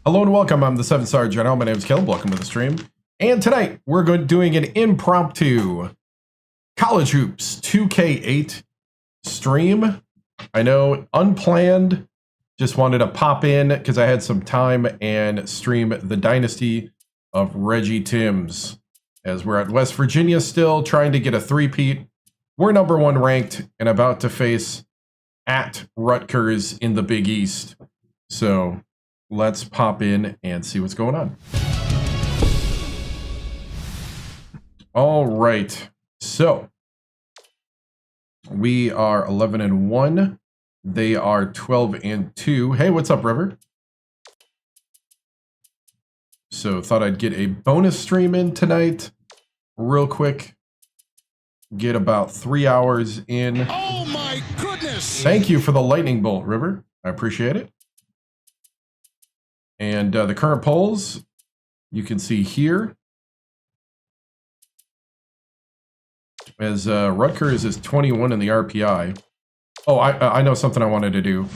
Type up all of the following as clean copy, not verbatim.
Hello and welcome. I'm the 7-Star General. My name is Caleb. Welcome to the stream. And tonight we're doing an impromptu College Hoops 2K8 stream. I know, unplanned. Just wanted to pop in because I had some time and stream the Dynasty of Reggie Timms. As we're at West Virginia still, trying to get a three-peat. We're #1 ranked and about to face at Rutgers in the Big East. So let's pop in and see what's going on. All right, so we are 11-1. They are 12-2. Hey, what's up, River? So thought I'd get a bonus stream in tonight, real quick. Get about 3 hours in. Oh my goodness! Thank you for the lightning bolt, River. I appreciate it. And the current polls, you can see here. As Rutgers is 21 in the RPI. Oh, I know something I wanted to do.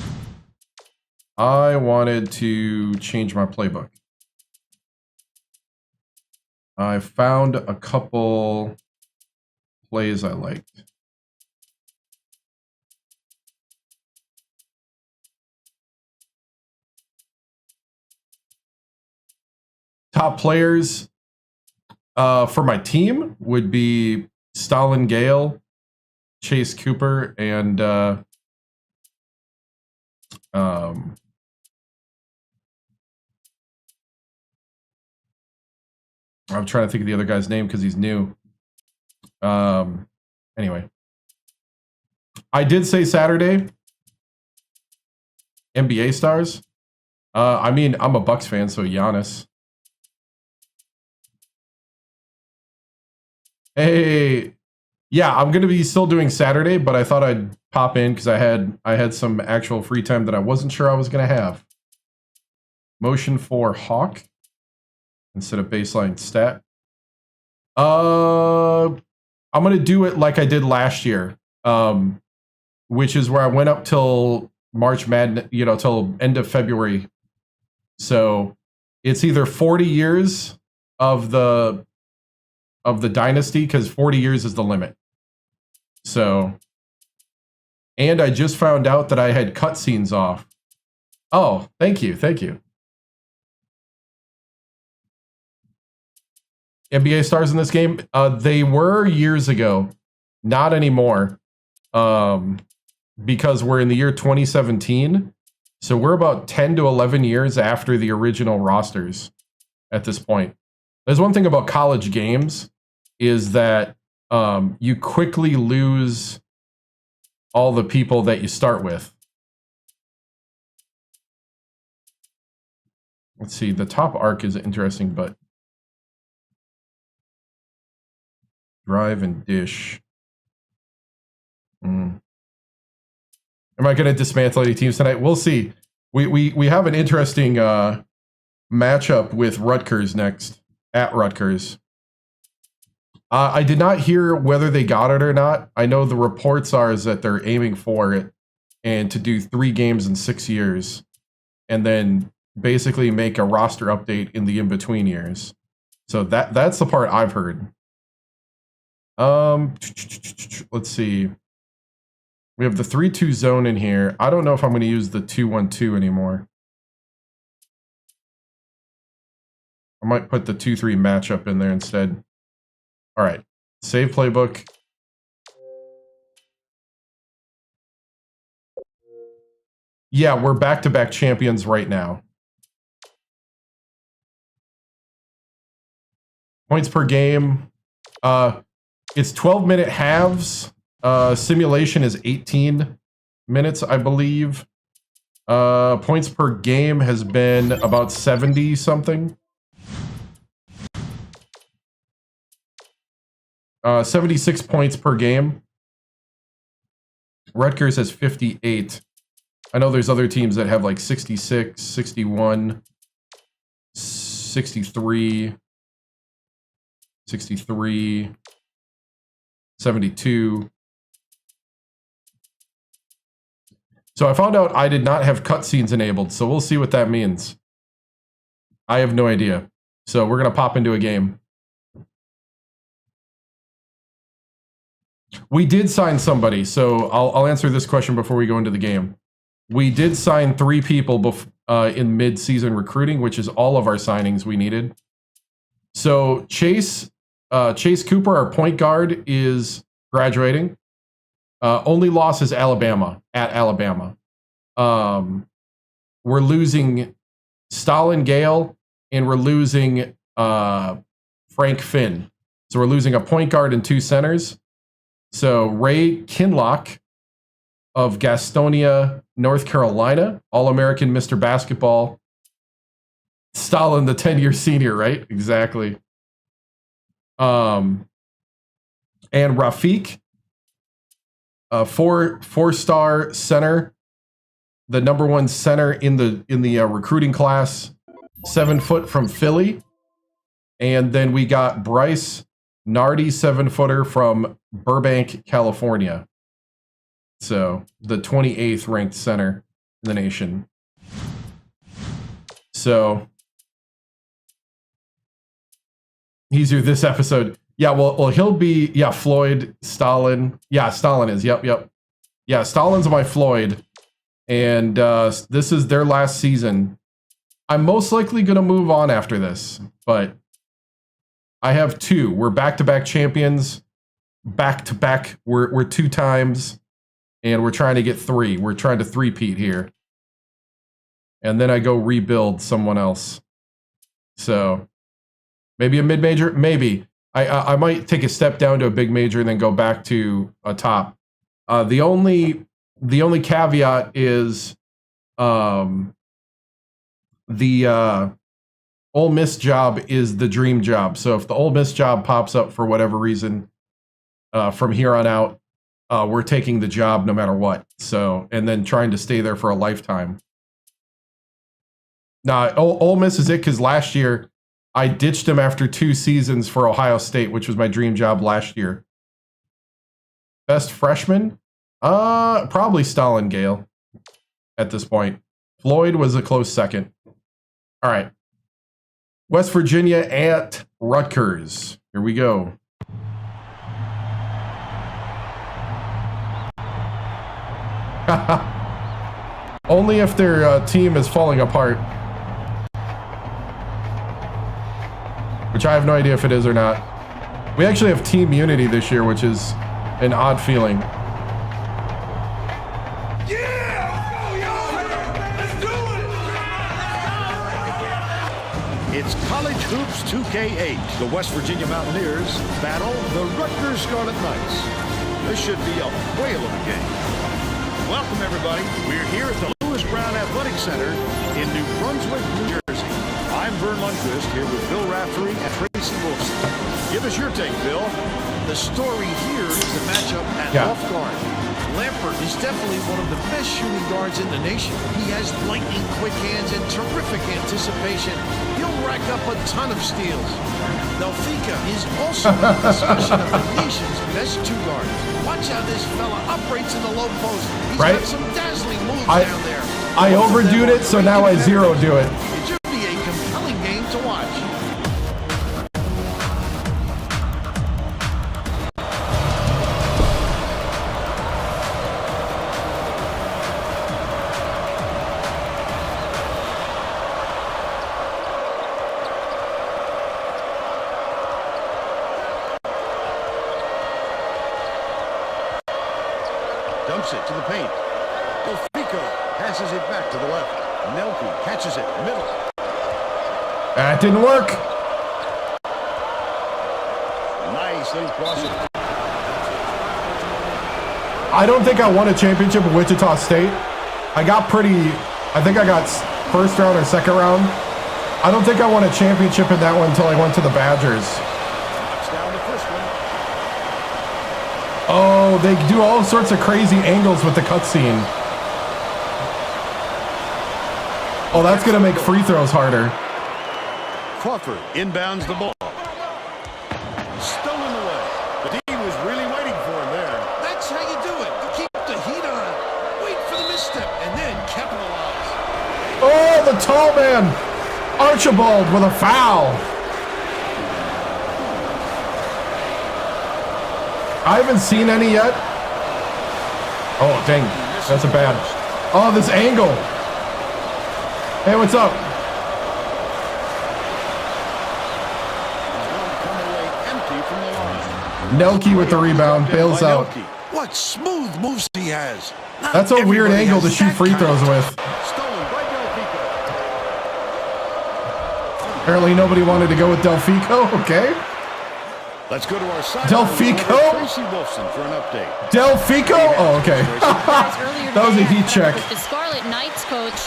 I wanted to change my playbook. I found a couple plays I liked. Top players for my team would be Stalin Gale, Chase Cooper, and I'm trying to think of the other guy's name because he's new. Anyway, I did say Saturday. NBA stars. I mean, I'm a Bucks fan, so Giannis. Hey, yeah, I'm gonna be still doing Saturday, but I thought I'd pop in because I had some actual free time that I wasn't sure I was gonna have. Motion for Hawk instead of baseline stat. I'm gonna do it like I did last year, which is where I went up till March Madness, till end of February. So it's either 40 years of the dynasty, because 40 years is the limit. So, and I just found out that I had cutscenes off. Oh, thank you. NBA stars in this game? They were years ago, not anymore. Because we're in the year 2017. So we're about 10 to 11 years after the original rosters at this point. There's one thing about college games is that you quickly lose all the people that you start with. Let's see, the top arc is interesting, but drive and dish. Am I going to dismantle any teams tonight? We'll see. We have an interesting matchup with Rutgers next, at Rutgers. I did not hear whether they got it or not. I know the reports are is that they're aiming for it and to do 3 games in 6 years and then basically make a roster update in the in-between years. So that's the part I've heard. Let's see. We have the 3-2 zone in here. I don't know if I'm going to use the 2-1-2 anymore. I might put the 2-3 matchup in there instead. All right, save playbook. Yeah, we're back-to-back champions right now. Points per game. It's 12-minute halves. Simulation is 18 minutes, I believe. Points per game has been about 70-something. 76 points per game. Rutgers has 58. I know there's other teams that have like 66, 61, 63, 63, 72. So I found out I did not have cutscenes enabled, so we'll see what that means. I have no idea. So we're going to pop into a game. We did sign somebody, so I'll answer this question before we go into the game. We did sign 3 people in mid-season recruiting, which is all of our signings we needed. So Chase Cooper, our point guard, is graduating. Only loss is Alabama, at Alabama. We're losing Stalin Gale, and we're losing Frank Finn. So we're losing a point guard and 2 centers. So Ray Kinlock of Gastonia, North Carolina, All-American Mr. Basketball. Stalin, the 10-year senior, right? Exactly. And Rafiq, a four-star center, the #1 center in the recruiting class, 7 foot from Philly. And then we got Bryce Nardi, 7-footer from Burbank, California. So the 28th ranked center in the nation. So he's here this episode. Yeah, well, he'll be, Floyd, Stalin. Yeah, Stalin is. Yep. Yeah, Stalin's my Floyd. And this is their last season. I'm most likely going to move on after this, but I have 2. We're back-to-back champions. Back-to-back. We're 2 times. And we're trying to get 3. We're trying to 3-peat here. And then I go rebuild someone else. So maybe a mid-major? Maybe. I might take a step down to a big major and then go back to a top. The only caveat is the Ole Miss job is the dream job. So if the Ole Miss job pops up for whatever reason from here on out, we're taking the job no matter what. So, and then trying to stay there for a lifetime. Nah, Ole Miss is it, because last year I ditched him after 2 seasons for Ohio State, which was my dream job last year. Best freshman? Probably Stalin Gale at this point. Floyd was a close second. All right. West Virginia at Rutgers. Here we go. Only if their team is falling apart. Which I have no idea if it is or not. We actually have team unity this year, which is an odd feeling. It's College Hoops 2K8. The West Virginia Mountaineers battle the Rutgers Scarlet Knights. This should be a whale of a game. Welcome, everybody. We're here at the Lewis Brown Athletic Center in New Brunswick, New Jersey. I'm Vern Lundquist here with Bill Raftery and Tracy Wolfson. Give us your take, Bill. The story here is the matchup at left guard. Lampert is definitely one of the best shooting guards in the nation. He has lightning quick hands and terrific anticipation. He'll rack up a ton of steals. Delfica is also in the discussion of the nation's best 2 guards. Watch how this fella operates in the low post. He's got some dazzling moves down there. I overdoed it, so now I zero do it. It should be a compelling game to watch. Dumps it to the paint. Delfico passes it back to the left. Nelke catches it middle. That didn't work. Nice little crossing. I don't think I won a championship at Wichita State. I think I got first round or second round. I don't think I won a championship in that one until I went to the Badgers. Down the first one. Oh, they do all sorts of crazy angles with the cutscene. Oh, that's going to make free throws harder. Crawford inbounds the ball. Stolen away. The team was really waiting for him there. That's how you do it. You keep the heat on. Wait for the misstep and then capitalize. Oh, the tall man. Archibald with a foul. I haven't seen any yet. Oh, dang. That's a bad. Oh, this angle. Hey, what's up? Nelke with the rebound, bails out. What smooth moves he has. That's a weird angle to shoot free throws with. Apparently nobody wanted to go with Delfico. Okay. Let's go to our side. Delfico? Tracy Wolfson for an update. Delfico? Oh, okay. That was a heat check. The Scarlet Knights coach,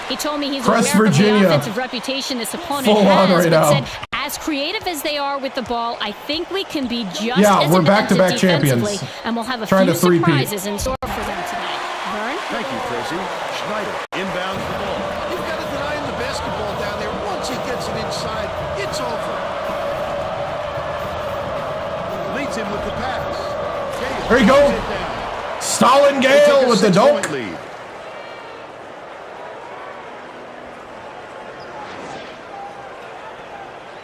he told me he's West aware Virginia. of the offensive reputation this opponent Full on has, right but now. said, as creative as they are with the ball, I think we can be just Yeah, as we're back-to-back defensively, champions. and we'll have a Trying few to three-peat. surprises in store for them tonight. Vern? Thank you, Tracy. Schneider inbounds the ball. You've got to deny him the basketball down there. Once he gets it inside, it's over. Leads him with the pass. Gale There you go. puts it down. Stalin They take Gale a with the 6-point dunk. lead.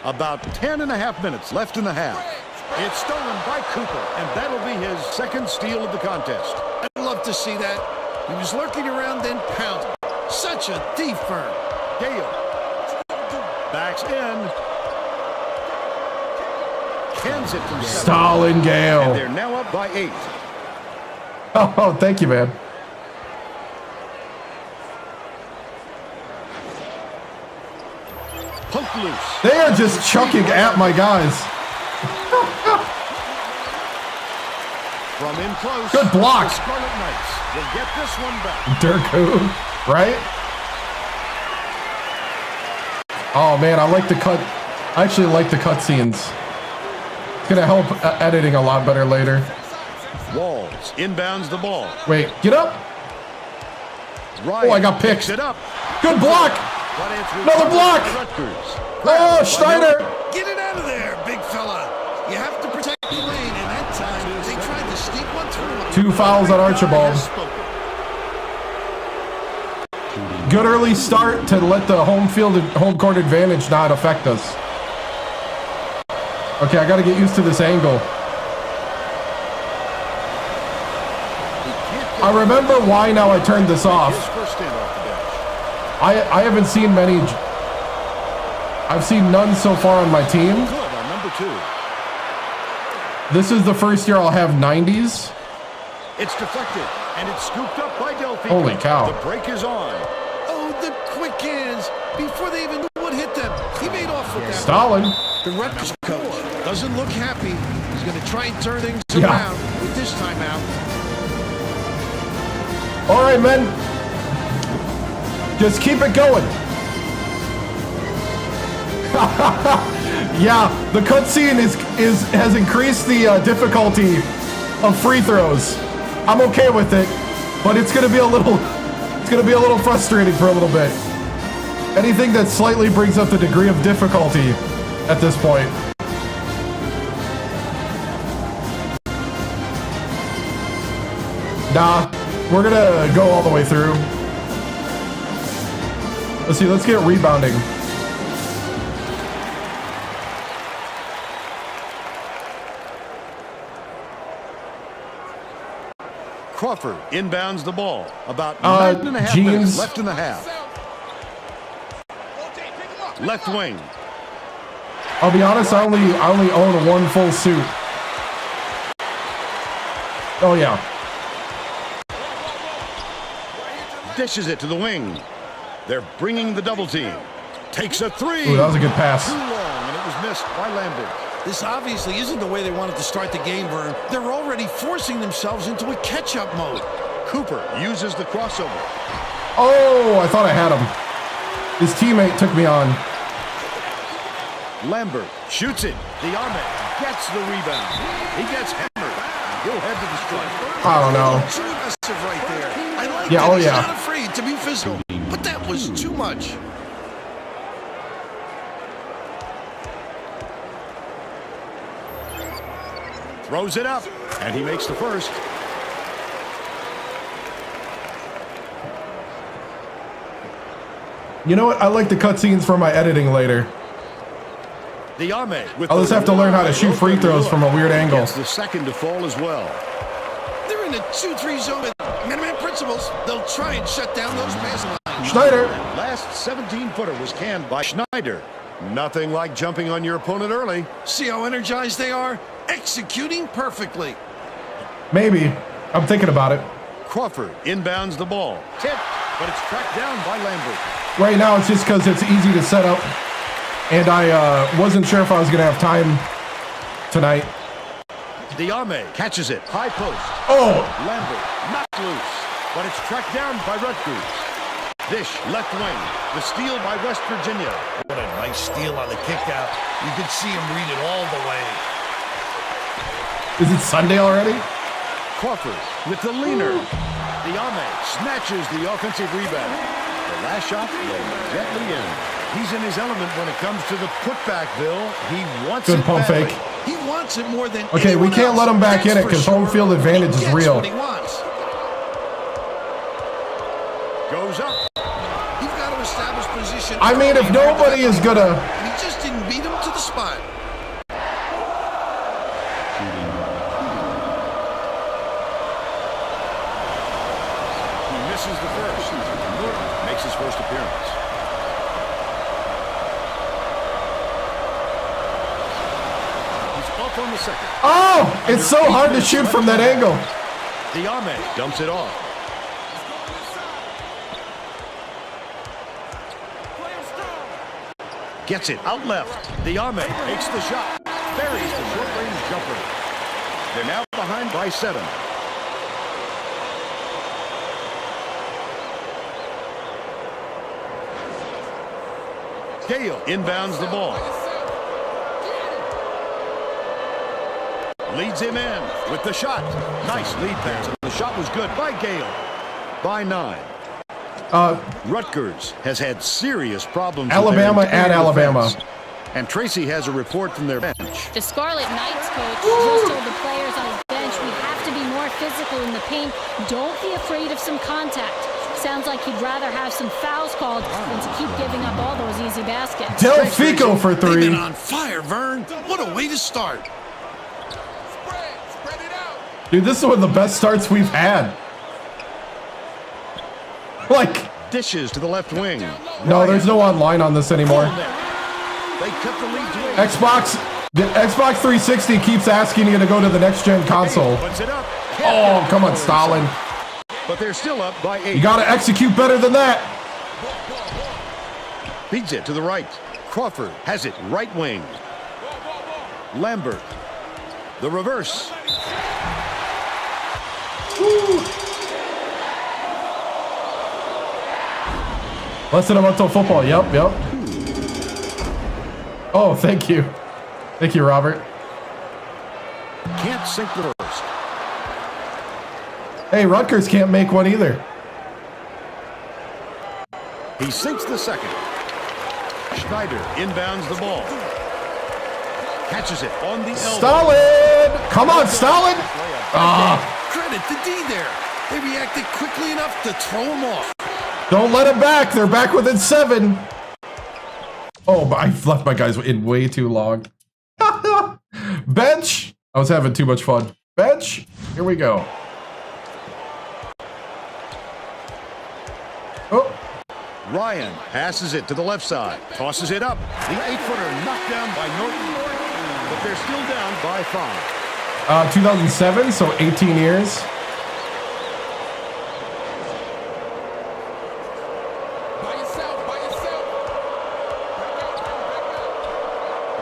About 10.5 minutes left in the half. It's stolen by Cooper, and that'll be his second steal of the contest. I'd love to see that. He was lurking around, then pounced. Such a thief, Vern. Gale backs in. Cans it from 7. Stalin And Gale. they're now up by 8. Oh, thank you, man. Poked loose. They are just chucking at my guys. From in close. Good block. The Scarlet Knights will get this one back. Durku, right? Oh man, I like the cut. I actually like the cutscenes. It's gonna help editing a lot better later. Walls inbounds the ball. Wait, get up. Ryan Oh, I got picked. picks it up. Good block. But it's Another block. Rutgers. Oh, Schneider. Get it out of there, big fella. You have to protect the lane, and that time they tried to sneak one through. 2 fouls on Archibald. Has spoken. Good early start to let the home court advantage not affect us. Okay, I got to get used to this angle. I remember why now I turned this off. His first stand off the bench. I haven't seen many. I've seen none so far on my team. Good on number 2. This is the first year I'll have 90s. It's deflected, and it's scooped up by Delfico. Holy cow. The break is on. Oh, the quick hands. Before they even knew what hit them, he made off with that. Stalin. The Rutgers coach doesn't look happy. He's going to try and turn things Yeah. around with this timeout. All right, men. Just keep it going. Yeah, the cutscene has increased the difficulty of free throws. I'm okay with it, but it's gonna be a little frustrating for a little bit. Anything that slightly brings up the degree of difficulty at this point. Nah, we're gonna go all the way through. Let's see, let's get rebounding. Crawford inbounds the ball. About 9.5 minutes Jeans. left in the half. Left wing. I'll be honest, I only own one full suit. Oh yeah. Dishes it to the wing. They're bringing the double team. Takes a 3. Ooh, that was a good pass. Too long, and it was missed by Lambert. This obviously isn't the way they wanted to start the game, Vern. They're already forcing themselves into a catch-up mode. Cooper uses the crossover. Oh, I thought I had him. His teammate took me on. Lambert shoots it. Diame gets the rebound. He gets hammered. He'll head to the strike. I don't know. Too aggressive right there. I like Yeah, that oh he's yeah. not afraid to be physical, but that was too much. Throws it up, and he makes the first. You know what? I like the cutscenes for my editing later. I'll just have to learn how to shoot free throws from a weird angle. The second to fall as well. They're in a 2-3 zone with man-to-man principles. They'll try and shut down those passing lines. Schneider. Last 17-footer was canned by Schneider. Nothing like jumping on your opponent early. See how energized they are? Executing perfectly. Maybe. I'm thinking about it. Crawford inbounds the ball. Tipped, but it's tracked down by Lambert. Right now, it's just because it's easy to set up. And I wasn't sure if I was going to have time tonight. Diame catches it. High post. Oh! Lambert knocked loose, but it's tracked down by Rutgers. Dish left wing. The steal by West Virginia. What a nice steal on the kick out. You could see him read it all the way. Is it Sunday already? Crawford with the leaner. Diame snatches the offensive rebound. The last shot goes gently in. He's in his element when it comes to the putback, Bill. He wants Good it pump badly. fake. He wants it more than Okay, we anyone can't else. let him back That's in it for because sure. home field advantage He is gets real. what he wants. Goes up. You've got to establish position. I mean, if nobody is gonna... And he just didn't beat him to the spot. He misses the first. Norton makes his first appearance. He's off on the second. Oh! It's so hard to shoot from that angle. Diame dumps it off. Gets it out left. Diame makes the shot. Buries the short-range jumper. They're now behind by 7. Gale inbounds the ball. Leads him in with the shot. Nice lead pass. The shot was good by Gale. By 9. Rutgers has had serious problems. Alabama with their at Alabama. defense. And Tracy has a report from their bench. The Scarlet Knights coach just told the players on his bench, we have to be more physical in the paint. Don't be afraid of some contact. Sounds like he'd rather have some fouls called than to keep giving up all those easy baskets. Del Fico for They've 3. been on fire, Vern. What a way to start. Dude, this is one of the best starts we've had. Like, Dishes to the left wing. no, there's no online on this anymore. They cut the lead to 8. The Xbox 360 keeps asking you to go to the next gen console. Puts it up. Oh, come on, Stalin. But they're still up by 8. You gotta execute better than that. Feeds it to the right. Crawford has it right wing. Lambert. The reverse. Less than a month till football. Yep. Oh, thank you. Thank you, Robert. Can't sink the first. Hey, Rutgers can't make one either. He sinks the second. Schneider inbounds the ball. Catches it on the elbow. Stalin! Come on, Stalin! Credit to D there. They reacted quickly enough to throw him off. Don't let him back. They're back within 7. Oh, but I left my guys in way too long. Bench. I was having too much fun. Bench. Here we go. Oh. Ryan passes it to the left side. Tosses it up. The 8-footer knocked down by Norton. But they're still down by 5. 2007, so 18 years.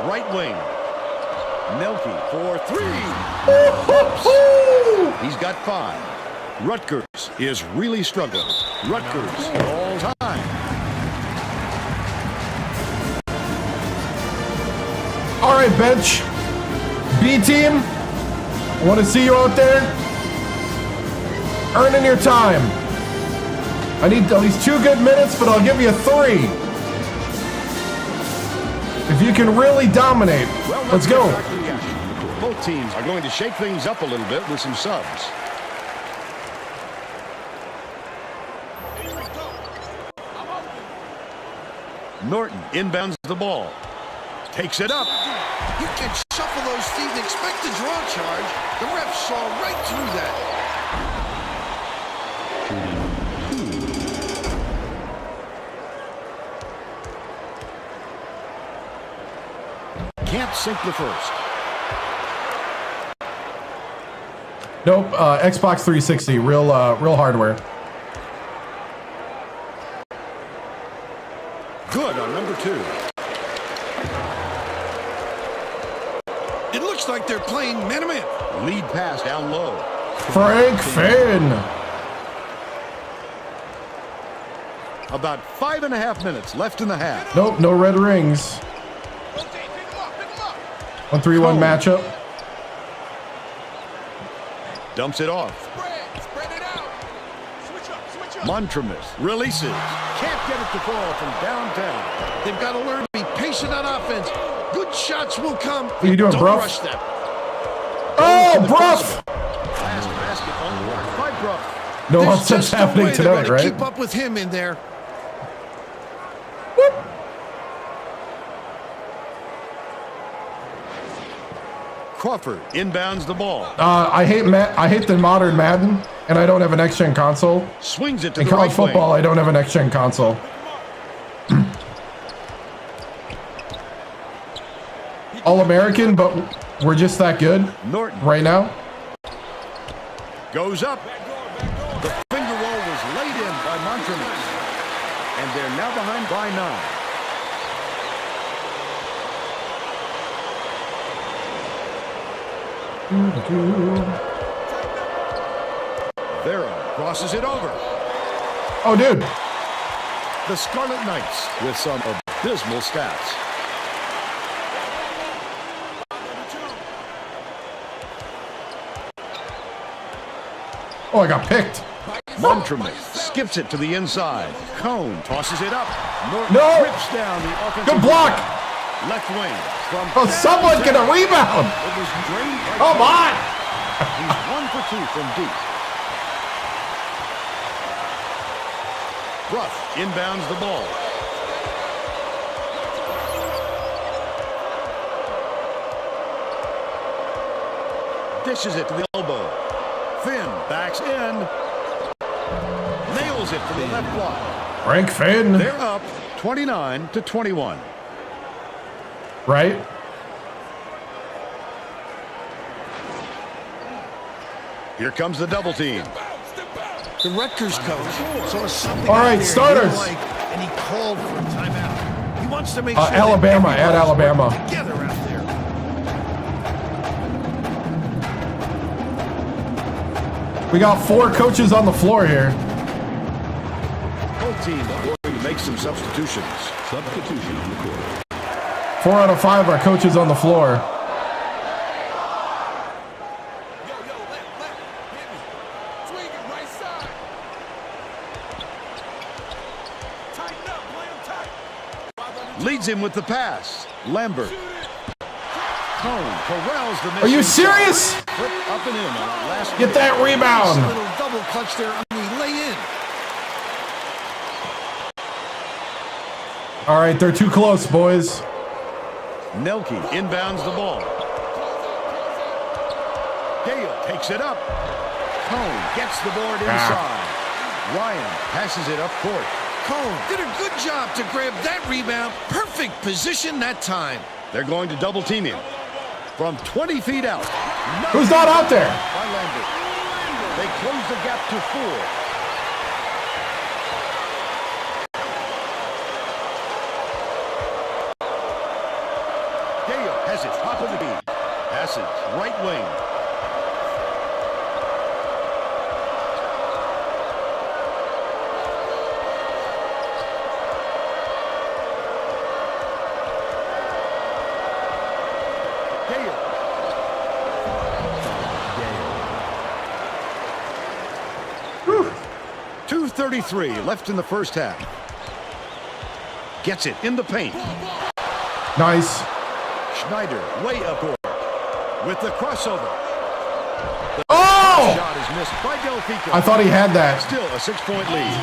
Right wing. Nelke for 3. He's got 5. Rutgers is really struggling. Rutgers all time. All right, bench. B team. I want to see you out there earning your time. I need at least 2 good minutes, but I'll give you 3. If you can really dominate, let's go. Both teams are going to shake things up a little bit with some subs. Norton inbounds the ball. Takes it up. You can shuffle those feet and expect to draw a charge. The ref saw right through that. Can't sink the first. Nope. Xbox 360. Real hardware. Good on number 2. It looks like they're playing man-to-man. Lead pass down low. Frank Finn. About 5.5 minutes left in the half. Nope. No red rings. 1-3-1 matchup. Dumps it off. Montramus releases. Can't get it to fall from downtown. They've got to learn to be patient on offense. Good shots will come. What are you doing, Don't Bruff? rush them. Oh, Bruff! Last basket unblocked by Bruff. No There's upsets just no happening way they're tonight, gonna right? Keep up with him in there. Crawford inbounds the ball. I hate the modern Madden, and I don't have an next-gen console. Swings it to In the college right football, wing. I don't have a next-gen console. All-American, but we're just that good Norton right now. goes up. The finger roll was laid in by Montramus. And they're now behind by 9. Vera crosses it over. Oh, dude. The Scarlet Knights with some abysmal stats. Oh, I got picked. Montramus skips it to the inside. Cone tosses it up. Norton No. rips down the offensive Good block. rebound. Left wing from Oh, someone get a rebound. It was drained by Come on. He's 1 for 2 from deep. Bruff inbounds the ball. Dishes it to the elbow. Finn backs in. Nails it to the left block. Frank Finn. They're up 29-21. Right? Here comes the double team. The Rutgers coach saw something. All right, out there he didn't starters. like, and he called for a timeout. He wants to make sure that Alabama, at everybody's Alabama. working together out there. We got 4 coaches on the floor here. Both teams are going to make some substitutions. Substitution on the court. 4 out of 5 are coaches on the floor. Leads him with the pass. Lambert. Cone corrals the miss. Are you inside. serious? Flip up and in on that last Get that A rebound. little double clutch there on the lay in. All right, they're too close, boys. Nelke inbounds the ball. Gale takes it up. Cone gets the board inside. Ryan passes it up court. Cone did a good job to grab that rebound. Perfect position that time. They're going to double team him. From 20 feet out. Who's not out there? By Lambert. They close the gap to 4. Gale has it top of the key. Passes right wing. Gale. 2:33 left in the first half. Gets it in the paint. Nice. Schneider way up court with the crossover. Oh! Shot is missed by Delfico. I thought he had that. Still a 6-point lead.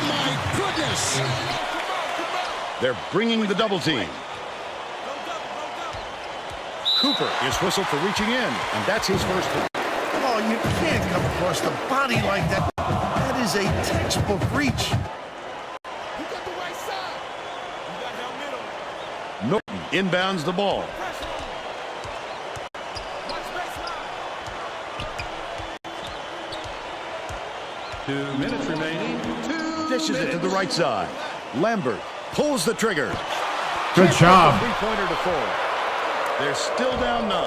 They're bringing the double team. Cooper is whistled for reaching in, and that's his first one. Oh, you can't come across the body like that. That is a textbook reach. Norton inbounds the ball. Two minutes remaining. Dishes it to the right side. Lambert pulls the trigger. Good job. Three-pointer to fall. They're still down 9.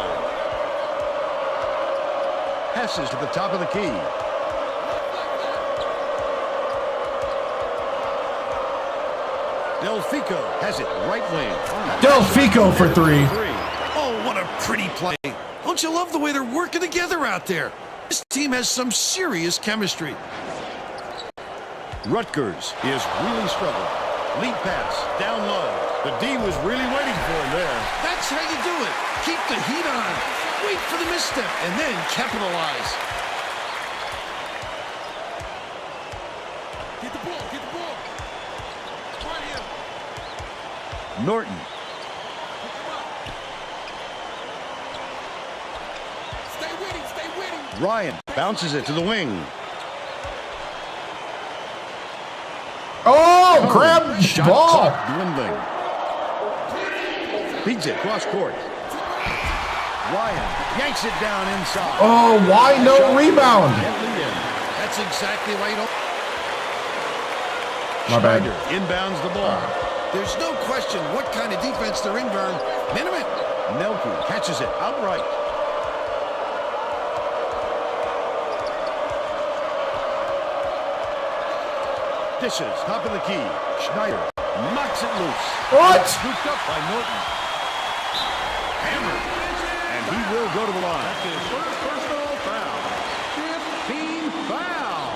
Passes to the top of the key. Delfico has it right wing. Delfico for 3. Oh, what a pretty play. Don't you love the way they're working together out there? This team has some serious chemistry. Rutgers is really struggling. Lead pass down low. The D was really waiting for him there. That's how you do it. Keep the heat on. Wait for the misstep and then capitalize. Get the ball. Get the ball. Right here. Norton. Stay with him. Stay with him. Ryan bounces it to the wing. Oh, grab Shot ball. clock dwindling. Feeds it cross court. Ryan yanks it down inside. Oh, why no rebound? That's exactly why you don't. My bad. Schneider inbounds the ball. There's no question what kind of defense they're in, Vern. Minimum. Nelke catches it outright. Dishes, top of the key. Schneider knocks it loose. What? Scooped up by Norton. Hammer. And he will go to the line. That's his first personal foul. 15 foul.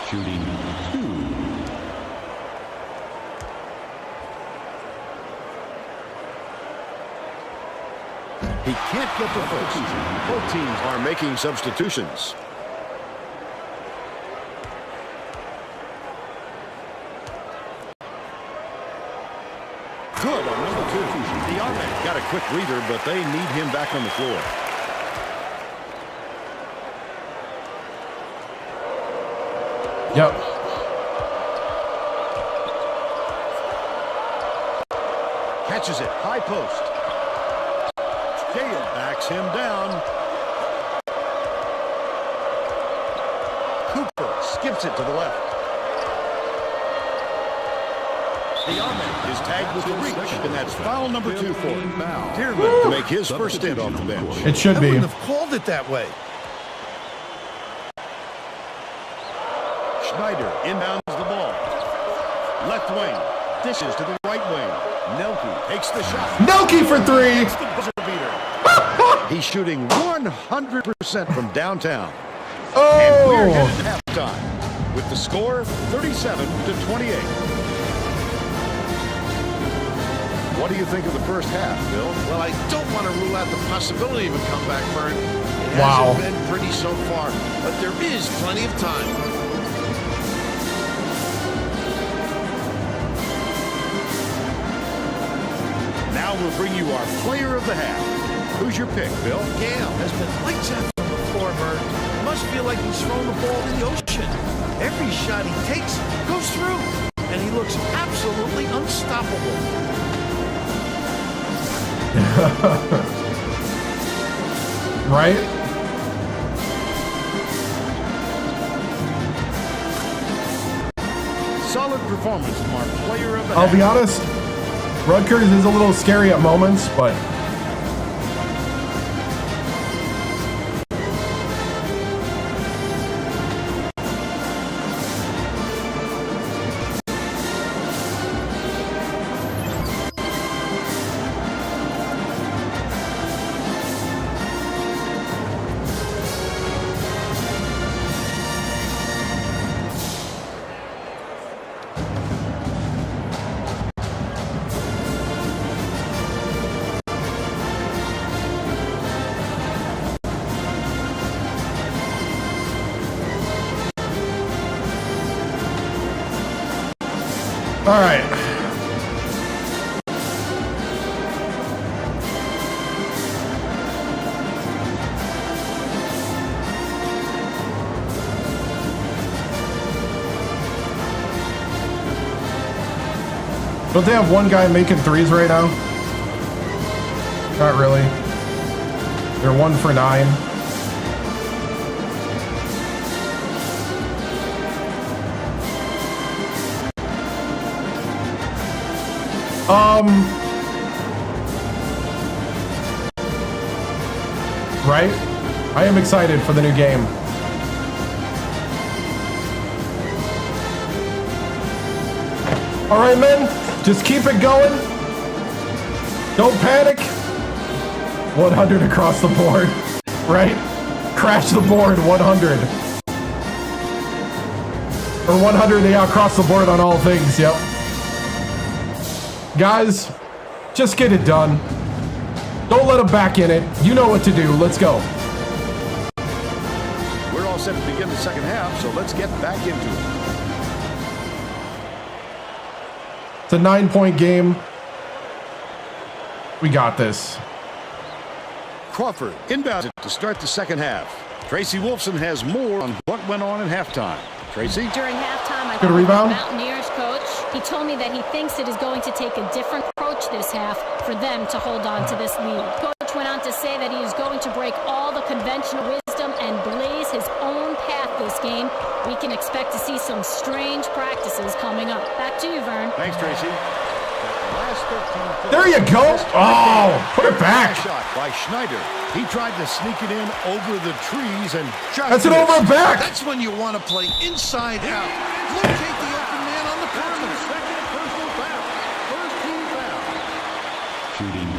Shooting 2. He can't get the first. Both teams are making substitutions. Good on number 2. The offense got a quick breather, but they need him back on the floor. Yep. Catches it, high post. Gale backs him down. Cooper skips it to the left. The Ahmed is tagged with the reach, and that's foul number 2 for him. Tierman to make his first stint off the bench. It should I be. wouldn't have called it that way. Schneider inbounds the ball. Left wing. Dishes to the right wing. Nelke takes the shot. Nelke for 3. The buzzer beater. He's shooting 100% from downtown. And we're Oh. headed to halftime with the score 37-28. What do you think of the first half, Bill? Well, I don't want to rule out the possibility of a comeback, Vern. It Wow. hasn't been pretty so far, but there is plenty of time. Now we'll bring you our player of the half. Who's your pick, Bill? Gale has been lights out from the floor, Vern. Must feel like he's throwing the ball in the ocean. Every shot he takes goes through, and he looks absolutely unstoppable. Right? Solid performance from our player of the I'll half. be honest. Rutgers is a little scary at moments, but all right. Don't they have one guy making threes right now? Not really. They're 1 for 9. Right? I am excited for the new game. All right, men, just keep it going. Don't panic. 100 across the board, right? Crash the board, 100. Or 100, yeah, across the board on all things, yep. Guys, just get it done. Don't let them back in it. You know what to do. Let's go. We're all set to begin the second half, so let's get back into it. It's a 9-point game. We got this. Crawford inbounds it to start the second half. Tracy Wolfson has more on what went on in halftime. Tracy? During halftime, I Good rebound. Mountaineers coach. He told me that he thinks it is going to take a different approach this half for them to hold on to this lead. Coach went on to say that he is going to break all the conventional wisdom and blaze his own path this game. We can expect to see some strange practices coming up. Back to you, Vern. Thanks, Tracy. There you go. Oh, put it back. Shot by Schneider. He tried to sneak it in over the trees and just That's it over and back. That's when you want to play inside out. Locate the open man on the perimeter. Second personal foul. First team foul. Shooting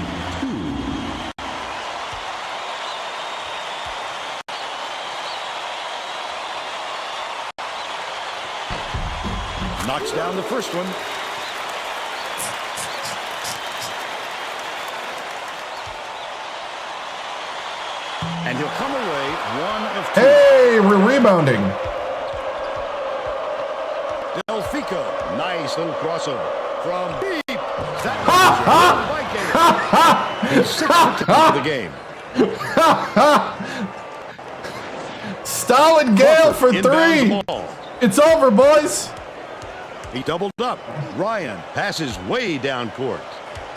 2. Knocks down the first one. And he'll come away 1 of 2. Hey, we're rebounding. Delfico, nice little crossover from deep. That was 6 for the game. Stalin Gale for 3. It's over, boys. He doubled up. Ryan passes way down court.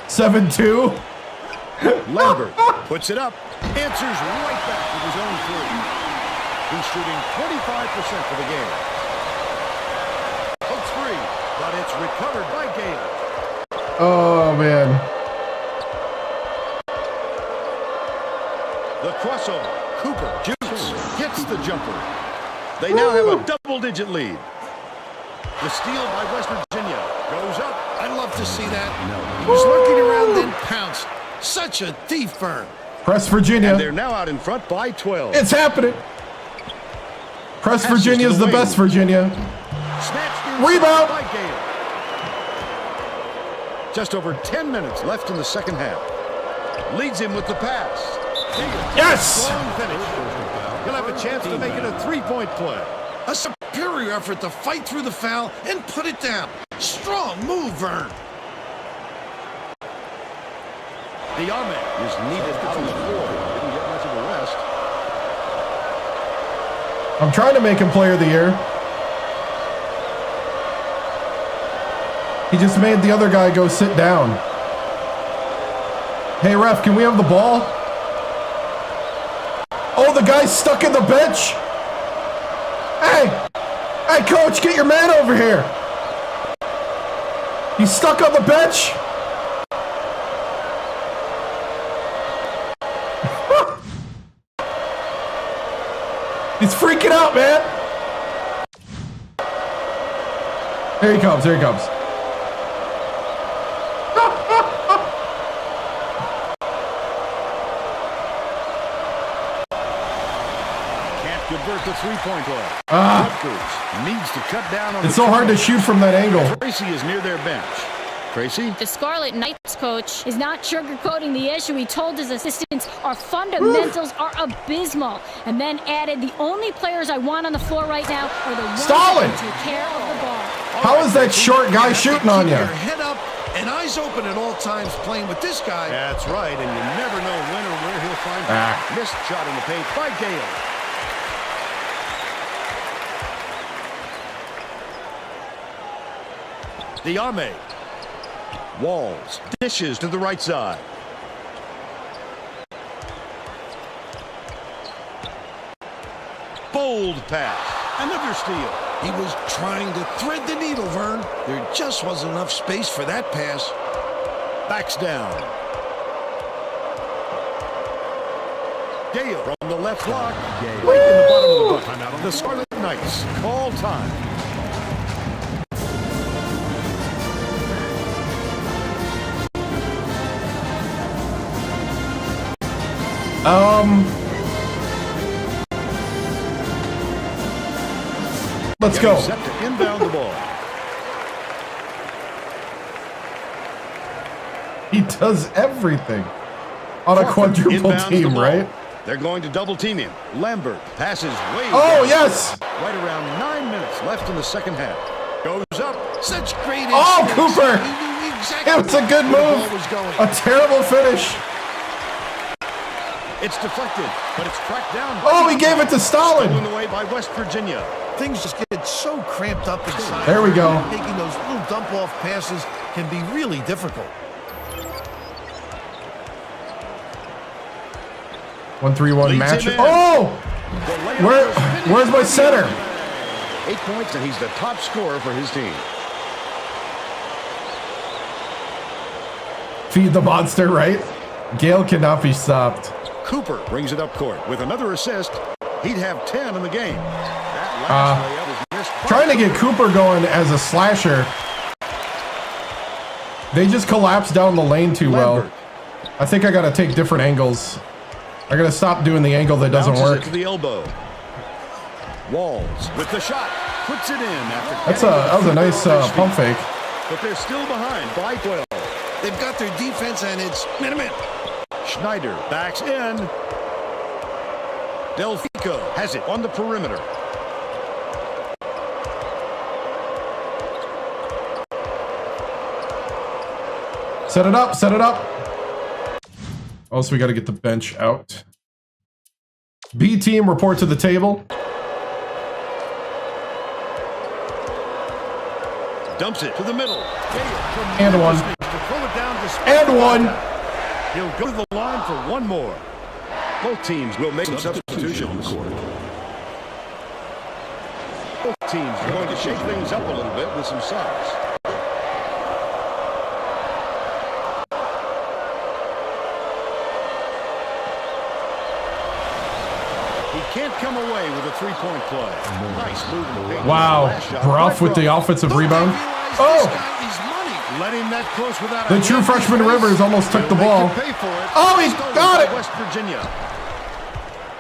7-2. Lambert puts it up. Answers right back with his own 3. He's shooting 25% for the game. Hooks free, but it's recovered by Gale. Oh, man. The crossover. Cooper jukes, gets the jumper. They now have a double-digit lead. The steal by West Virginia goes up. I'd love to see that. He was lurking around, then pounced. Such a thief, Vern. Press Virginia. And they're now out in front by 12. It's happening. Press Virginia's the best Virginia. Rebound. By Gale. Just over 10 minutes left in the second half. Leads him with the pass. Yes! Strong finish. He'll have a chance to make it a 3-point play. A superior effort to fight through the foul and put it down. Strong move, Vern. Diame is needed out on the floor. Didn't get much of a rest. I'm trying to make him player of the year. He just made the other guy go sit down. Hey, ref, can we have the ball? Oh, the guy's stuck in the bench. Hey, coach, get your man over here. He's stuck on the bench. He's freaking out, man. Here he comes. Here he comes. Can't convert the 3-point play. Rutgers needs to cut down on It's so hard to shoot from that angle. Tracy is near their bench. Tracy? The Scarlet Knights coach is not sugarcoating the issue. He told his assistants our fundamentals are abysmal, and then added, the only players I want on the floor right now are the ones Stalin! that can take care of the ball. How is that short guy shooting on you? Your head up and eyes open at all times playing with this guy. That's right, and you never know when or where he'll find it. Missed shot in the paint by Gale. Diame. Walls dishes to the right side. Bold pass. Another steal. He was trying to thread the needle, Vern. There just wasn't enough space for that pass. Backs down. Gale from the left block. Right in the bottom of the bucket. The Scarlet Knights call time. Let's go. Set to inbound the ball. He does everything on a quadruple Inbounds the team, ball. right? They're going to double team him. Lambert passes way Oh, down. yes. Right around 9 minutes left in the second half. Goes up. Such great Oh, instincts. Cooper. He knew exactly It was a good where the move. ball was going. A terrible finish. It's deflected, but it's tracked down. Oh, he gave it to Stolen Stalin. away by West Virginia. Things just get so cramped up inside. There we go. Making those little dump-off passes can be really difficult. 1-3-1 Leads match. him in. Oh, The layup is finished. where's my center? 8 points, and he's the top scorer for his team. Feed the monster, right? Gale cannot be stopped. Cooper brings it up court with another assist. He'd have 10 in the game. That last layup is missed. Trying to get Cooper going as a slasher. They just collapse down the lane too well. Lambert I think I gotta take different angles. I gotta stop doing the angle that doesn't bounces work. it to the elbow. Walls with the shot. Puts it in after. That was a nice pump fake. But they're still behind by 12. They've got their defense, and it's minute. Schneider backs in. Delfico has it on the perimeter. Set it up, set it up. Also, we got to get the bench out. B team, report to the table. Dumps it to the middle. And one. And one. He'll go to the line for one more. Both teams will make some substitutions. Both teams are going to shake things up a little bit with some subs. He can't come away with a three-point play. Nice move in the paint. Wow. Last shot Bruff by with the Bruff. offensive rebound. This Oh! guy is money. Let him that close without The a true hand in freshman his face. Rivers almost took the He'll ball. make you pay for it. Oh, he Stolen got by it. West Virginia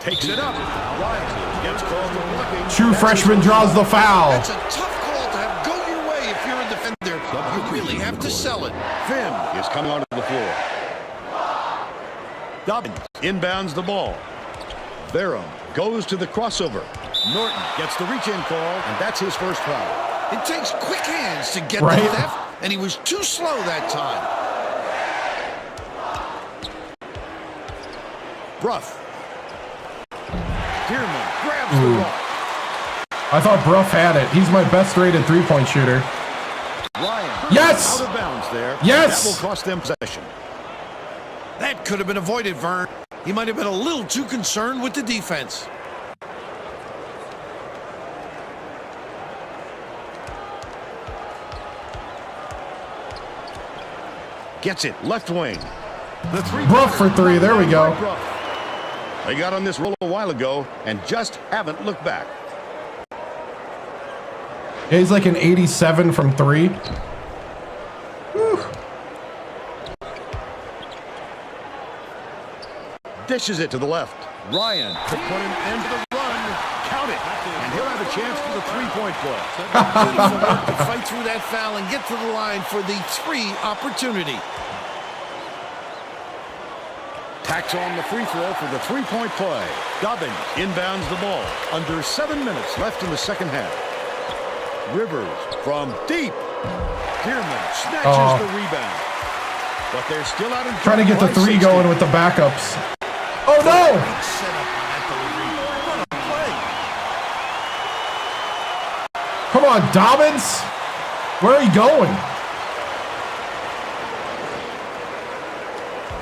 takes it up. Ryan gets called for blocking. True That's freshman his draws the foul. That's a tough call to have go your way if you're a defender. You really have to sell it. Finn is coming onto the floor. Dobbins inbounds the ball. Barham goes to the crossover. Norton gets the reach-in call, and that's his first foul. It takes quick hands to get Right. the theft, and he was too slow that time. Bruff. Dearman grabs the ball. I thought Bruff had it. He's my best rated three-point shooter. Ryan Yes! out of bounds there. Yes! That will cost them possession. That could have been avoided, Vern. He might have been a little too concerned with the defense. Gets it, left wing. The three. Bruff for three. There we go. Bruff. They got on this roll a while ago and just haven't looked back. Yeah, he's like an 87 from three. Whew. Dishes it to the left. Ryan to put him into the run. Count it. And he'll have a chance for the three-point play. Beautiful work to fight through that foul and get to the line for the three opportunity. Tacks on the free throw for the three-point play. Dobbins inbounds the ball. Under 7 minutes left in the second half. Rivers from deep. Dearman snatches the rebound. But they're still out in front. Trying to get the three going with the backups. Oh no! Great setup on that delivery. What a play. Come on, Dobbins! Where are you going?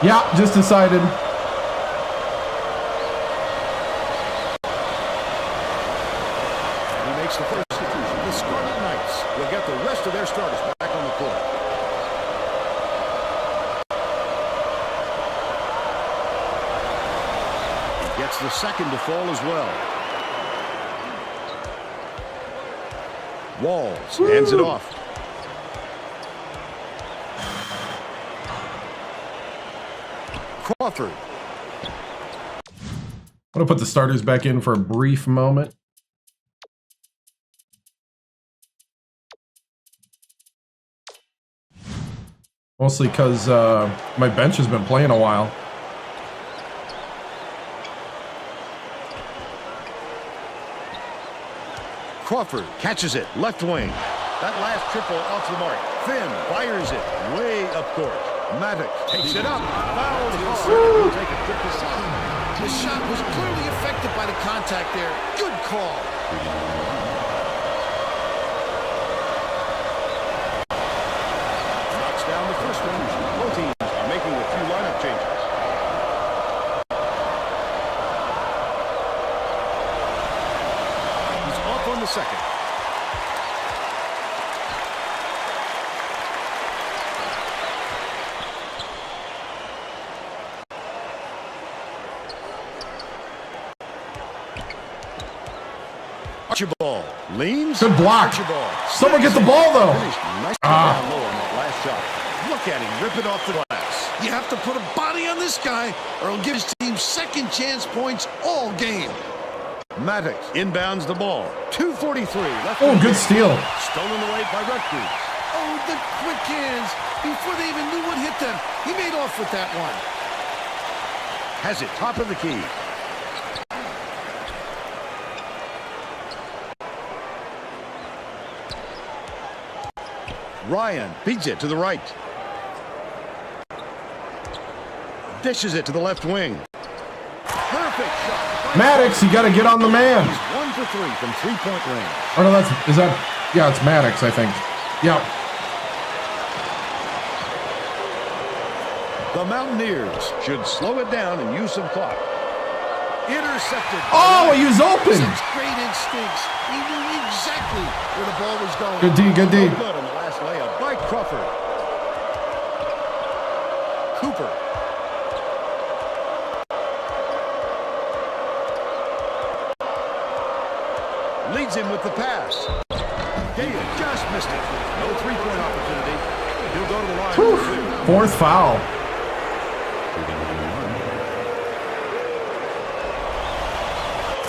Yeah, just decided. He makes the first substitution. The Scarlet Knights will get the rest of their starters back on the court. He gets the second to fall as well. Walls hands it off. Crawford. I'm going to put the starters back in for a brief moment. Mostly because my bench has been playing a while. Crawford catches it, left wing. That last triple off the mark. Finn fires it way up court. Maddox takes it up. Fouled hard. Take a trip to side. The shot was clearly affected by the contact there. Good call. Knocks down the first one. Both teams are making a few lineup changes. He's off on the second. Archibald leans. Good block. Archibald. Someone get the ball, though. Finished nicely down low on that last shot. Look at him rip it off the glass. You have to put a body on this guy, or he'll give his team second chance points all game. Maddox inbounds the ball. 2:43 left. Oh, in the good game. steal. Stolen away by Rutgers. Oh, the quick hands. Before they even knew what hit them, he made off with that one. Has it top of the key. Ryan beats it to the right. Dishes it to the left wing. Perfect shot. Maddox, you got to get on the man. He's 1 for 3 from three-point range. Oh, no, yeah, it's Maddox, I think. Yeah. The Mountaineers should slow it down and use some clock. Intercepted. Oh, he was open. Such great instincts. He knew exactly where the ball was going. Good D, good D. Good on the last layup by Crawford. Cooper. Leads him with the pass. Gaya just missed it. No three-point opportunity. He'll go to the line. Whew. Fourth foul.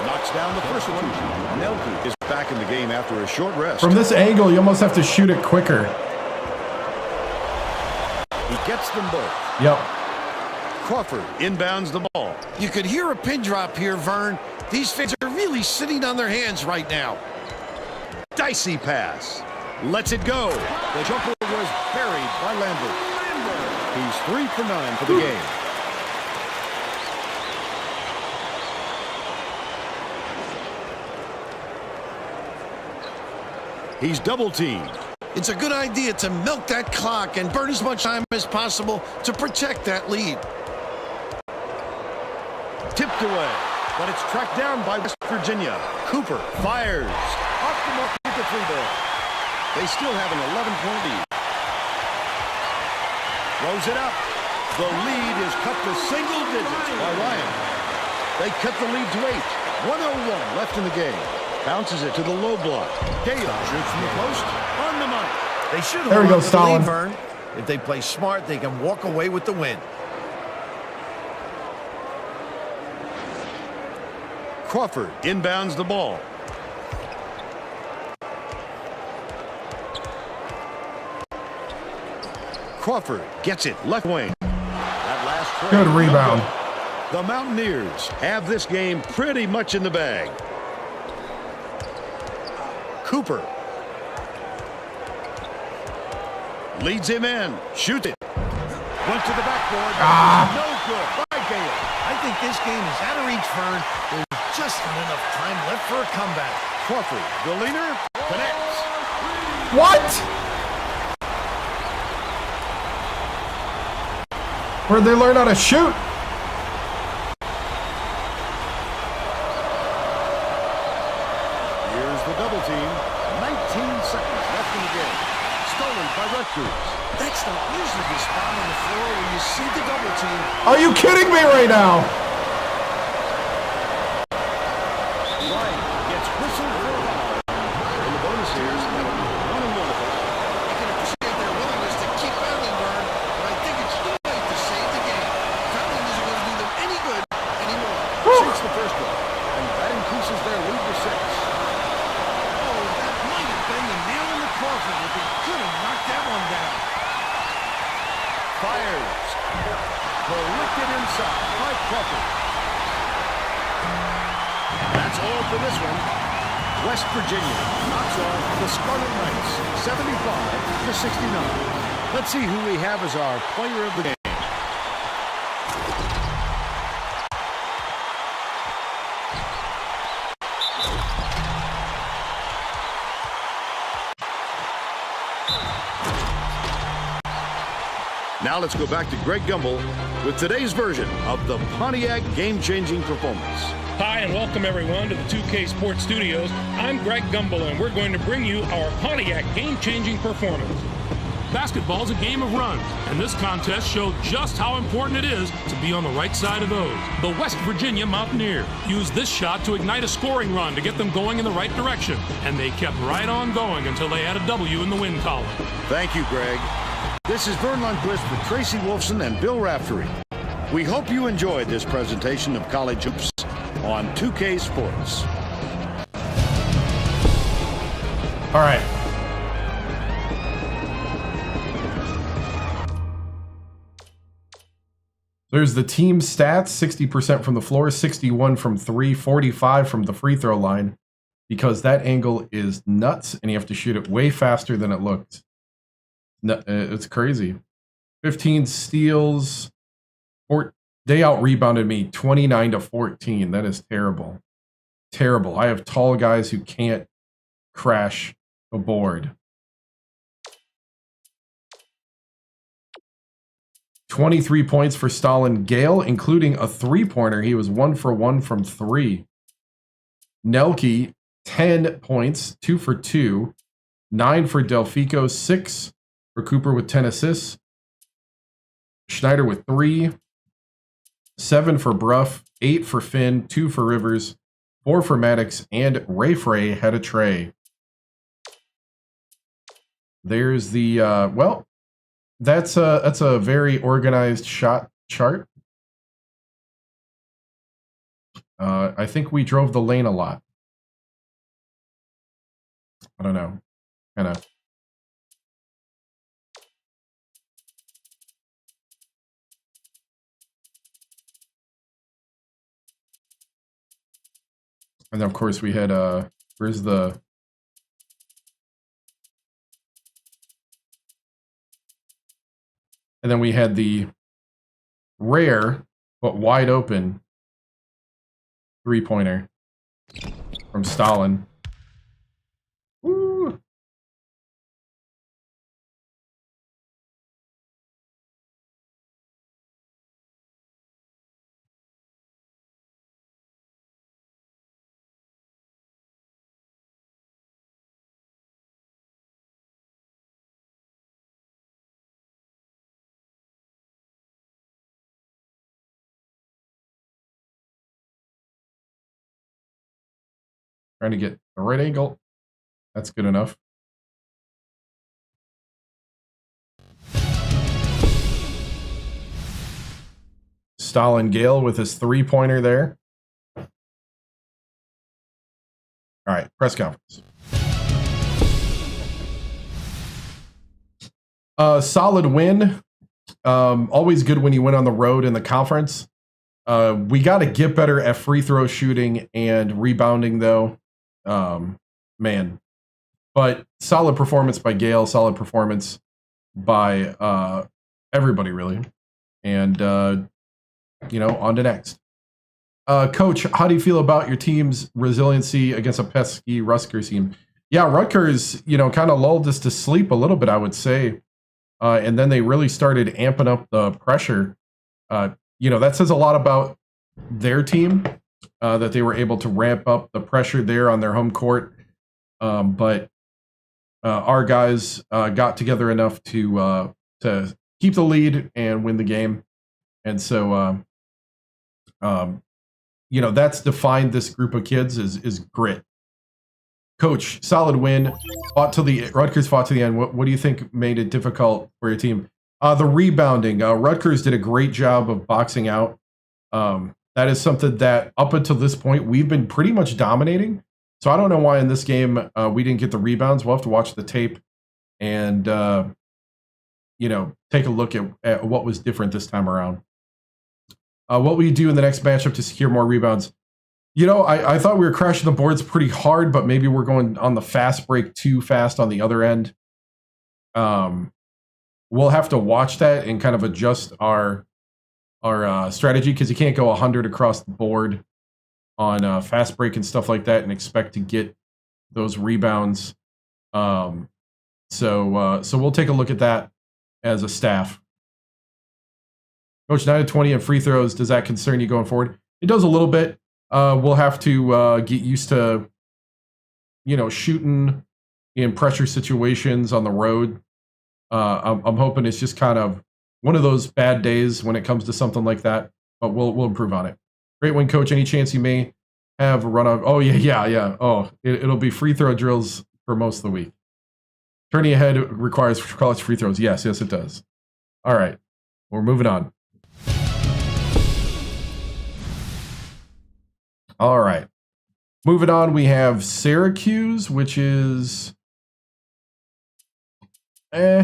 Knocks down the first one. Nelke is back in the game after a short rest. From this angle, you almost have to shoot it quicker. He gets them both. Yep. Crawford inbounds the ball. You could hear a pin drop here, Vern. These fans are really sitting on their hands right now. Dicey pass. Lets it go. The jumper was buried by Lambert. He's 3 for 9 for the game. He's double teamed. It's a good idea to milk that clock and burn as much time as possible to protect that lead. Tipped away, but it's tracked down by West Virginia. Cooper fires. Off the mark with the free ball. They still have an 11-point lead. Throws it up. The lead is cut to single digits by Ryan. They cut the lead to 8. 1:01 left in the game. Bounces it to the low block. Gale shoots from the post. On the money. They should have There we go, won the Stalin. lead, Vern. If they play smart, they can walk away with the win. Crawford inbounds the ball. Crawford gets it left wing. That last play, Good rebound. The Mountaineers have this game pretty much in the bag. Cooper leads him in. Shoot it. Went to the backboard. No good by Gale. I think this game is out of reach, Vern. There's just not enough time left for a comeback. Crawford, the leaner, connects. What? Where'd they learn how to shoot? Here's the double team. 19 seconds left in the game. Stolen by Rutgers. That's not usually the spot on the floor where you see the double team. Are you kidding me right now? Ryan gets whistled for a foul. And the bonus here is that'll be 1-1. I can appreciate their willingness to keep fouling, Vern, but I think it's too late to save the game. Fouling isn't going to do them any good anymore. Since the first one. And that increases their lead to 6. Oh, that might have been the nail in the coffin if he could have knocked that one down. Fires. Collected inside by Crawford. That's all for this one. West Virginia knocks off the Scarlet Knights 75-69. Let's see who we have as our player of the game. Now let's go back to Greg Gumbel with today's version of the Pontiac game-changing performance. Hi, and welcome everyone to the 2K Sports Studios. I'm Greg Gumbel, and we're going to bring you our Pontiac game-changing performance. Basketball is a game of runs, and this contest showed just how important it is to be on the right side of those. The West Virginia Mountaineers used this shot to ignite a scoring run to get them going in the right direction, and they kept right on going until they had a W in the win column. Thank you, Greg. This is Vern Lundquist with Tracy Wolfson and Bill Raftery. We hope you enjoyed this presentation of college hoops on 2K Sports. All right. There's the team stats, 60% from the floor, 61 from 3, 45 from the free throw line, because that angle is nuts and you have to shoot it way faster than it looked. No, it's crazy. 15 steals. They out-rebounded me 29-14. That is terrible. Terrible. I have tall guys who can't crash a board. 23 points for Stalin Gale, including a three-pointer. He was 1 for 1 from 3. Nelke, 10 points, 2 for 2. 9 for Delfico, 6 for Cooper with 10 assists. Schneider with 3. 7 for Bruff, 8 for Finn, 2 for Rivers, 4 for Maddox, and Ray Frey had a tray. There's the, well, that's a very organized shot chart. I think we drove the lane a lot. I don't know. Kind of. And then, of course, we had, where's the... And then we had the rare, but wide open three-pointer from Stalin. Woo. Trying to get the right angle. That's good enough. Stalin Gale with his three-pointer there. All right, press conference. Solid win. Always good when you win on the road in the conference. We got to get better at free throw shooting and rebounding, though. Man. But solid performance by Gale, solid performance by everybody, really. And, you know, on to next. Coach, how do you feel about your team's resiliency against a pesky Rutgers team? Yeah, Rutgers, you know, kind of lulled us to sleep a little bit, I would say. And then they really started amping up the pressure. that says a lot about their team, that they were able to ramp up the pressure there on their home court. But our guys got together enough to keep the lead and win the game. And so, that's defined this group of kids is grit. Coach, solid win. Rutgers fought to the end. What do you think made it difficult for your team? The rebounding. Rutgers did a great job of boxing out. That is something that up until this point we've been pretty much dominating. So I don't know why in this game we didn't get the rebounds. We'll have to watch the tape and take a look at what was different this time around. What will you do in the next matchup to secure more rebounds? I thought we were crashing the boards pretty hard, but maybe we're going on the fast break too fast on the other end. We'll have to watch that and kind of adjust our strategy, because you can't go 100 across the board on fast break and stuff like that and expect to get those rebounds. So we'll take a look at that as a staff. Coach, 9 of 20 in free throws. Does that concern you going forward? It does a little bit. We'll have to get used to, shooting in pressure situations on the road. I'm hoping it's just kind of one of those bad days when it comes to something like that, but we'll improve on it. Great win, Coach. Any chance you may have a run on? Oh, yeah. Oh, it'll be free throw drills for most of the week. Turning ahead requires college free throws. Yes, it does. All right, we're moving on. All right. Moving on, we have Syracuse, which is I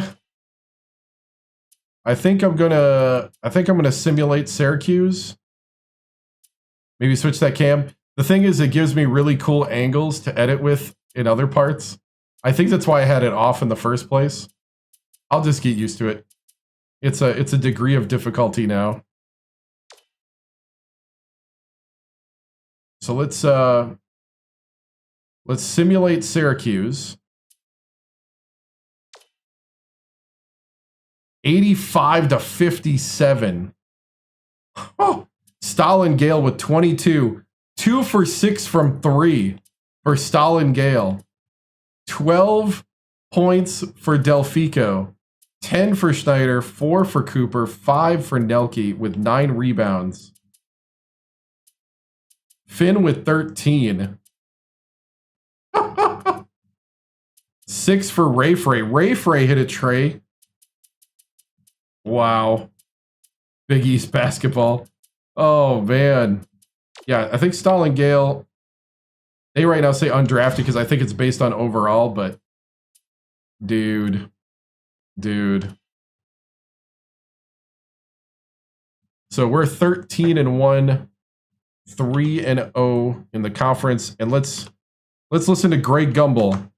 think I'm gonna simulate Syracuse. Maybe switch that cam. The thing is, it gives me really cool angles to edit with in other parts. I think that's why I had it off in the first place. I'll just get used to it. It's a degree of difficulty now. So let's simulate Syracuse. 85-57. Oh, Stalin Gale with 22. 2 for 6 from 3 for Stalin Gale. 12 points for Delfico. 10 for Schneider. 4 for Cooper. 5 for Nelke with 9 rebounds. Finn with 13. 6 for Rayfray. Rayfray hit a tray. Wow. Big East basketball. Oh, man. Yeah, I think Stalin Gale, they right now say undrafted because I think it's based on overall, but dude. So we're 13-1, 3-0 in the conference, and let's listen to Greg Gumbel.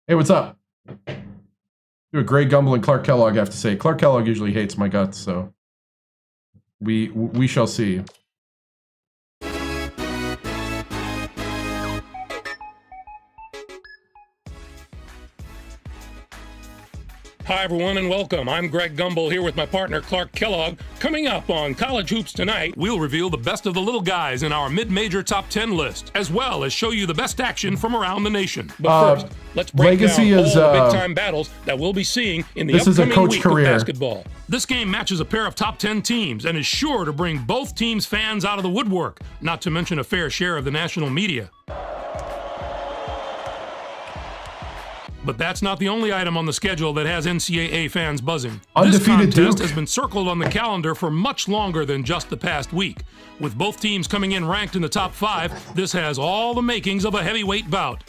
Hey, what's up? Do what Greg Gumbel and Clark Kellogg have to say. Clark Kellogg usually hates my guts, so we shall see. Hi, everyone, and welcome. I'm Greg Gumbel here with my partner, Clark Kellogg. Coming up on College Hoops tonight, we'll reveal the best of the little guys in our mid-major top 10 list, as well as show you the best action from around the nation. But first, let's break down all the big-time battles that we'll be seeing in the upcoming week of basketball. This game matches a pair of top 10 teams and is sure to bring both teams' fans out of the woodwork, not to mention a fair share of the national media. But that's not the only item on the schedule that has NCAA fans buzzing. This contest has been circled on the calendar for much longer than just the past week. With both teams coming in ranked in the top 5, this has all the makings of a heavyweight bout.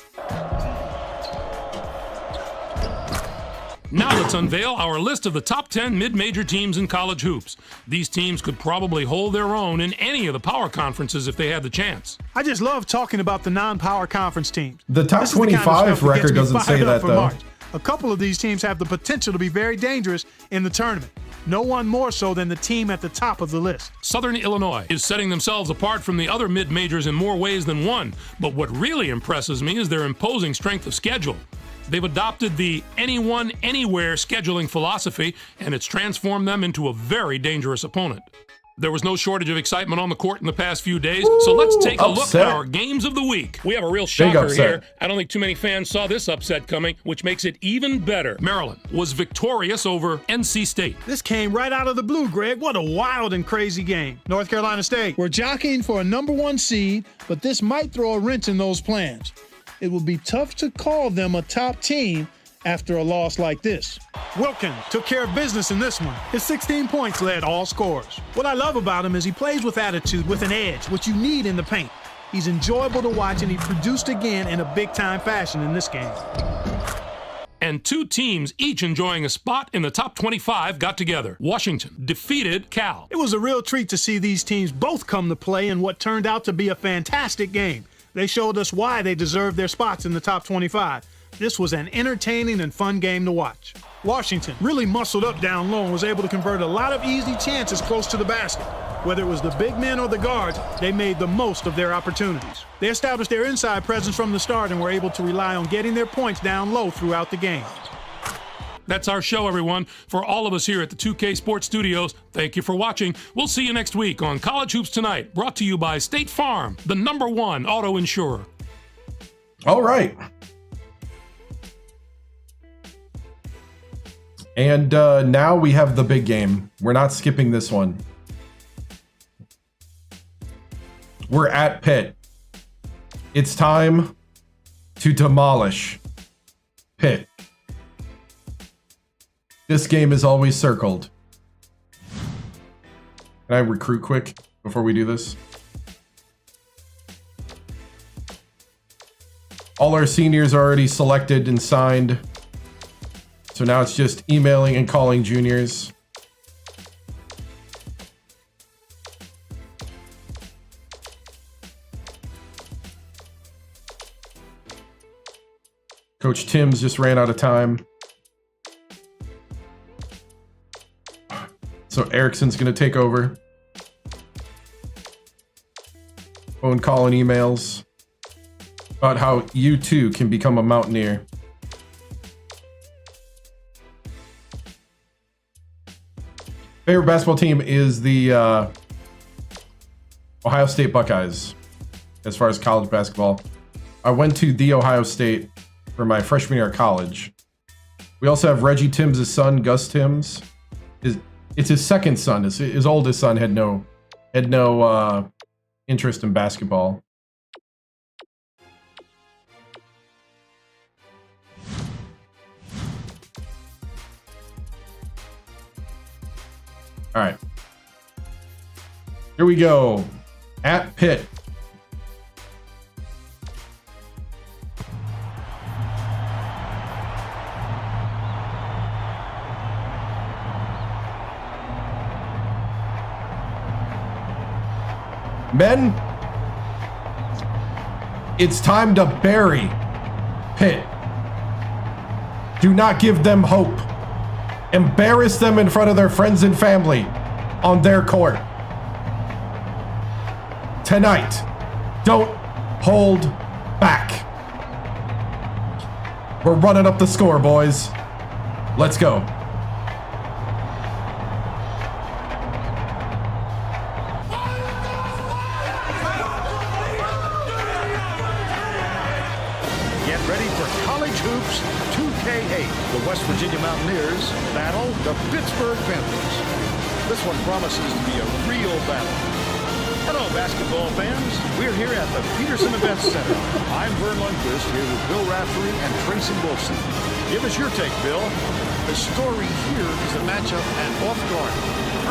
Now let's unveil our list of the top 10 mid-major teams in college hoops. These teams could probably hold their own in any of the power conferences if they had the chance. I just love talking about the non-power conference teams. The top 25 record doesn't say that, though. A couple of these teams have the potential to be very dangerous in the tournament. No one more so than the team at the top of the list. Southern Illinois is setting themselves apart from the other mid-majors in more ways than one, but what really impresses me is their imposing strength of schedule. They've adopted the anyone, anywhere scheduling philosophy, and it's transformed them into a very dangerous opponent. There was no shortage of excitement on the court in the past few days, so let's take a look at our games of the week. We have a real shocker here. I don't think too many fans saw this upset coming, which makes it even better. Maryland was victorious over NC State. This came right out of the blue, Greg. What a wild and crazy game. North Carolina State, we're jockeying for a #1 seed, but this might throw a wrench in those plans. It will be tough to call them a top team after a loss like this. Wilkin took care of business in this one. His 16 points led all scorers. What I love about him is he plays with attitude, with an edge, what you need in the paint. He's enjoyable to watch, and he produced again in a big-time fashion in this game. And two teams, each enjoying a spot in the top 25, got together. Washington defeated Cal. It was a real treat to see these teams both come to play in what turned out to be a fantastic game. They showed us why they deserved their spots in the top 25. This was an entertaining and fun game to watch. Washington really muscled up down low and was able to convert a lot of easy chances close to the basket. Whether it was the big men or the guards, they made the most of their opportunities. They established their inside presence from the start and were able to rely on getting their points down low throughout the game. That's our show, everyone. For all of us here at the 2K Sports Studios, thank you for watching. We'll see you next week on College Hoops Tonight, brought to you by State Farm, the #1 auto insurer. All right. And now we have the big game. We're not skipping this one. We're at Pitt. It's time to demolish Pitt. This game is always circled. Can I recruit quick before we do this? All our seniors are already selected and signed. So now it's just emailing and calling juniors. Coach Timms just ran out of time. So Erickson's going to take over. Phone call and emails about how you too can become a Mountaineer. Favorite basketball team is the Ohio State Buckeyes as far as college basketball. I went to The Ohio State for my freshman year of college. We also have Reggie Timms' son, Gus Timms. It's his second son. His oldest son had no interest in basketball. All right. Here we go. At Pitt. Men, it's time to bury Pitt. Do not give them hope. Embarrass them in front of their friends and family on their court. Tonight, don't hold back. We're running up the score, boys. Let's go. Get ready for College Hoops 2K8. The West Virginia Mountaineers battle the Pittsburgh Panthers. This one promises to be a real battle. Hello, basketball fans. We're here at the Peterson Events Center. I'm Vern Lundquist here with Bill Raftery and Tracy Wolfson. Give us your take, Bill. The story here is the matchup at off guard.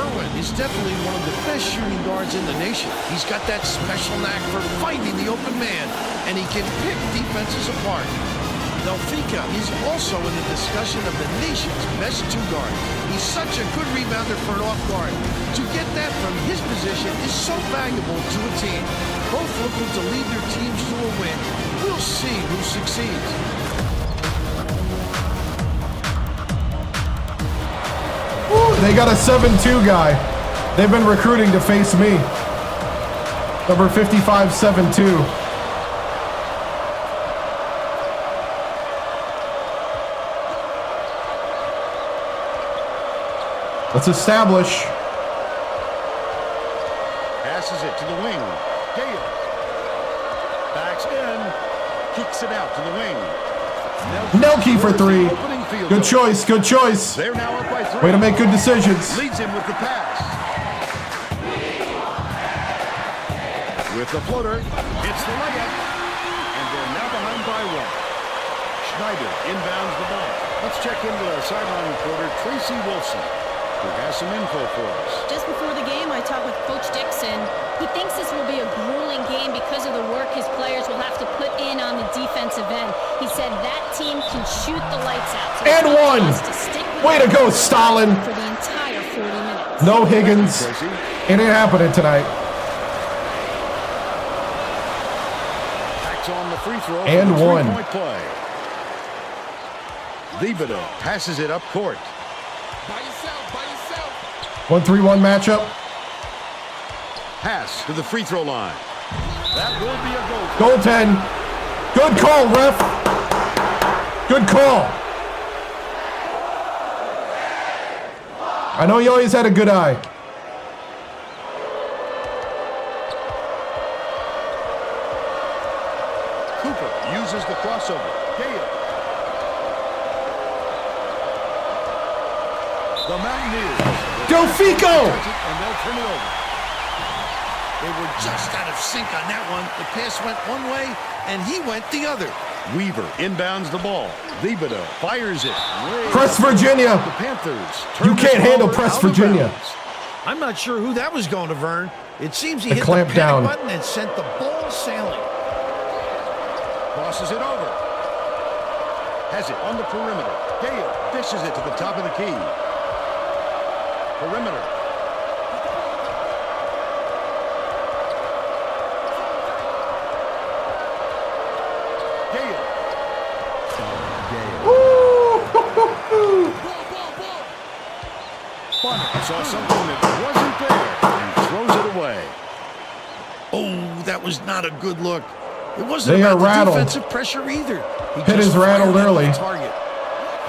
Irwin is definitely one of the best shooting guards in the nation. He's got that special knack for finding the open man, and he can pick defenses apart. Delfica is also in the discussion of the nation's best two guard. He's such a good rebounder for an off guard. To get that from his position is so valuable to a team. Both looking to lead their teams to a win. We'll see who succeeds. They got a 7-2 guy. They've been recruiting to face me. Number 55-7-2. Let's establish. Passes it to the wing. Gale. Backs in. Kicks it out to the wing. Nelke for three. Opening field Good goal. choice. Good choice. They're now up by 3. Way to make good decisions. Leads him with the pass. With the floater, hits the layup. And they're now behind by 1. Schneider inbounds the ball. Let's check into our sideline reporter, Tracy Wilson, who has some info for us. Just before the game, I talked with Coach Dixon. He thinks this will be a grueling game because of the work his players will have to put in on the defensive end. He said that team can shoot the lights out. So And one. Way to go, Stalin. For the entire 40 minutes. No Higgins. It ain't happening tonight. Backs on the free throw. And for the one. Three-point play. Thibodeau passes it up court. By yourself, by yourself. 1-3-1 matchup. Pass to the free throw line. That will be a goal. Goaltend. Good call, ref. Good call. I know you always had a good eye. Cooper uses the crossover. Gale. The Mountaineers. Delfico. And they'll turn it over. They were just out of sync on that one. The pass went one way, and he went the other. Weaver inbounds the ball. Thibodeau fires it. Way Press up. Virginia. The Panthers. You turn can't this handle ball press out of Virginia. bounds. I'm not sure who that was going to, Vern. It seems he The hit clamp the panic down. button and sent the ball sailing. Crosses it over. Has it on the perimeter. Gale dishes it to the top of the key. Perimeter. Gale. Bunner saw something that wasn't there and throws it away. Oh, that was not a good look. It wasn't They are about the rattled. defensive pressure either. He Pitt just is rattled fired at early. the target.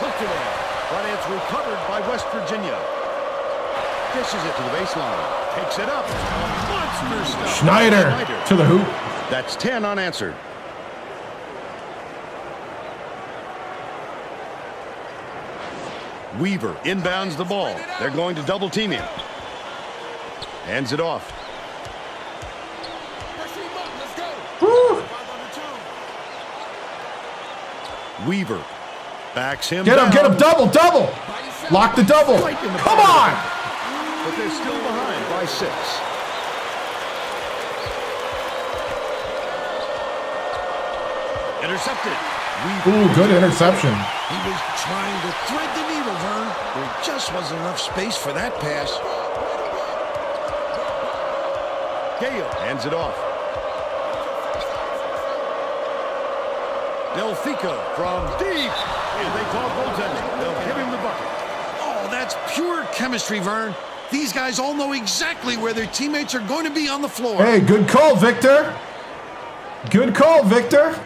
Poked it in, but it's recovered by West Virginia. Dishes it to the baseline. Takes it up. Monster stuff. Schneider to the hoop. That's 10 unanswered. Weaver inbounds the ball. They're going to double team him. Hands it off. Pressure him up. Let's go. 5 on the 2. Weaver backs him Get him, down. get him. Double, double. Lock the double. Come on. But they're still behind by 6. Intercepted. Ooh, good interception. He was trying to thread the needle, Vern. There just wasn't enough space for that pass. Gale hands it off. Delfico from deep. And they call goaltending. They'll give him the bucket. Oh, that's pure chemistry, Vern. These guys all know exactly where their teammates are going to be on the floor. Hey, good call, Victor. Good call, Victor.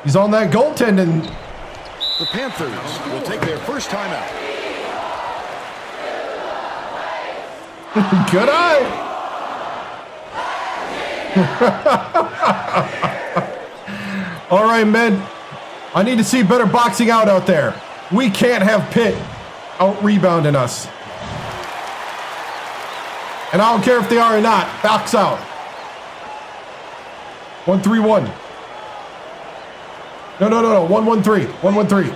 He's on that goaltending. The Panthers will take their first timeout. Good eye. All right, men. I need to see better boxing out there. We can't have Pitt out-rebounding us. And I don't care if they are or not. Box out. 1-3-1. No. 1-1-3. 1-1-3.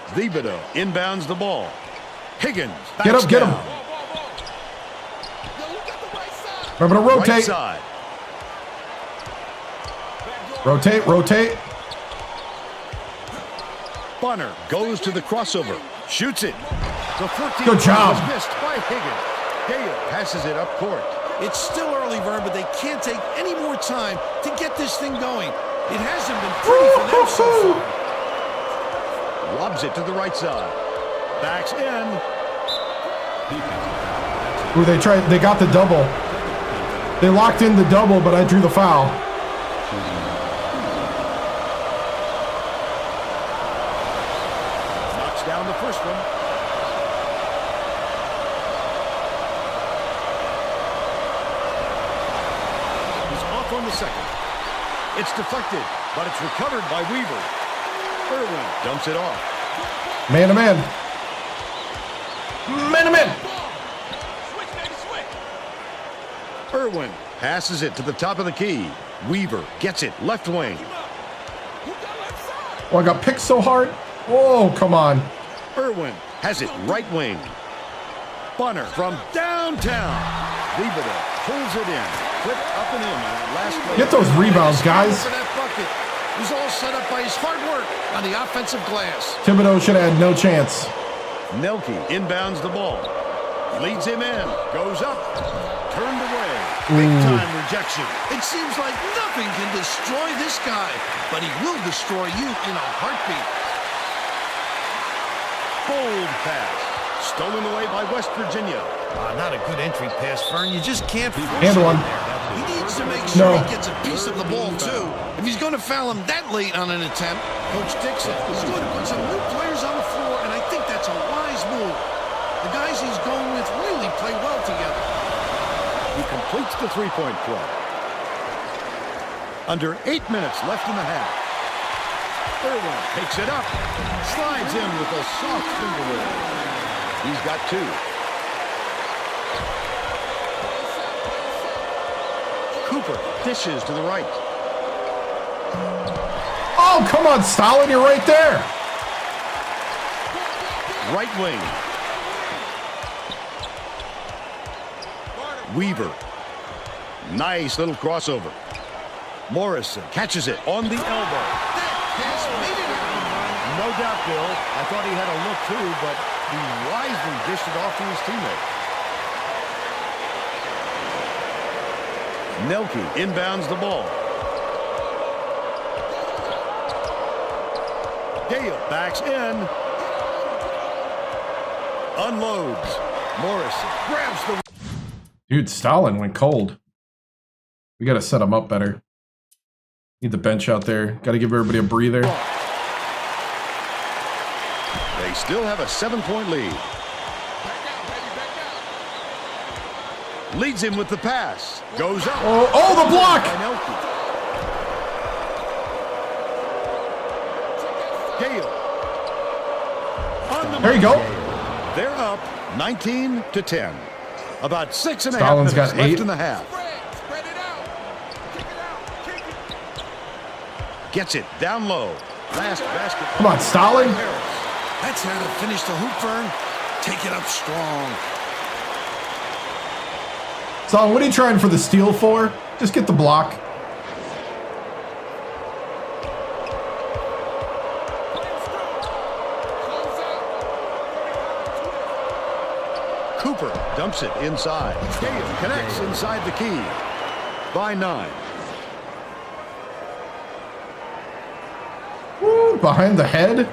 Thibodeau inbounds the ball. Higgins Get backs him, get him. down. Yo, who got the right side? Remember to Right rotate. side. Rotate. Bunner goes to the crossover. Shoots it. The 14th Good job. was missed by Higgins. Gale passes it up court. It's still early, Vern, but they can't take any more time to get this thing going. It hasn't been pretty for them so far. Lobs it to the right side. Backs in. Ooh, they got the double. They locked in the double, but I drew the foul. Knocks down the first one. on the second. It's deflected, but it's recovered by Weaver. Irwin dumps it off. Man to man. Man to man. Switch, baby, switch. Irwin passes it to the top of the key. Weaver gets it left wing. Who got left side? Oh, I got picked so hard. Oh, come on. Irwin has it right wing. Bunner from downtown. Lieberman pulls it in. Put up and in on that last play. Get those rebounds, guys. For that bucket. It was all set up by his hard work on the offensive glass. Thibodeau should have had no chance. Nelke inbounds the ball. Leads him in. Goes up. Turned away. Big time rejection. It seems like nothing can destroy this guy, but he will destroy you in a heartbeat. Bold pass. Stolen away by West Virginia. Not a good entry pass, Fern. You just can't force And it one. there. He needs to make sure No. he gets a piece of the ball, too. If he's going to foul him that late on an attempt, Coach Dixon is going to put some new players on the floor, and I think that's a wise move. The guys he's going with really play well together. He completes the three-point play. Under 8 minutes left in the half. Irwin takes it up. Slides in with a soft finger roll. He's got two. Cooper dishes to the right. Oh, come on, Stalin. You're right there. Right wing. Weaver. Nice little crossover. Morrison catches it on the elbow. No doubt, Bill. I thought he had a look too, but he wisely dished it off to his teammate. Nelke inbounds the ball. Gale backs in. Unloads. Morrison grabs the... Dude, Stalin went cold. We got to set him up better. Need the bench out there. Got to give everybody a breather. They still have a 7-point lead. Leads him with the pass. Goes up. Oh, the block! Gale. There you go. They're up 19-10. About 6.5 Stalin's minutes got left 8. in the half. Spread it out. Kick it out. Kick it. Gets it down low. Last basket. Come on, Stalin. That's how to finish the hoop, Fern. Take it up strong. Stalin, what are you trying for the steal for? Just get the block. Cooper dumps it inside. Gale connects inside the key. By 9. Woo, behind the head.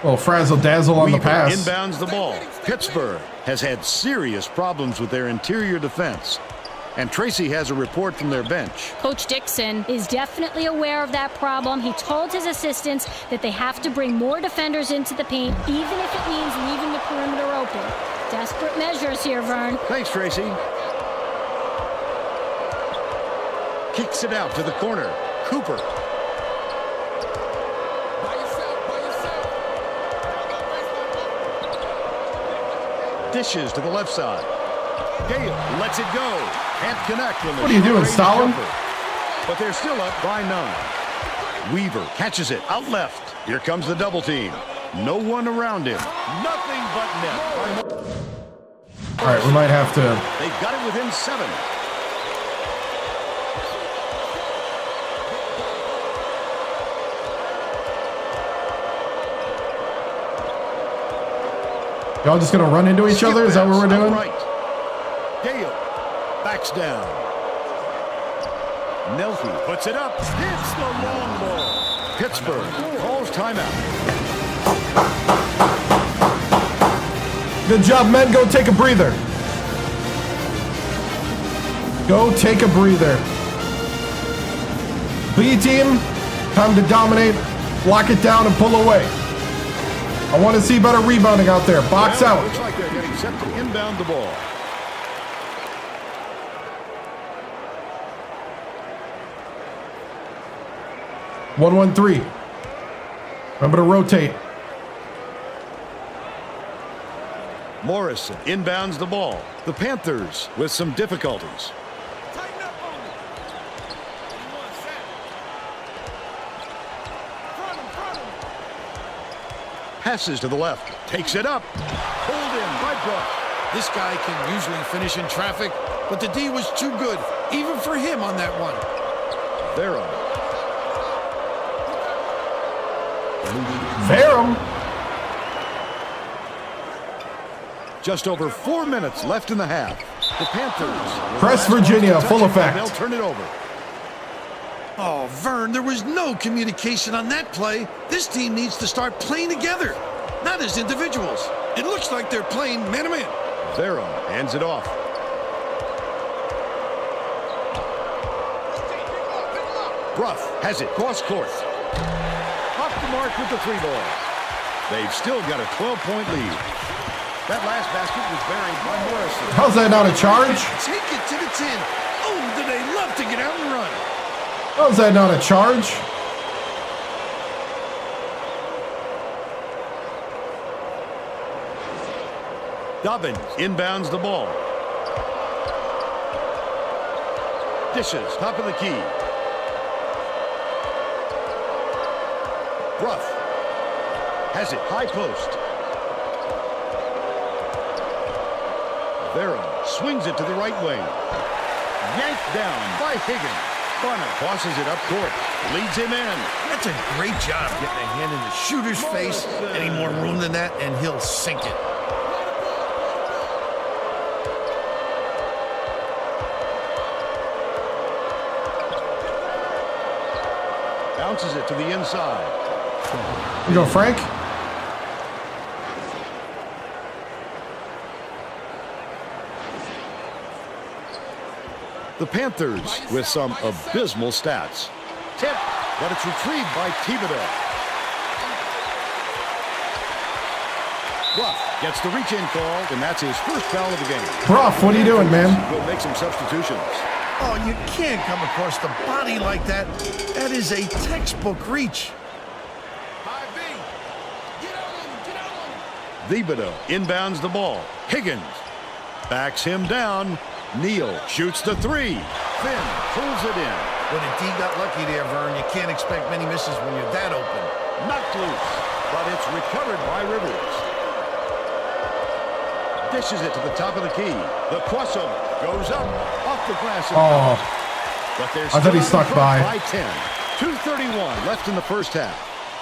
Well, frazzle dazzle on the Weaver pass. inbounds the ball. Pittsburgh has had serious problems with their interior defense. And Tracy has a report from their bench. Coach Dixon is definitely aware of that problem. He told his assistants that they have to bring more defenders into the paint, even if it means leaving the perimeter open. Desperate measures here, Vern. Thanks, Tracy. Kicks it out to the corner. Cooper. By yourself. By yourself. Dishes to the left side. Gale lets it go. Can't connect when the What are you doing, short-range Stalin? jumper. But they're still up by 9. Weaver catches it out left. Here comes the double team. No one around him. Nothing but net. All right, we might have to. They've got it within 7. Y'all just gonna run into each other? Is that what we're doing? Right. Gale backs down. Nelke puts it up. Hits the long ball. Pittsburgh calls timeout. Good job, men. Go take a breather. Go take a breather. B team, time to dominate. Lock it down and pull away. I want to see better rebounding out there. Box Well, out. looks like they're getting set to inbound the ball. 1-1-3. Remember to rotate. Morrison inbounds the ball. The Panthers with some difficulties. Tighten up on it. Front him. Passes to the left. Takes it up. Pulled in by Bruff. This guy can usually finish in traffic, but the D was too good, even for him on that one. Vera. Ferrum. Just over 4 minutes left in the half. The Panthers. Press Virginia, full effect. They'll turn it over. Oh, Vern, there was no communication on that play. This team needs to start playing together, not as individuals. It looks like they're playing man-to-man. Vera hands it off. Bruff has it cross court. Off the mark with the 3-ball. They've still got a 12-point lead. That last basket was buried by Morrison. How's that not a charge? Take it to the 10. Oh, do they love to get out and run. How's that not a charge? Dobbins inbounds the ball. Dishes, top of the key. Bruff has it, high post. Vera swings it to the right wing. Yanked down by Higgins. Bonner tosses it up court. Leads him in. That's a great job getting a hand in the shooter's face. Any more room than that, and he'll sink it. Bounces it to the inside. You go, Frank. The Panthers with some abysmal stats. Tip, but it's retrieved by Thibodeau. Bruff gets the reach-in call, and that's his first foul of the game. Bruff, what are you doing, man? Will make some substitutions. Oh, you can't come across the body like that. That is a textbook reach. High V. Get out on him. Thibodeau inbounds the ball. Higgins backs him down. Neal shoots the 3. Finn pulls it in. When a D got lucky there, Vern, you can't expect many misses when you're that open. Knocked loose, but it's recovered by Rivers. Dishes it to the top of the key. The crossover goes up off the glass. Oh, But there's I thought he stuck by. 10. 2:31 left in the first half.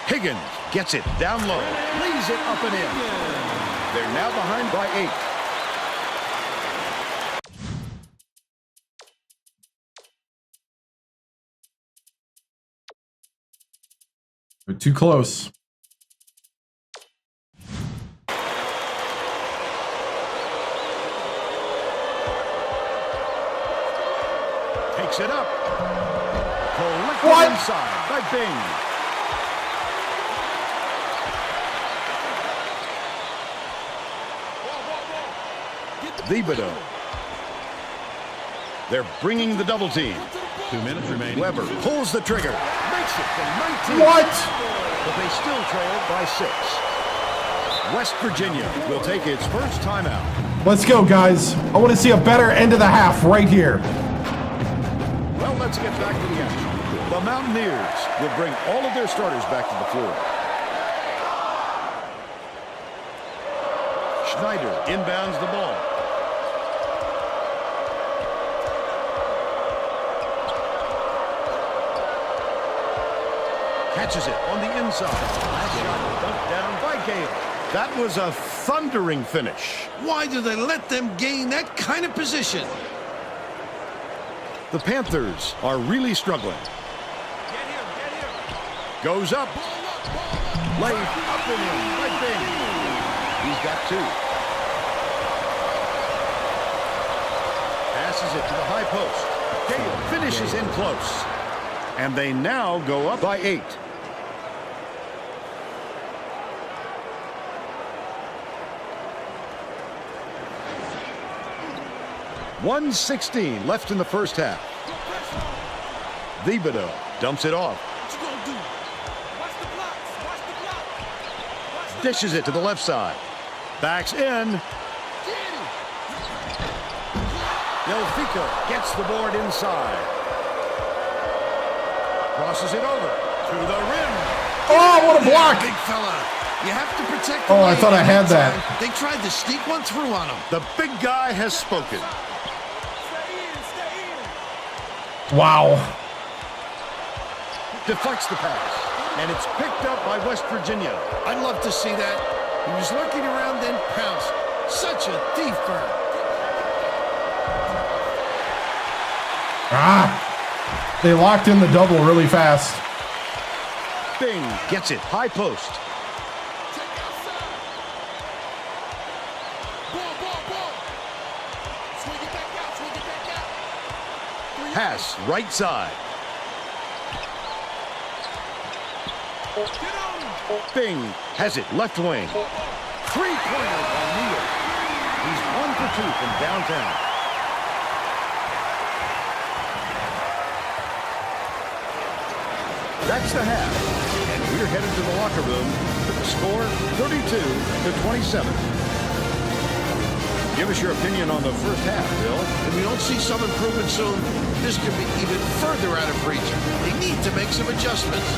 Higgins gets it down low, lays it up and in. They're now behind by 8. They're too close. Takes it up. Collected What? inside by Bing. Thibodeau. They're bringing the double team. 2 minutes remaining. Weber pulls the trigger. Makes it to 19. What? But they still trail by 6. West Virginia will take its first timeout. Let's go, guys. I want to see a better end of the half right here. Well, let's get back to the action. The Mountaineers will bring all of their starters back to the floor. Schneider inbounds the ball. Catches it on the inside. Last shot dunked down by Gale. That was a thundering finish. Why do they let them gain that kind of position? The Panthers are really struggling. Get here. Goes up. Laid up and in by Bing. He's got 2. Passes it to the high post. Gale finishes in close. And they now go up by 8. .116 left in the first half. Thibodeau dumps it off. Dishes it to the left side. Backs in. Delfico gets the board inside. Crosses it over to the rim. Oh, what a block! Big fella. You have to protect the Oh, I lane, thought I and had that that. time, They tried to sneak one through on him. The big guy has spoken. Wow. Deflects the pass. And it's picked up by West Virginia. I'd love to see that. He was lurking around, then pounced. Such a thief bird. They locked in the double really fast. Bing gets it. High post. Pass right side. Bing has it left wing. Three-pointer by Neal. He's 1 for 2 from downtown. That's the half. And we're headed to the locker room with the score 32-27. Give us your opinion on the first half, Bill. If we don't see some improvement soon, this could be even further out of reach. They need to make some adjustments.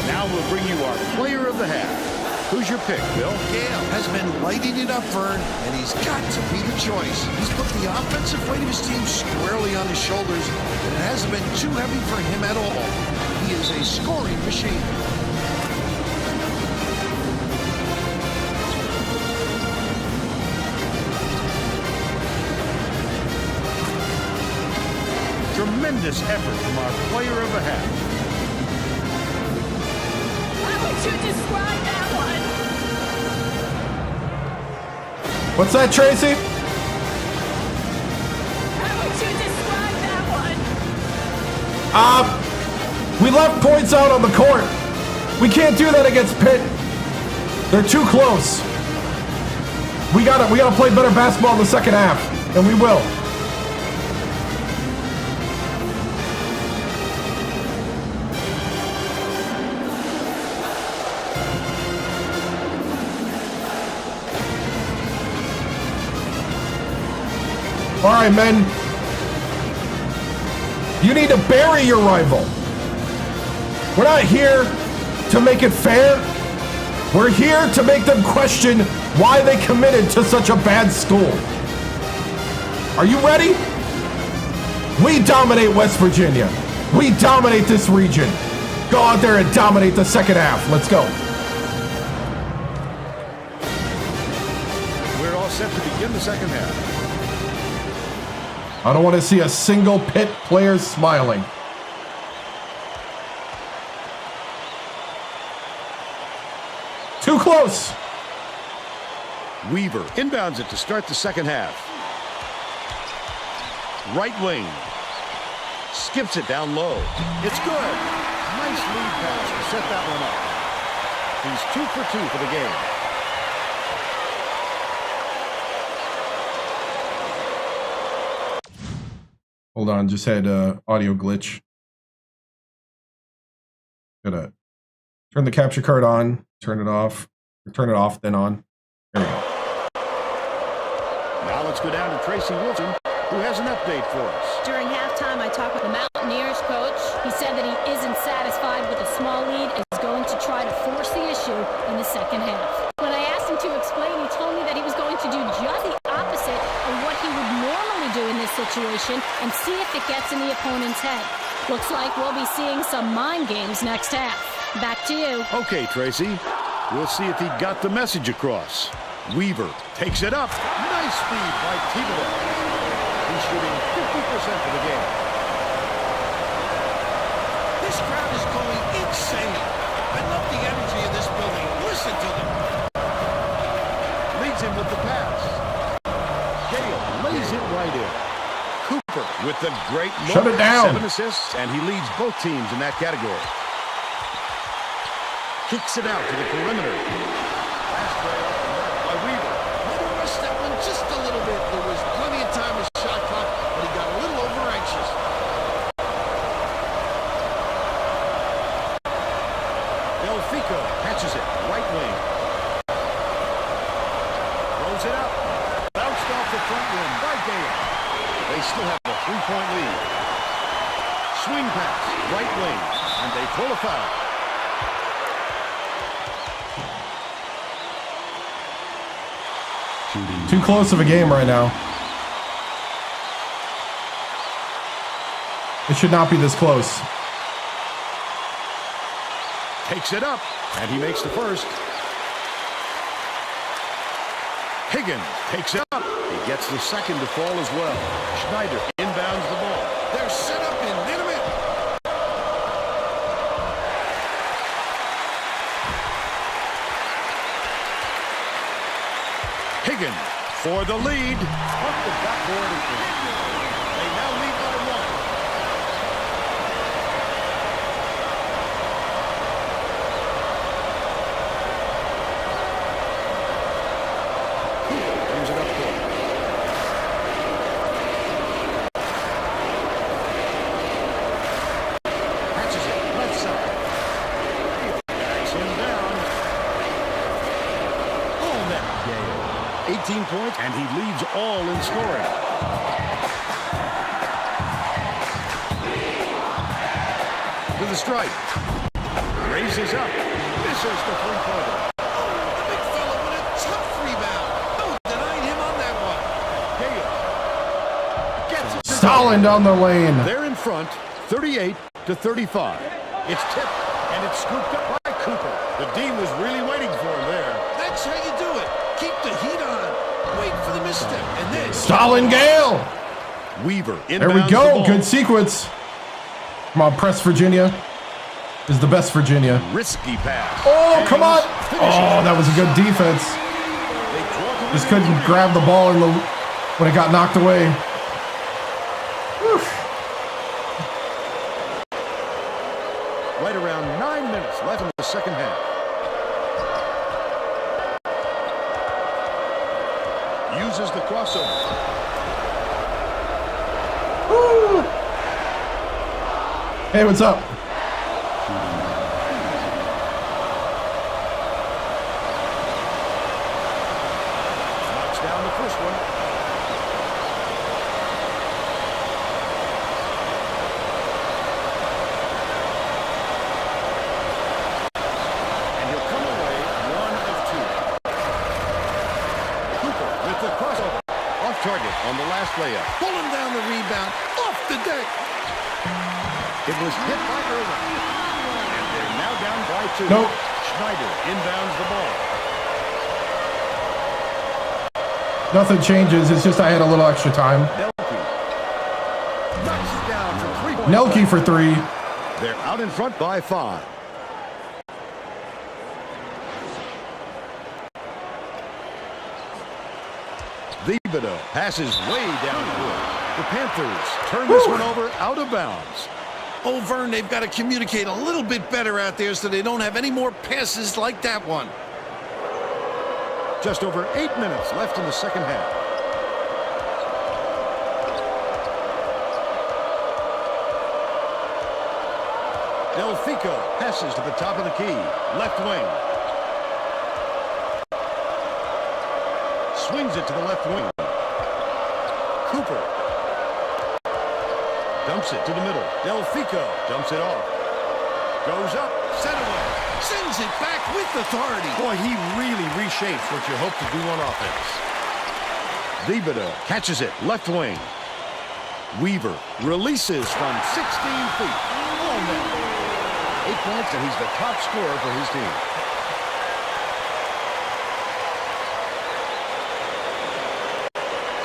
Now we'll bring you our player of the half. Who's your pick, Bill? Gale has been lighting it up, Vern, and he's got to be the choice. He's put the offensive weight of his team squarely on his shoulders, and it hasn't been too heavy for him at all. He is a scoring machine. Tremendous effort from our player of the half. How would you describe that one? What's that, Tracy? How would you describe that one? We left points out on the court. We can't do that against Pitt. They're too close. We gotta play better basketball in the second half, and we will. All right, men. You need to bury your rival. We're not here to make it fair. We're here to make them question why they committed to such a bad school. Are you ready? We dominate West Virginia. We dominate this region. Go out there and dominate the second half. Let's go. We're all set to begin the second half. I don't want to see a single Pitt player smiling. Too close. Weaver inbounds it to start the second half. Right wing. Skips it down low. It's good. Nice lead pass to set that one up. He's 2 for 2 for the game. Hold on, just had audio glitch. Gotta turn the capture card on, turn it off, or turn it off, then on. There we go. Now let's go down to Tracy Wilson, who has an update for us. During halftime, I talked with the Mountaineers coach. He said that he isn't satisfied with a small lead and is going to try to force the issue in the second half. When I asked him to explain, he told me that he was going to do just the opposite of what he would normally do in this situation and see if it gets in the opponent's head. Looks like we'll be seeing some mind games next half. Back to you. Okay, Tracy. We'll see if he got the message across. Weaver takes it up. Nice speed by Thibodeau. He's shooting 50% for the game. This crowd is going insane. I love the energy of this building. Listen to them. Leads him with the pass. Gale lays it right in. Cooper with the great look. Shut it down. 7 assists, and he leads both teams in that category. Kicks it out to the perimeter. Last play off the mark by Weaver. Let him rush that one just a little bit. There was plenty of time to shot clock, but he got a little over anxious. Fico catches it, right wing. Throws it up. Bounced off the front rim by Gale. They still have a 3-point lead. Swing pass, right wing, and they pull a foul. Too close of a game right now. It should not be this close. Takes it up, and he makes the first. Higgins takes it up. He gets the second to fall as well. Schneider inbounds the ball. They're set up in minute. Higgins for the lead. Off the backboard and in. They now lead by 1. Brings it up court. Catches it left side. Backs him down. Oh, that Gale. 18 points, and he leads all in scoring. To the strike. Raises up. Misses the three-pointer. Oh, the big fella with a tough rebound. No, denied him on that one. Gale gets it. Stalin down the lane. They're in front, 38-35. It's tipped, and it's scooped up by Cooper. The D was really waiting for him there. That's how you do it. Keep the heat on. Wait for the misstep, and then Stalin Gale. Weaver inbounds There we the go. ball. Good sequence. Come on, press Virginia. Is the best Virginia. Risky pass. Oh, come on. Finishes. Oh, that was a good defense. They draw to Just the couldn't end. grab the ball when it got knocked away. Whew. Right around 9 minutes left in the second half. Uses the crossover. Woo. Hey, what's up? Knocks down the first one. And he'll come away 1 of 2. Cooper with the crossover. Off target on the last layup. pulling down the rebound off the deck. It was hit by Irvin. And they're now down by 2. Nope. Schneider inbounds the ball. Nothing changes. It's just I had a little extra time. Nelke knocks it down for 3 points. Nelke for 3. They're out in front by 5. Thibodeau passes way downfield. The Panthers turn this one over out of bounds. Oh, Vern, they've got to communicate a little bit better out there so they don't have any more passes like that one. Just over 8 minutes left in the second half. Delfico passes to the top of the key. Left wing. Swings it to the left wing. Cooper. Dumps it to the middle. Delfico dumps it off. Goes up. Center away. Sends it back with authority. Boy, he really reshapes what you hope to do on offense. Thibodeau catches it. Left wing. Weaver releases from 16 feet. Oh, man. 8 points, and he's the top scorer for his team.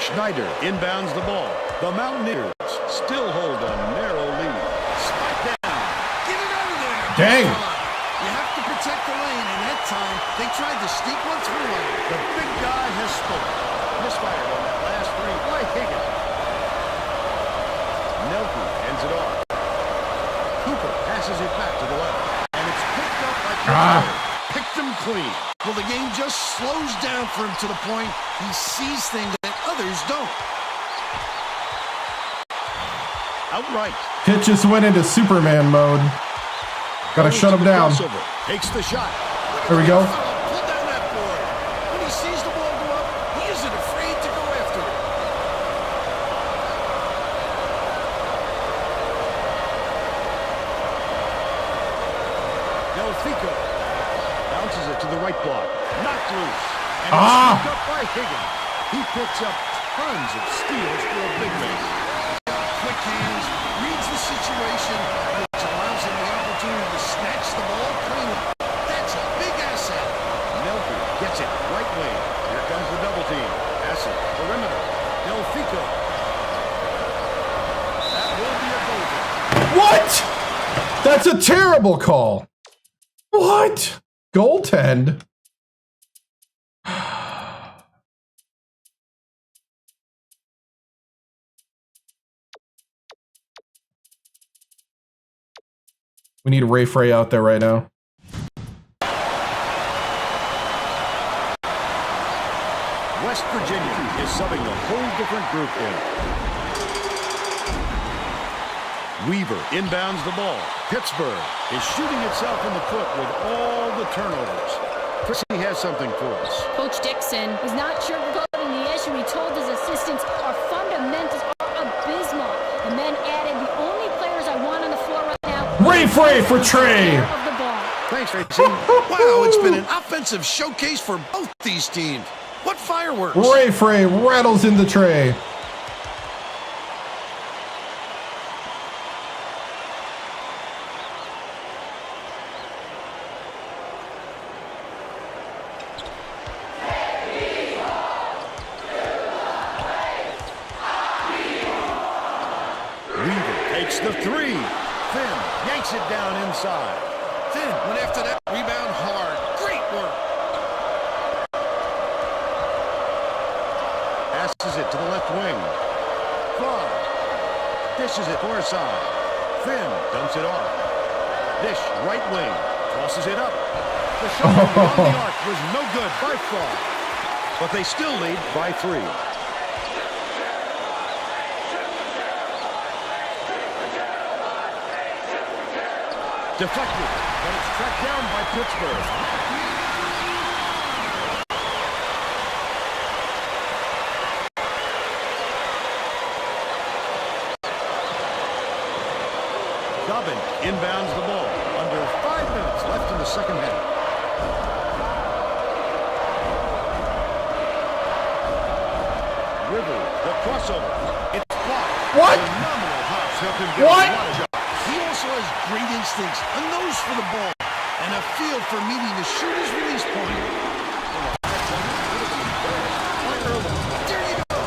Schneider inbounds the ball. The Mountaineers still hold a narrow lead. Spike down. Get it out of there. Dang. You have to protect the lane, and that time they tried to sneak one through on him. The big guy has spoken. Misfired on that last 3 by Higgins. Nelke ends it off. Cooper passes it back to the left. And it's picked up by Cooper. Picked him clean. Well, the game just slows down for him to the point he sees things that others don't. Outright. Pitt just went into Superman mode. Gotta shut him down. Takes the shot. There we go. Pull down that board. When he sees the ball go up, he isn't afraid to go after it. Delfico bounces it to the right block. Knocked loose. And Ah! up by Higgins. He picks up tons of steals for a big man. Quick hands, reads the situation, which allows him the opportunity to snatch the ball clean. That's a big asset. Melfi gets it right wing. Here comes the double team. Pass it. Perimeter. Delfico. That will be a goal. What? That's a terrible call. What? Goaltend? We need Ray Frey out there right now. West Virginia is subbing a whole different group in. Weaver inbounds the ball. Pittsburgh is shooting itself in the foot with all the turnovers. Chrissy has something for us. Coach Dixon is not sugarcoating the issue. He told his assistants our fundamentals are abysmal. And then added, the only players I want on the floor right now. Ray Frey for Trey. Of the ball. Thanks, Tracy. Wow, it's been an offensive showcase for both these teams. What fireworks! Ray Frey rattles in the tray. Weaver takes the three. Finn yanks it down inside. Finn went after that rebound hard. Great work. Passes it to the left wing. Claw dishes it far side. Finn dumps it off. Dish right wing. Tosses it up. The shot beyond the arc was no good by Claw. But they still lead by 3. Deflected, but it's tracked down by Pittsburgh. Dobbin inbounds the ball. Under 5 minutes left in the second half. River, the crossover. It's blocked. What? Phenomenal hops help him get What? a lot of shots. He also has great instincts, a nose for the ball, and a feel for meeting the shooter's release point. There you go.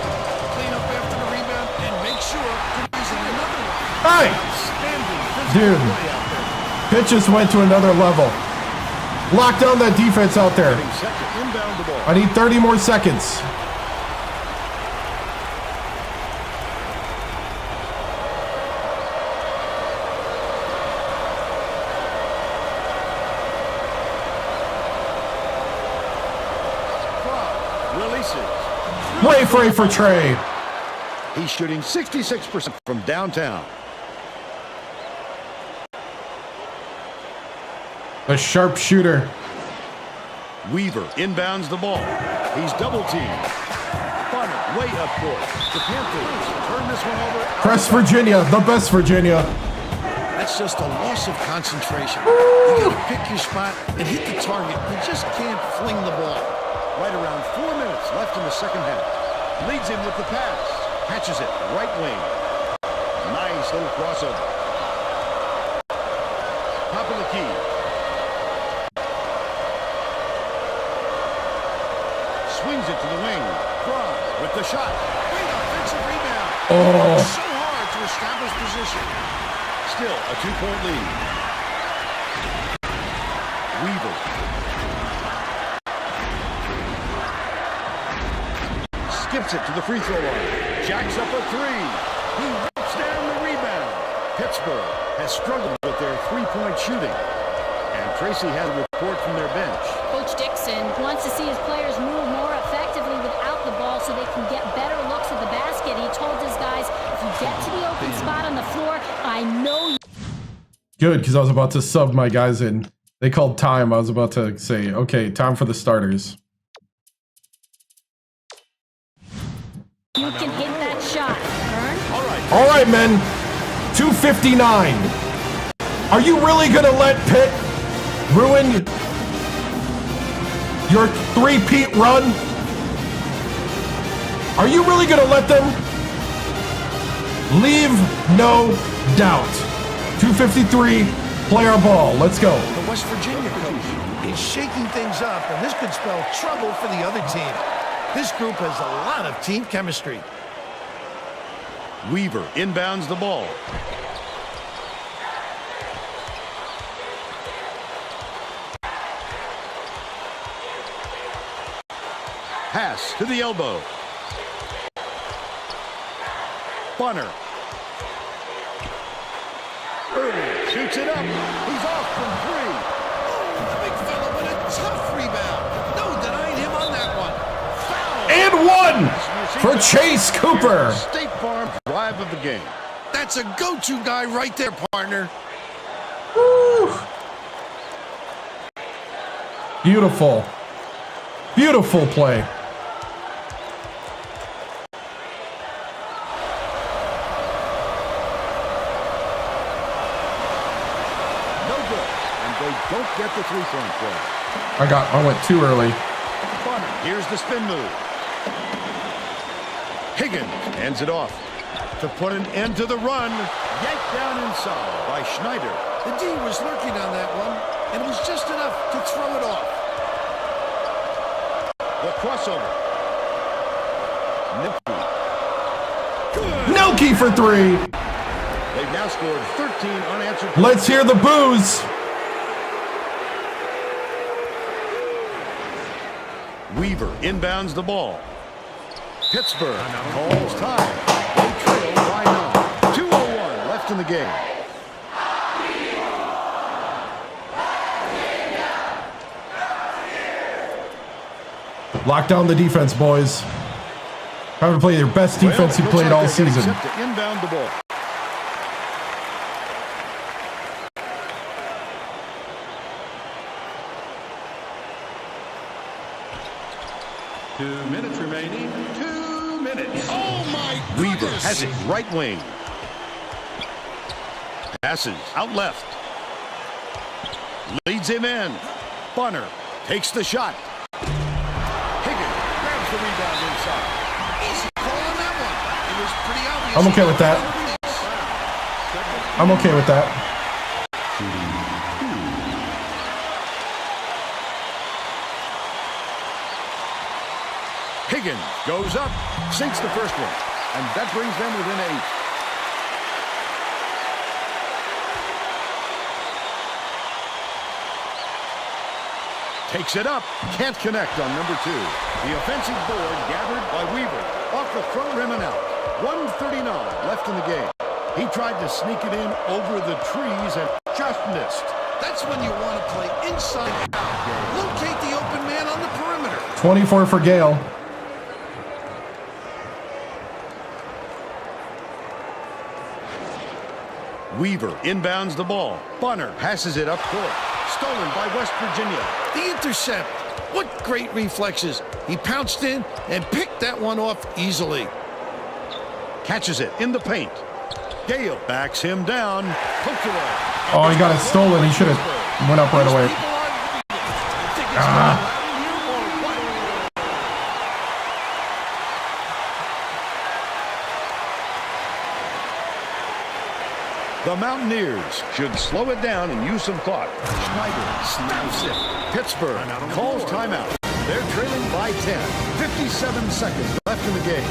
Clean up after the rebound and make sure to use another one. Hey! Outstanding physical Dude. play out there. Pitches went to another level. Lock down that defense out there. Getting set to inbound the ball. I need 30 more seconds. Releases. Ray Frey for Trey. He's shooting 66% from downtown. A sharpshooter. Weaver inbounds the ball. He's double teamed. Funnel way up court. The Panthers turn this one over. Press Virginia, the best Virginia. That's just a loss of concentration. You gotta pick your spot and hit the target. You just can't fling the ball. Right around 4 minutes left in the second half. Leads him with the pass. Catches it right wing. Nice little crossover. Top of the key. Swings it to the wing. Fry with the shot. Great offensive rebound. Oh. It's so hard to establish position. Still a 2-point lead. Weaver. Skips it to the free throw line. Jacks up a 3. He rips down the rebound. Pittsburgh has struggled with their three-point shooting. And Tracy had a report from their bench. Coach Dixon wants to see his players move more effectively without the ball so they can get better looks at the basket. He told his guys, if you get to the open spot on the floor, I know you. Good, because I was about to sub my guys in. They called time. I was about to say, okay, time for the starters. You can hit that shot, Vern. All right, men. 259. Are you really going to let Pitt ruin your three-peat run? Are you really going to let them? Leave no doubt. 253, play our ball. Let's go. The West Virginia coach is shaking things up, and this could spell trouble for the other team. This group has a lot of team chemistry. Weaver inbounds the ball. Pass to the elbow. Bunner. Early shoots it up. He's off from three. The big fella with a tough rebound. No denying him on that one. Foul. And one for Chase Cooper. State Farm drive of the game. That's a go-to guy right there, partner. Woo. Beautiful. Beautiful play. Don't get the three-point play. I went too early. Here's the spin move. Higgins ends it off. To put an end to the run, yanked down inside by Schneider. The D was lurking on that one, and it was just enough to throw it off. The crossover. Nelke for three. They've now scored 13 unanswered points. Let's hear the boos. Weaver inbounds the ball. Pittsburgh calls time. They trail by 9. 2:01 left in the game. Lock down the defense, boys. Time to play your best defense you played all season. Set to inbound the ball. Two minutes remaining. 2 minutes. Oh, my Weaver goodness. has it right wing. Passes out left. Leads him in. Bunner takes the shot. Higgins grabs the rebound inside. Easy call on that one. It was pretty obvious. I'm okay with that. I'm okay with that. Higgins goes up, sinks the first one, and that brings them within 8. Takes it up, can't connect on number 2. The offensive board gathered by Weaver off the front rim and out. 1:39 left in the game. He tried to sneak it in over the trees and just missed. That's when you want to play inside out. Locate the open man on the perimeter. 24 for Gale. Weaver inbounds the ball. Bunner passes it up court. Stolen by West Virginia. The intercept. What great reflexes. He pounced in and picked that one off easily. Catches it in the paint. Gale backs him down. Poked away. Oh, he got it stolen. He should have went up right away. The Mountaineers should slow it down and use some thought. Schneider snaps it. Pittsburgh calls timeout. They're trailing by 10. 57 seconds left in the game.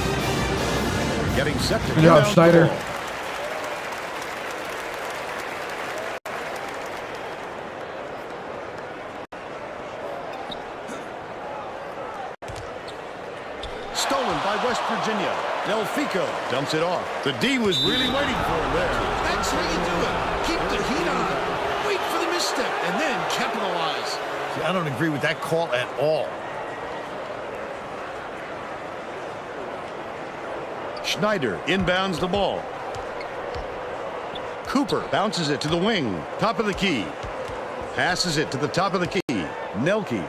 They're getting set to Good job, inbound Schneider. the ball. Stolen by West Virginia. Del Fico dumps it off. The D was really waiting for him there. That's how you do it. Keep the heat on. Wait for the misstep and then capitalize. See, I don't agree with that call at all. Schneider inbounds the ball. Cooper bounces it to the wing. Top of the key. Passes it to the top of the key. Nelke.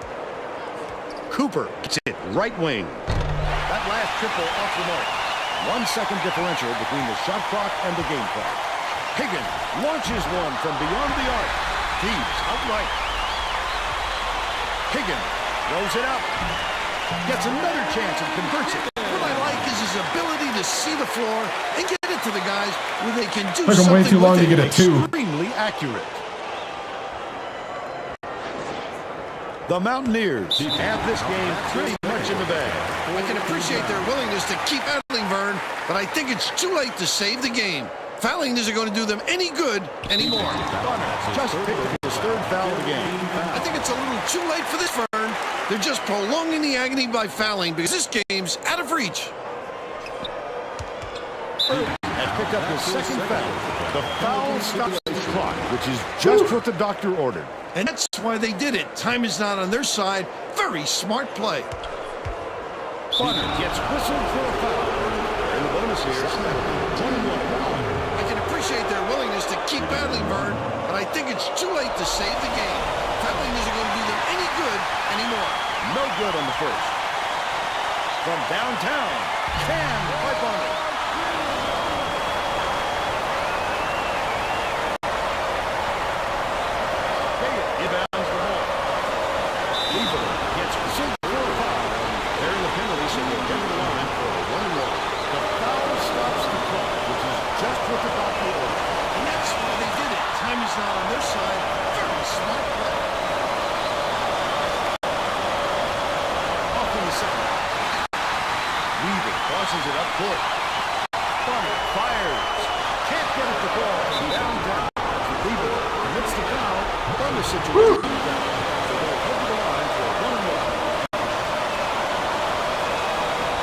Cooper gets it right wing. That last triple off the mark. 1 second differential between the shot clock and the game clock. Higgins launches one from beyond the arc. Thieves outright. Higgins throws it up. Gets another chance and converts it. What I like is his ability to see the floor and get it to the guys where they can do Took him way something too long with to get it. a two. Extremely accurate. The Mountaineers have this game pretty much in the bag. I can appreciate their willingness to keep battling, Vern, but I think it's too late to save the game. Fouling isn't going to do them any good anymore. Just picked up his third foul of the game. I think it's a little too late for this, Vern. They're just prolonging the agony by fouling because this game's out of reach. Has picked up his second foul. The foul stops the clock, which is just what the doctor ordered. And that's why they did it. Time is not on their side. Very smart play. Bonner gets whistled for a foul. And the bonus here is 1-1. I can appreciate their willingness to keep battling, Vern, but I think it's too late to save the game. Fouling isn't going to do them any good anymore. No good on the first. From downtown, Cam by Bonner. Inbounds the ball. Lieber gets whistled for a foul. They're in the penalty, so they'll get to the line for a 1-1. The foul stops the clock, which is just what the doctor ordered. And that's why they did it. Time is not on their side. Very smart play. Off in the second. Weaver crosses it up court. Bonner fires. Can't get it to ball. Downtown. Lieber commits the foul. Bonner situation. So they'll head to the line for a 1-1.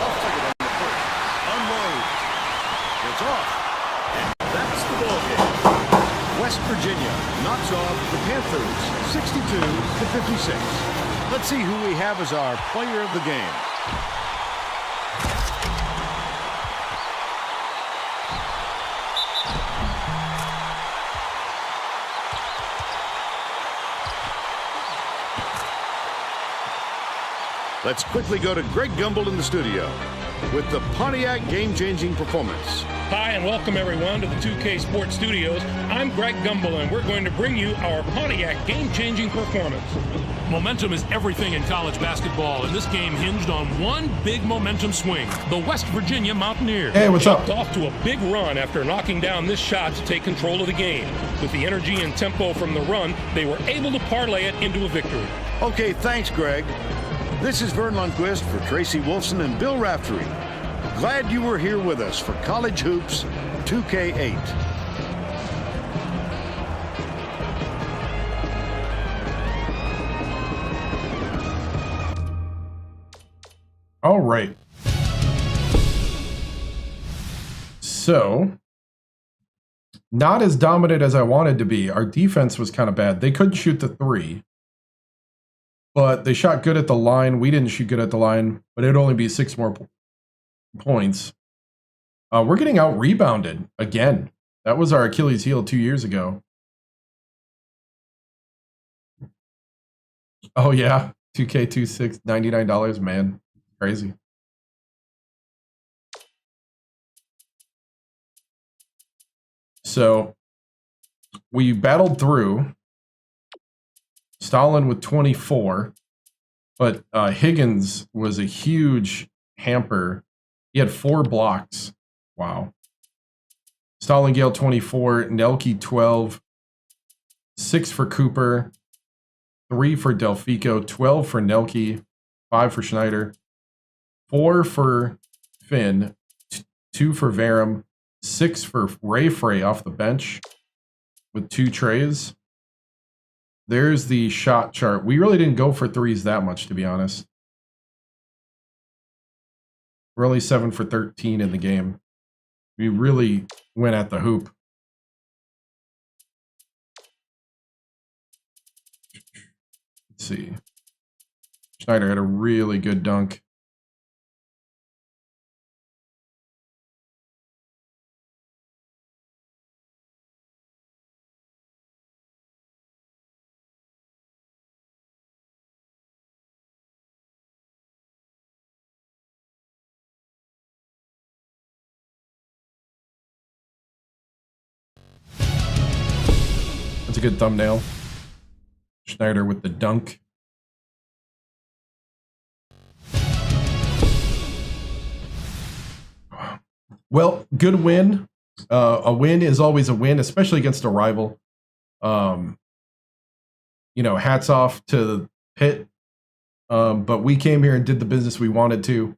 Off ticket on the first. Unloads. It's off. And that's the ball game. West Virginia knocks off the Panthers 62-56. Let's see who we have as our player of the game. Let's quickly go to Greg Gumbel in the studio with the Pontiac game-changing performance. Hi, and welcome everyone to the 2K Sports Studios. I'm Greg Gumbel, and we're going to bring you our Pontiac game-changing performance. Momentum is everything in college basketball, and this game hinged on one big momentum swing. The West Virginia Mountaineers Hey, what's up? jumped off to a big run after knocking down this shot to take control of the game. With the energy and tempo from the run, they were able to parlay it into a victory. Okay, thanks, Greg. This is Vern Lundquist for Tracy Wolfson and Bill Raftery. Glad you were here with us for College Hoops 2K8. All right. So, not as dominant as I wanted to be. Our defense was kind of bad. They couldn't shoot the three, but they shot good at the line. We didn't shoot good at the line, but it'd only be 6 more points. We're getting out rebounded again. That was our Achilles heel 2 years ago. Oh yeah, 2K26, $99, man, crazy. So we battled through. Stalin with 24, but Higgins was a huge hamper. He had 4 blocks. Wow. Stalin Gale 24, Nelke 12, 6 for Cooper, 3 for Delfico, 12 for Nelke, 5 for Schneider, 4 for Finn, 2 for Varum, 6 for Ray Frey off the bench with 2 trays. There's the shot chart. We really didn't go for threes that much, to be honest. We're only 7 for 13 in the game. We really went at the hoop. Let's see. Schneider had a really good dunk. That's a good thumbnail. Schneider with the dunk. Well, good win. A win is always a win, especially against a rival. You know, hats off to Pitt. But we came here and did the business we wanted to.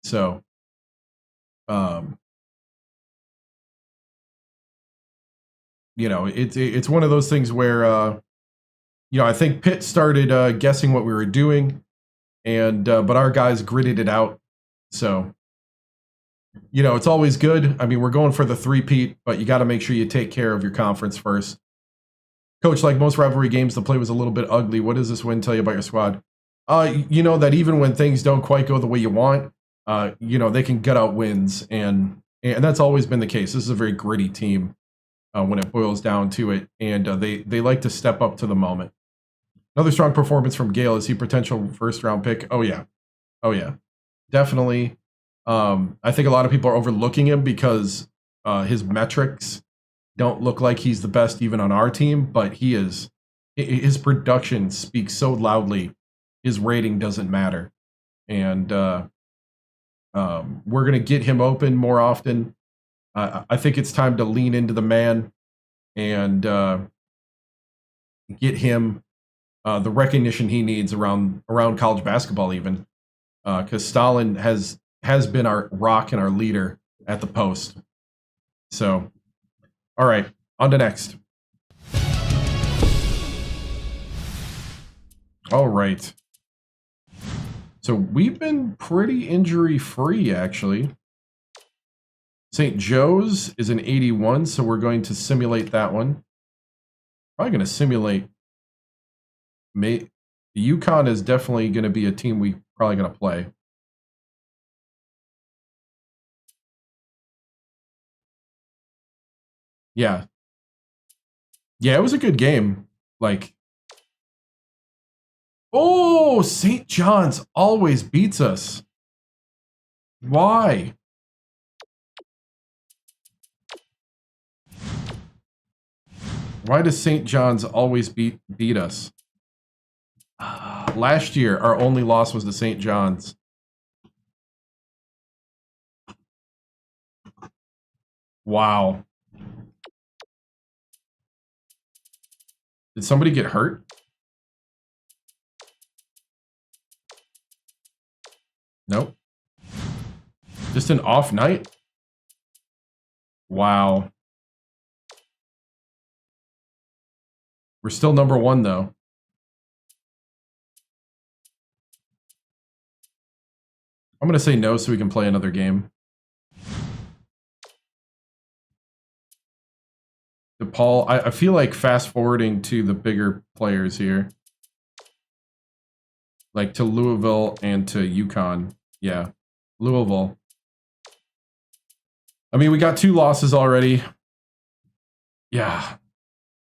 So, you know, it's one of those things where, you know, I think Pitt started guessing what we were doing, and but our guys gritted it out. So, you know, it's always good. I mean, we're going for the three-peat, but you got to make sure you take care of your conference first. Coach, like most rivalry games, the play was a little bit ugly. What does this win tell you about your squad? You know that even when things don't quite go the way you want, you know, they can gut out wins, and that's always been the case. This is a very gritty team when it boils down to it, and they like to step up to the moment. Another strong performance from Gale. Is he potential first-round pick? Oh yeah, definitely. I think a lot of people are overlooking him because his metrics don't look like he's the best even on our team, but he is. His production speaks so loudly. His rating doesn't matter, and we're gonna get him open more often. I think it's time to lean into the man and get him the recognition he needs around college basketball, even because Stalin has been our rock and our leader at the post. So, all right, on to next. All right. So we've been pretty injury-free, actually. St. Joe's is an 81, so we're going to simulate that one. Probably going to simulate... UConn is definitely going to be a team we probably going to play. Yeah. Yeah, it was a good game. Like... Oh, St. John's always beats us. Why? Why does St. John's always beat us? Last year, our only loss was to St. John's. Wow. Did somebody get hurt? Nope. Just an off night? Wow. We're still number one, though. I'm going to say no so we can play another game. DePaul, I feel like fast forwarding to the bigger players here. Like to Louisville and to UConn. Yeah, Louisville. I mean, we got 2 losses already. Yeah.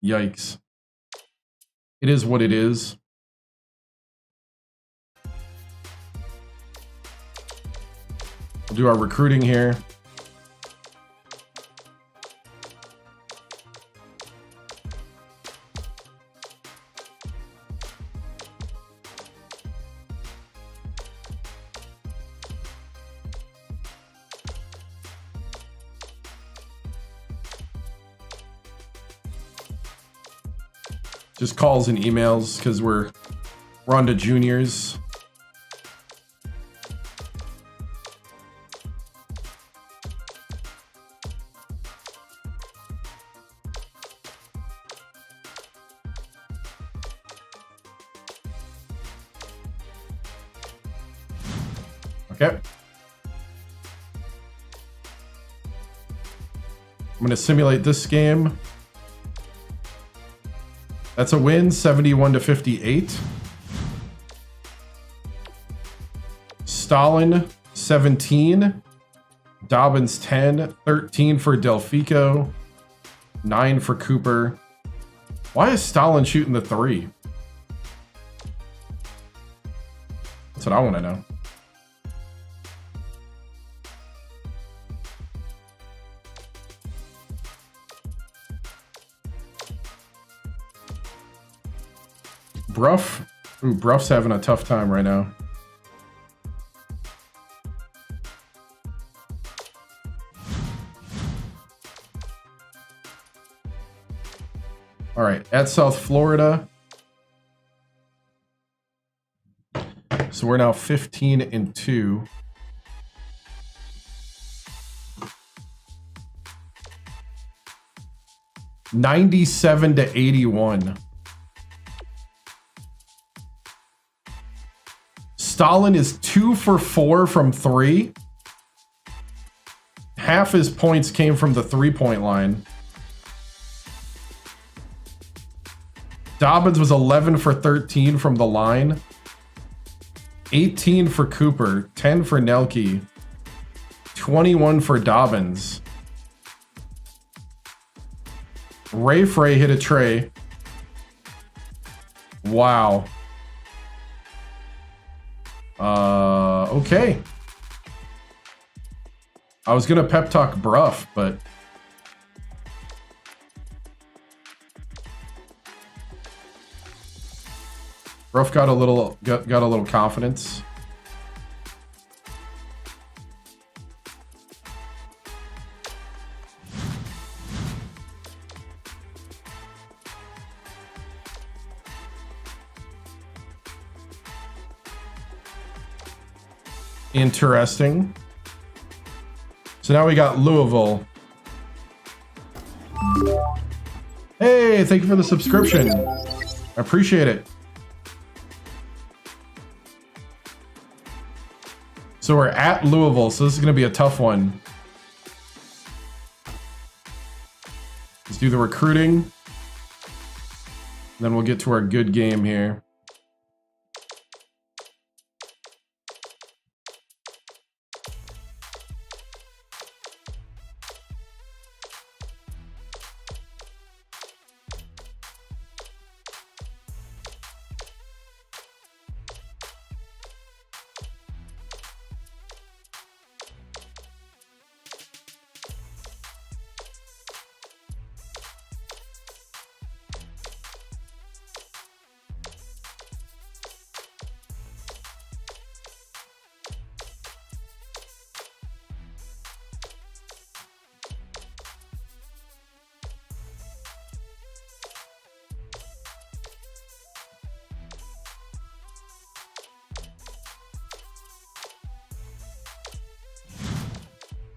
Yikes. It is what it is. We'll do our recruiting here. Just calls and emails because we're on to juniors. Okay. I'm going to simulate this game. That's a win, 71-58. Stalin, 17. Dobbins, 10. 13 for Delfico. 9 for Cooper. Why is Stalin shooting the 3? That's what I want to know. Bruff. Ooh, Bruff's having a tough time right now. All right, at South Florida. So we're now 15-2. $97-81. Stalin is 2 for 4 from 3. Half his points came from the 3-point line. Dobbins was 11 for 13 from the line. 18 for Cooper, 10 for Nelke, 21 for Dobbins. Ray Frey hit a tray. Wow. Okay. I was gonna pep talk Bruff, but Bruff got a little confidence. Interesting. So now we got Louisville. Hey, thank you for the subscription. I appreciate it. So we're at Louisville, so this is going to be a tough one. Let's do the recruiting. Then we'll get to our good game here.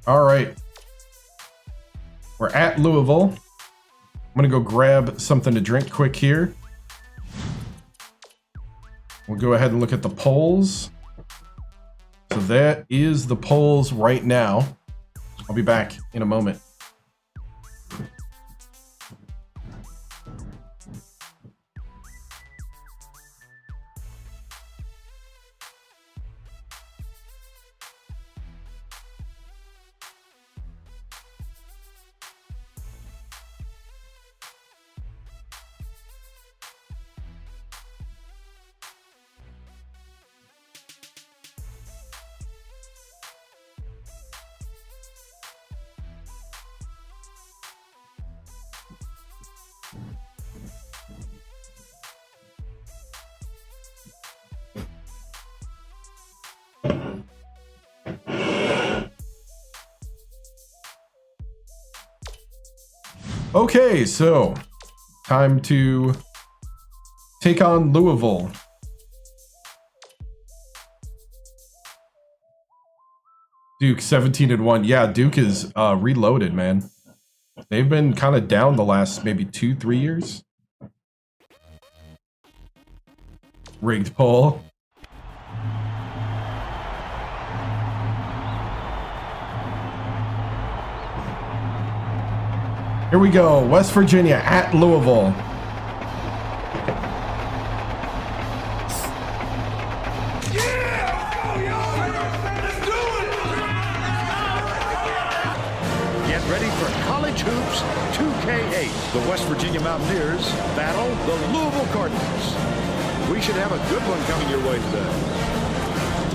All right. We're at Louisville. I'm going to go grab something to drink quick here. We'll go ahead and look at the polls. So that is the polls right now. I'll be back in a moment. Okay, so time to take on Louisville. Duke 17-1. Yeah, Duke is reloaded, man. They've been kind of down the last maybe 2-3 years. Rigged poll. Here we go, West Virginia at Louisville. Get ready for College Hoops 2K8. The West Virginia Mountaineers battle the Louisville Cardinals. We should have a good one coming your way today.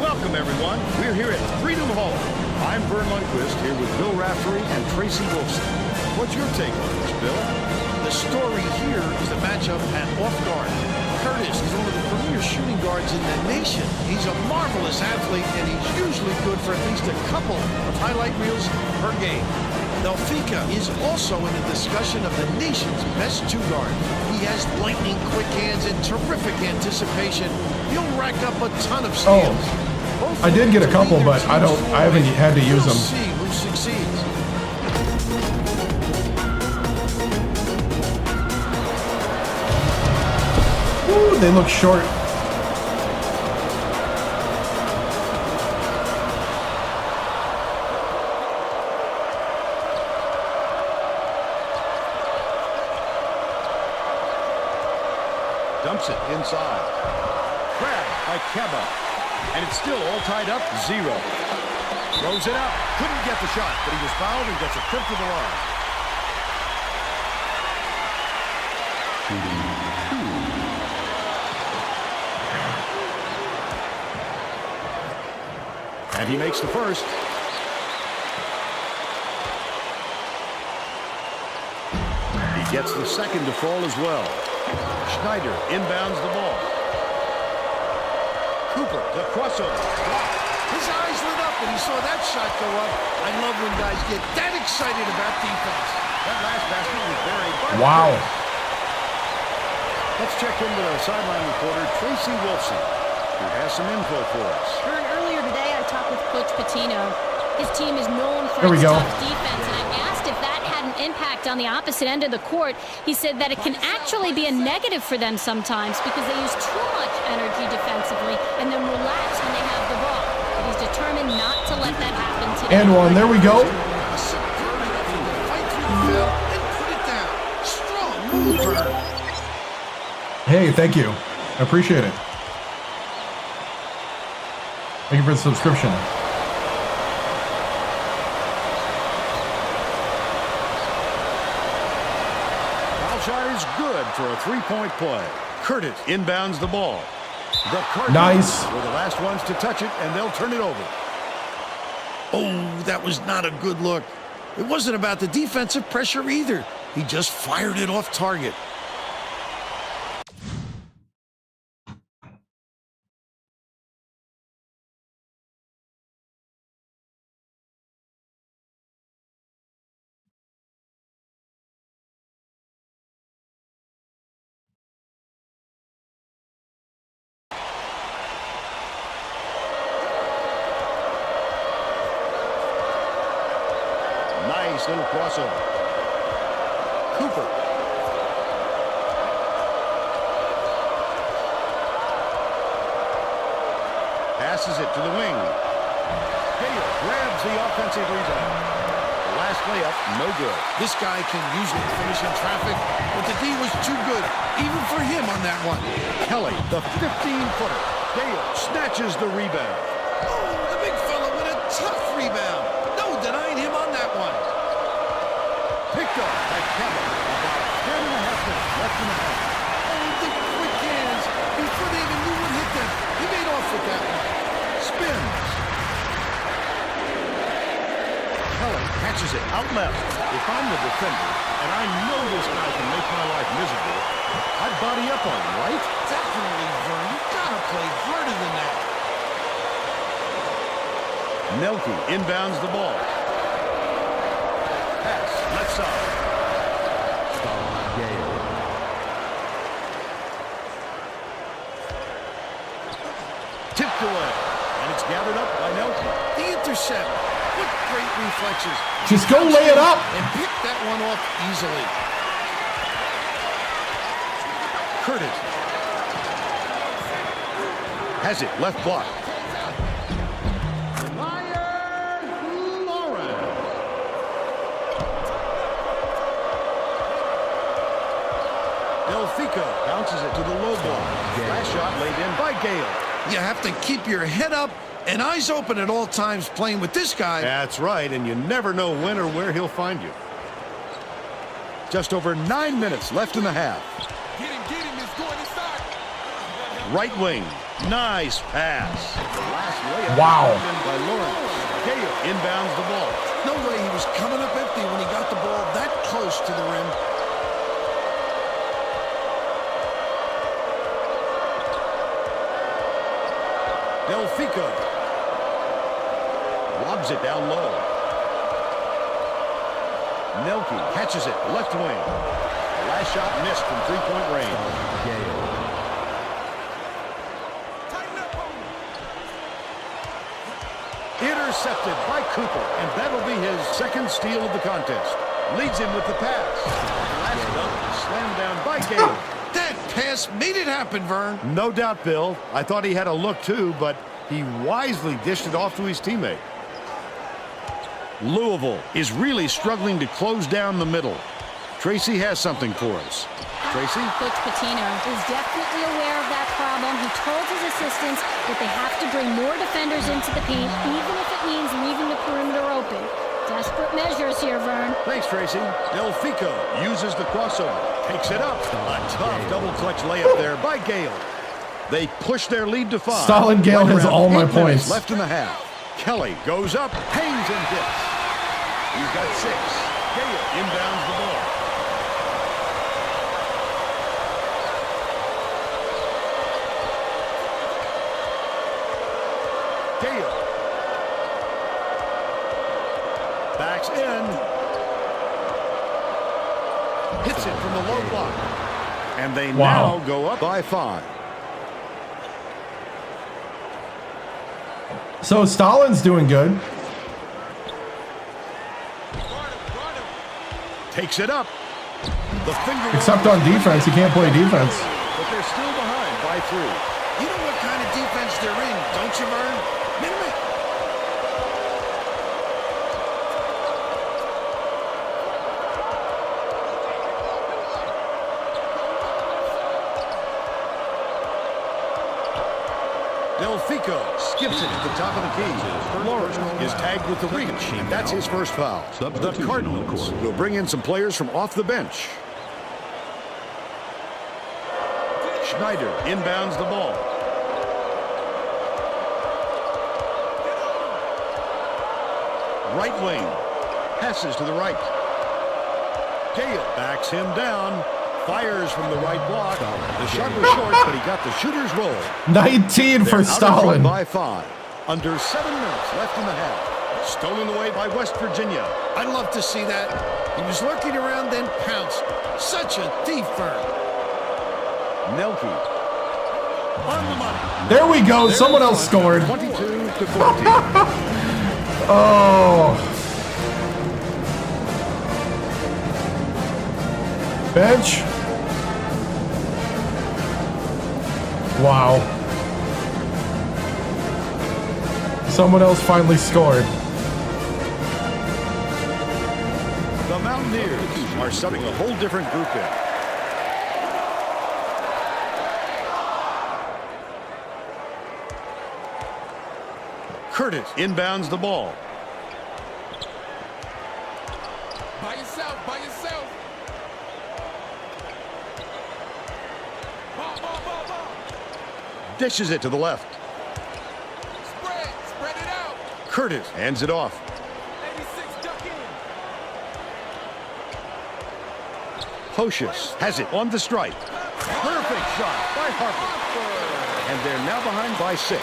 Welcome, everyone. We're here at Freedom Hall. I'm Vern Lundquist here with Bill Raftery and Tracy Wilson. What's your take on this, Bill? The story here is the matchup at off guard. Curtis is guards in the nation. He's a marvelous athlete, and he's usually good for at least a couple of highlight reels per game. Delfica is also in a discussion of the nation's best two guard. He has lightning quick hands and terrific anticipation. He'll rack up a ton of steals. I did get a couple, but I haven't had to use them. We'll see who succeeds. Ooh, they look short. Dumps it inside. Grabbed by Keba. And it's still all tied up, 0. Throws it up. Couldn't get the shot, but he was fouled and gets a trip to the line. And he makes the first. He gets the second to fall as well. Schneider inbounds the ball. Cooper, the crossover. His eyes lit up when he saw that shot go up. I love when guys get that excited about defense. That last basket was very good. Wow. Let's check in with our sideline reporter, Tracy Wolfson, who has some info for us. Kurt, earlier today I talked with Coach Patino. His team is known for There we its go. tough defense, and I asked if that had an impact on the opposite end of the court. He said that it can actually be a negative for them sometimes because they use too much energy defensively and then relax when they have the ball. But he's determined not to let that happen today. And one. There we go. Fight through the field and put it down. Strong mover. Hey, thank you. I appreciate it. Thank you for the subscription. Foul shot is good for a three-point play. Curtis inbounds the ball. The Cardinals Nice. were the last ones to touch it, and they'll turn it over. Oh, that was not a good look. It wasn't about the defensive pressure either. He just fired it off target. Nice little crossover. Cooper. Passes it to the wing. Gale grabs the offensive rebound. The last layup, no good. This guy can usually finish in traffic, but the D was too good, even for him on that one. Kelly, the 15-footer. Gale snatches the rebound. Oh, the big fella with a tough rebound. No denying him on that one. Picked up by Kevin. About 10 and a half minutes left in the half. Oh, the quick hands. Before they even knew what hit them, he made off with that one. Spins. Kelly catches it out left. If I'm the defender, and I know this guy can make my life miserable, I'd body up on him, right? Definitely, Vern. You gotta play harder than that. Nelke inbounds the ball. Pass, left side. Gale. Tipped away. And it's gathered up by Nelke. The intercept. What great reflexes. Just go lay it up. And pick that one off easily. Curtis. Has it, left block. Delfica bounces it to the low block. Last shot laid in by Gale. You have to keep your head up and eyes open at all times playing with this guy. That's right, and you never know when or where he'll find you. Just over 9 minutes left in the half. Get him, it's going inside. Right wing, nice pass. The last layup Wow. in by Lawrence. Gale inbounds the ball. No way he was coming up empty when he got the ball that close to the rim. Delfico lobs it down low. Nelke catches it, left wing. The last shot missed from three-point range. Gale. Intercepted by Cooper, and that'll be his second steal of the contest. Leads him with the pass. Last dunk slammed down by Gale. That pass made it happen, Vern. No doubt, Bill. I thought he had a look too, but he wisely dished it off to his teammate. Louisville is really struggling to close down the middle. Tracy has something for us. Tracy? Coach Pitino is definitely aware of that problem. He told his assistants that they have to bring more defenders into the paint, even if it means leaving the perimeter open. Desperate measures here, Vern. Thanks, Tracy. Delfico uses the crossover. Takes it up. A tough double-clutch layup there by Gale. They push their lead to 5. Stalin Gale has all my points. Left in the half. Kelly goes up, hangs and hits. He's got 6. Gale inbounds the ball. Gale backs in. Hits it from the low block. And they now go up by 5. So Stalin's doing good. Takes it up. The finger Except on defense. He can't play defense. But they're still behind by 3. You know what kind of defense they're in, don't you, Vern? Minute. Delfico skips it at the top of the key. Lawrence is tagged with the reach, and that's his first foul. The Cardinals will bring in some players from off the bench. Schneider inbounds the ball. Right wing. Passes to the right. Gale backs him down. Fires from the right block. The shot was short, but he got the shooter's roll. 19 for Stalin. By 5. Under 7 minutes left in the half. Stolen away by West Virginia. I'd love to see that. He was lurking around, then pounced. Such a thief, Vern. Nelke. On the money. There we go. Someone else scored. 22 to 14. Oh. Bench. Wow. Someone else finally scored. The Mountaineers are subbing a whole different group in. Curtis inbounds the ball. By yourself, by yourself. Ball. Dishes it to the left. Spread it out. Curtis hands it off. 86, duck in. Hocius has it on the strike. Perfect shot by Harper. And they're now behind by 6.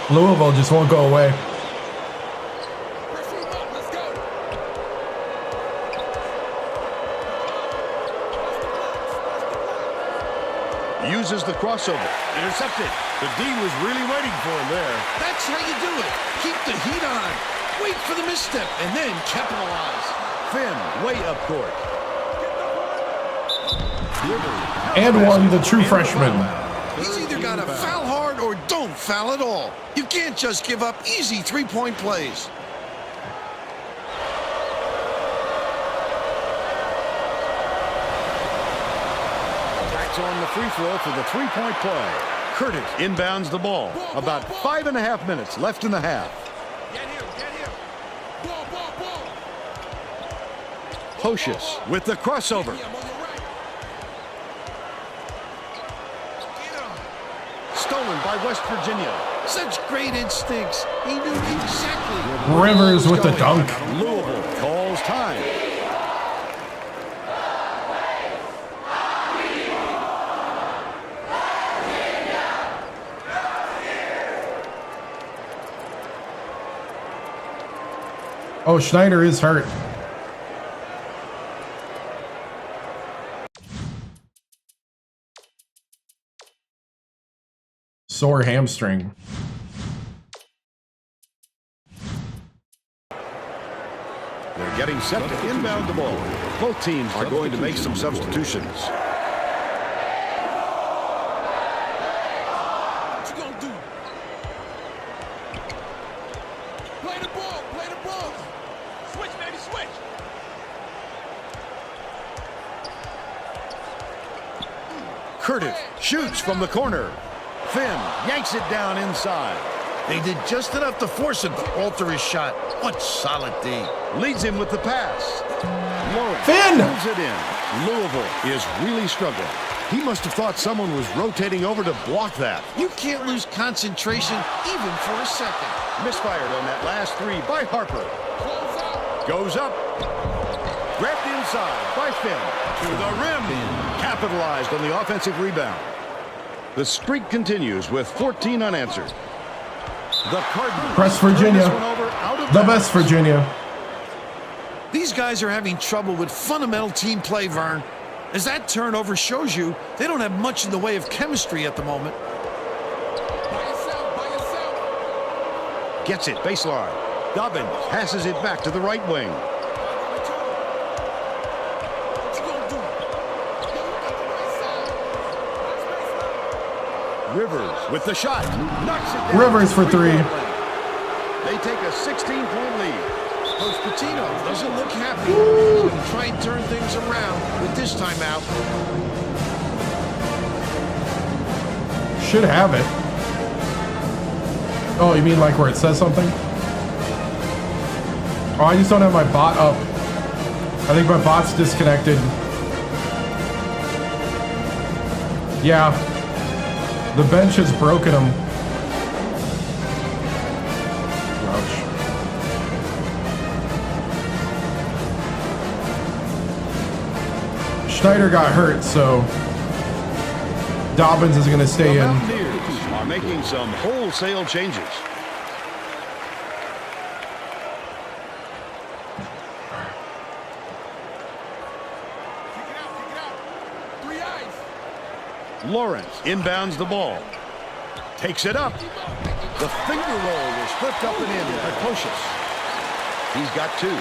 Louisville just won't go away. Let's go. Uses the crossover. Intercepted. The D was really waiting for him there. That's how you do it. Keep the heat on. Wait for the misstep and then capitalize. Finn way up court. And one, the true freshman. He's either got to foul hard or don't foul at all. You can't just give up easy three-point plays. Backs on the free throw for the three-point play. Curtis inbounds the ball. About 5.5 minutes left in the half. Get here. Ball. Hocius with the crossover. I'm on your right. Stolen by West Virginia. Such great instincts. He knew exactly. Rivers with the dunk. Louisville calls time. Oh, Schneider is hurt. Sore hamstring. They're getting set to inbound the ball. Both teams are going to make some substitutions. What you gonna do? Play the ball, play the ball. Switch, baby, switch. Curtis shoots from the corner. Finn yanks it down inside. They did just enough to force him to alter his shot. What solid D. Leads him with the pass. Lawrence Finn! pulls it in. Louisville is really struggling. He must have thought someone was rotating over to block that. You can't lose concentration even for a second. Misfired on that last three by Harper. Goes up. Grabbed inside by Finn. To the rim. Capitalized on the offensive rebound. The streak continues with 14 unanswered. The Cardinals Press Virginia. turn this one over out of The bounds. best Virginia. These guys are having trouble with fundamental team play, Vern. As that turnover shows you, they don't have much in the way of chemistry at the moment. By yourself, by yourself. Gets it, baseline. Dobbins passes it back to the right wing. What you gonna do? Yo, you got the right side. Rivers with the shot. Knocks it down. Rivers for three. They take a 16-point lead. Coach Pitino doesn't look happy. He's going to try and turn things around with this timeout. Should have it. Oh, you mean like where it says something? Oh, I just don't have my bot up. I think my bot's disconnected. Yeah. The bench has broken him. Ouch. Schneider got hurt, so Dobbins is going to stay The in. Mountaineers are making some wholesale changes. Kick it out. 3 eyes. Lawrence inbounds the ball. Takes it up. The finger roll was flipped up and in by Pocious. He's got two.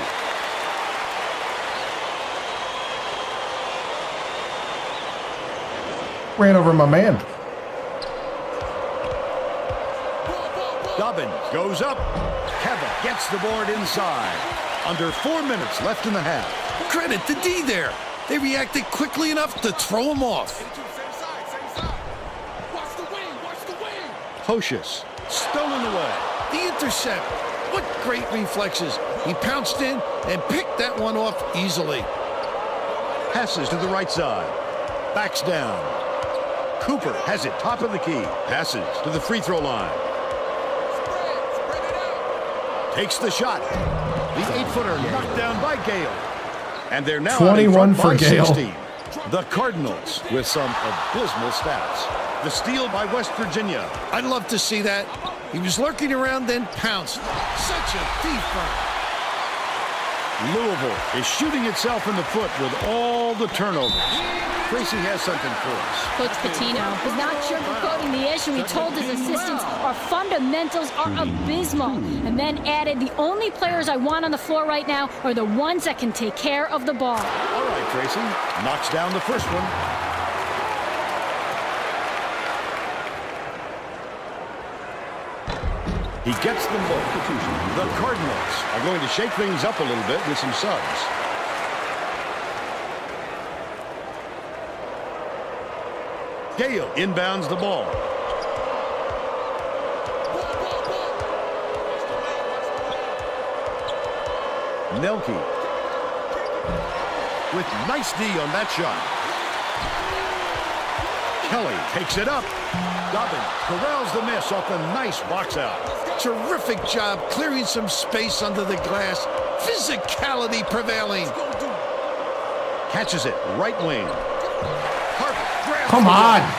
Ran over my man. Dobbins goes up. Kevin gets the board inside. Under 4 minutes left in the half. Credit to D there. They reacted quickly enough to throw him off. Same side, same side. Watch the wing, watch the wing. Pocious stolen away. The intercept. What great reflexes. He pounced in and picked that one off easily. Passes to the right side. Backs down. Cooper has it top of the key. Passes to the free throw line. Spread it out. Takes the shot. The 8-footer knocked down by Gale. And they're now 21 out in front for by Gale. 16. The Cardinals with some abysmal stats. The steal by West Virginia. I'd love to see that. He was lurking around, then pounced. Such a thief, Vern. Louisville is shooting itself in the foot with all the turnovers. Tracy has something for us. Coach Pitino is not sugarcoating the issue. He told his assistants our fundamentals are abysmal, and then added, the only players I want on the floor right now are the ones that can take care of the ball. All right, Tracy. Knocks down the first one. He gets them both. The Cardinals are going to shake things up a little bit with some subs. Gale inbounds the ball. Nelke with nice D on that shot. Kelly takes it up. Dobbins corrals the miss off a nice box out. Terrific job clearing some space under the glass. Physicality prevailing. Catches it, right wing. Harper grabs Come the on. ball.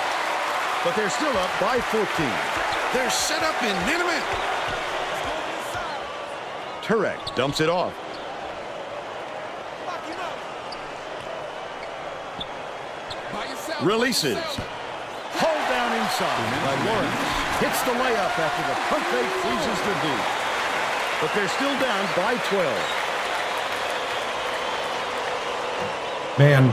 But they're still up by 14. They're set up in minute. Turek dumps it off. Releases. Hold down inside by Lawrence. Hits the layup after the pump fake freezes the D. But they're still down by 12. Man.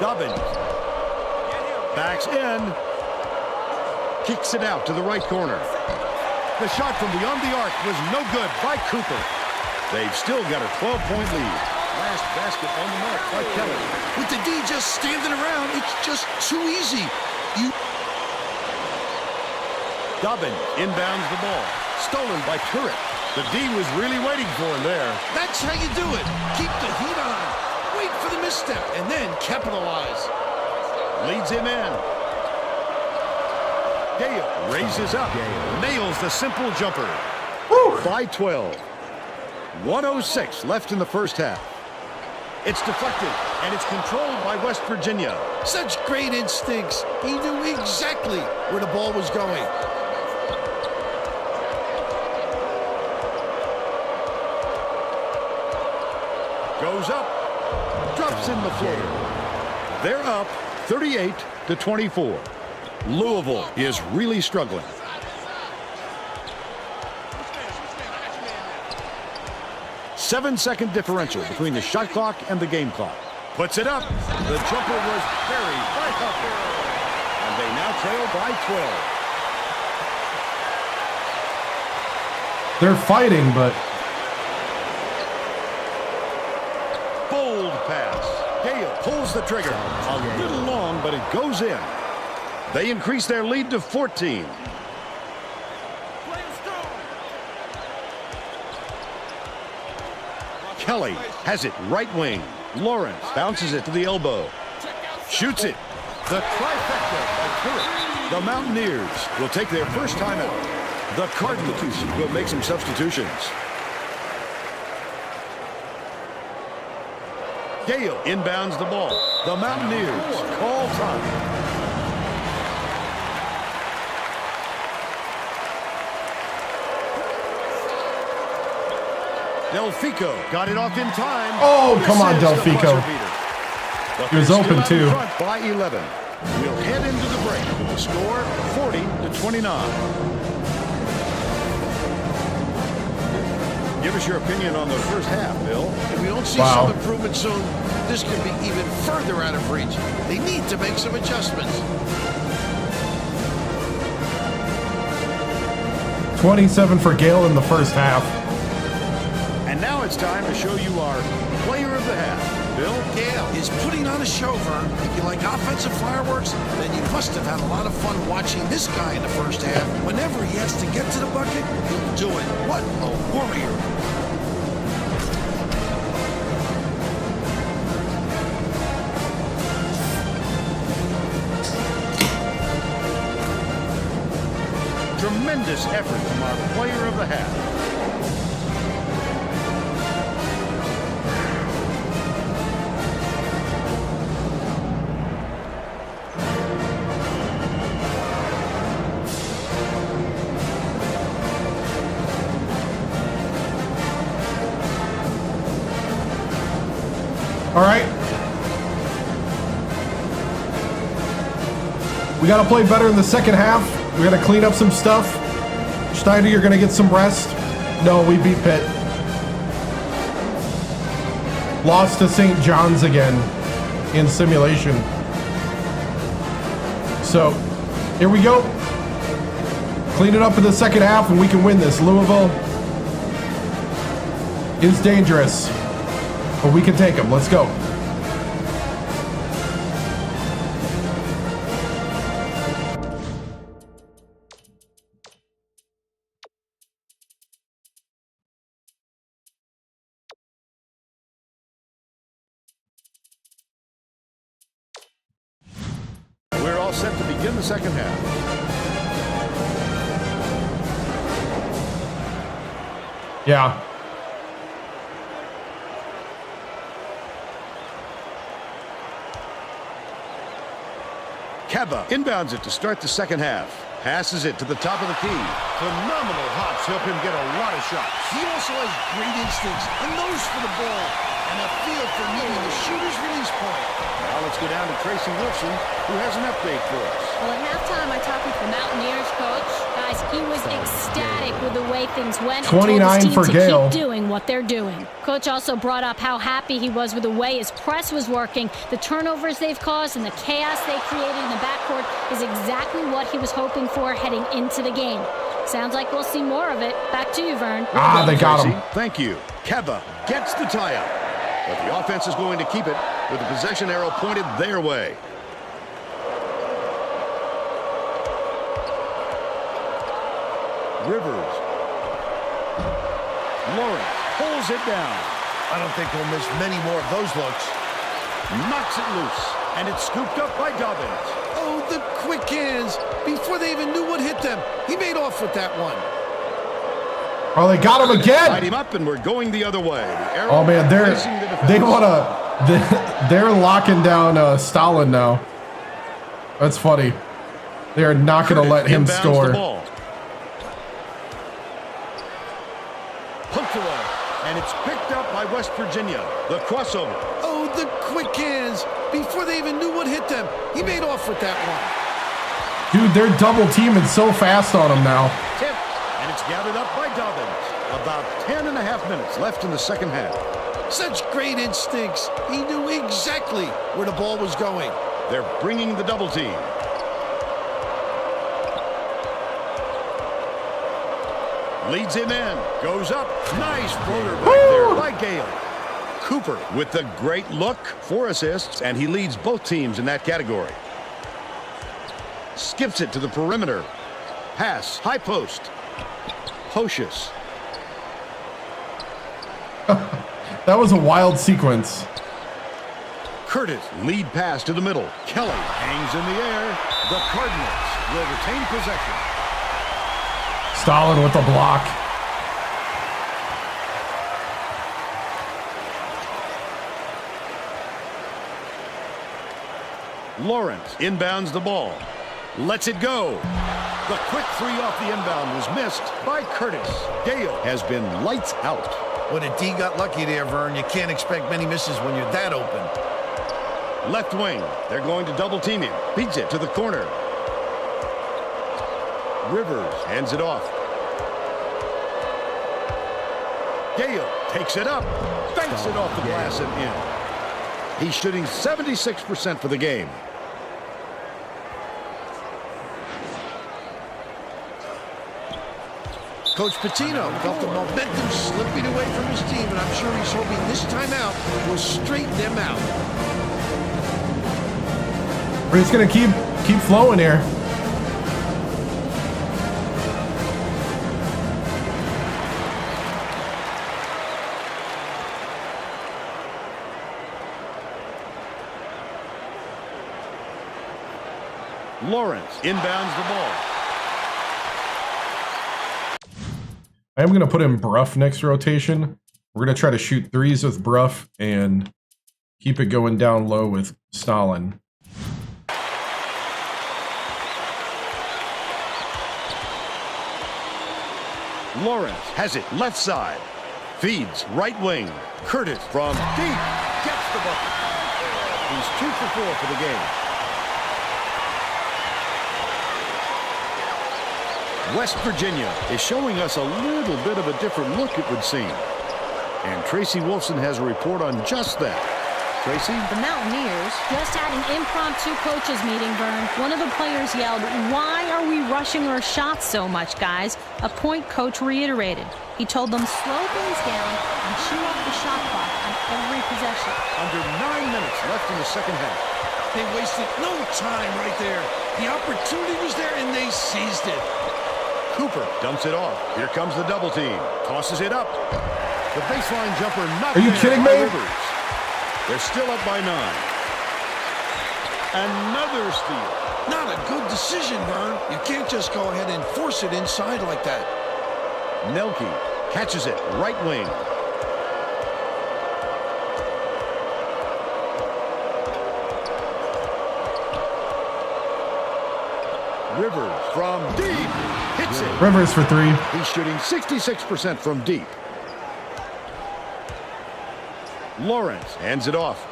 Dobbins backs in. Kicks it out to the right corner. The shot from beyond the arc was no good by Cooper. They've still got a 12-point lead. Last basket on the mark by Kelly. With the D just standing around, it's just too easy. Dobbins inbounds the ball. Stolen by Turek. The D was really waiting for him there. That's how you do it. Keep the heat on. Wait for the misstep and then capitalize. Leads him in. Gale raises up. Nails the simple jumper. Woo. By 12. 1:06 left in the first half. It's deflected, and it's controlled by West Virginia. Such great instincts. He knew exactly where the ball was going. Goes up. Drops in the floor. They're up 38-24. Louisville is really struggling. Seven-second differential between the shot clock and the game clock. Puts it up. The jumper was buried by Huffer. And they now trail by 12. They're fighting, but Bold pass. Gale pulls the trigger. A little long, but it goes in. They increase their lead to 14. Kelly has it right wing. Lawrence bounces it to the elbow. Shoots it. The trifecta by Turek. The Mountaineers will take their first time out. The Cardinals will make some substitutions. Gale inbounds the ball. The Mountaineers call time. Delfico got it off in time. oh, come on, This is the Delfico. buzzer beater. But He was they're open, still too. out in front by 11. We'll head into the break with the score 40-29. Give us your opinion on the first half, Bill. If we don't see Wow. some improvement soon, this could be even further out of reach. They need to make some adjustments. 27 for Gale in the first half. And now it's time to show you our player of the half. Bill? Gale is putting on a show, Vern. If you like offensive fireworks, then you must have had a lot of fun watching this guy in the first half. Whenever he has to get to the bucket, he'll do it. What a warrior. Tremendous effort from our player of the half. All right. We got to play better in the second half. We got to clean up some stuff. Schneider, you're going to get some rest. No, we beat Pitt. Lost to St. John's again in simulation. So, here we go. Clean it up in the second half and we can win this. Louisville is dangerous, but we can take them. Let's go. We're all set to begin the second half. Yeah. Keba inbounds it to start the second half. Passes it to the top of the key. Phenomenal hops help him get a lot of shots. He also has great instincts, a nose for the ball, and a feel for meeting the shooter's release point. Now let's go down to Tracy Wilson, who has an update for us. Well, at halftime, I talked with the Mountaineers coach. Guys, he was ecstatic with the way things went. 29 for Gale. Keep doing what they're doing. Coach also brought up how happy he was with the way his press was working. The turnovers they've caused and the chaos they created in the backcourt is exactly what he was hoping for heading into the game. Sounds like we'll see more of it. Back to you, Vern. They got him. Thank you. Keba gets the tie-up. But the offense is going to keep it with the possession arrow pointed their way. Rivers. Lawrence pulls it down. I don't think he'll miss many more of those looks. Knocks it loose. And it's scooped up by Dobbins. Oh, the quick hands. Before they even knew what hit them, he made off with that one. Oh, they got him Tied again. him up, and we're going the other way. The arrow Oh man, facing the defense. they're locking down Stalin now. That's funny. They are not going to let him Inbounds the score. ball. Poked away, and it's picked up by West Virginia. The crossover. Oh, the quick hands. Before they even knew what hit them, he made off with that one. Dude, they're double teaming so fast on him now. Tip, and it's gathered up by Dobbins. About 10.5 minutes left in the second half. Such great instincts. He knew exactly where the ball was going. They're bringing the double team. Leads him in. Goes up. Nice floater back there by Gale. Cooper with the great look. 4 assists, and he leads both teams in that category. Skips it to the perimeter. Pass. High post. Hocius. That was a wild sequence. Curtis, lead pass to the middle. Kelly hangs in the air. The Cardinals will retain possession. Stalin with the block. Lawrence inbounds the ball. Lets it go. The quick three off the inbound was missed by Curtis. Gale has been lights out. When a D got lucky there, Vern, you can't expect many misses when you're that open. Left wing. They're going to double team him. Beats it to the corner. Rivers hands it off. Gale takes it up. Banks it off the glass and in. He's shooting 76% for the game. Coach Pitino felt the momentum slipping away from his team, and I'm sure he's hoping this time out will straighten them out. We're just gonna keep flowing here. Lawrence inbounds the ball. I am gonna put in Bruff next rotation. We're gonna try to shoot threes with Bruff and keep it going down low with Stalin. Lawrence has it left side. Feeds right wing. Curtis from deep gets the bucket. He's 2 for 4 for the game. West Virginia is showing us a little bit of a different look, it would seem. And Tracy Wolfson has a report on just that. Tracy? The Mountaineers just had an impromptu coaches meeting, Vern. One of the players yelled, "Why are we rushing our shots so much, guys?" A point coach reiterated. He told them, slow things down and chew up the shot clock on every possession. Under 9 minutes left in the second half. They wasted no time right there. The opportunity was there, and they seized it. Cooper dumps it off. Here comes the double team. Tosses it up. The baseline jumper knocked Are you there kidding by me? Rivers. They're still up by 9. Another steal. Not a good decision, Vern. You can't just go ahead and force it inside like that. Nelke catches it right wing. Rivers from deep. Hits it. Rivers for 3. He's shooting 66% from deep. Lawrence hands it off.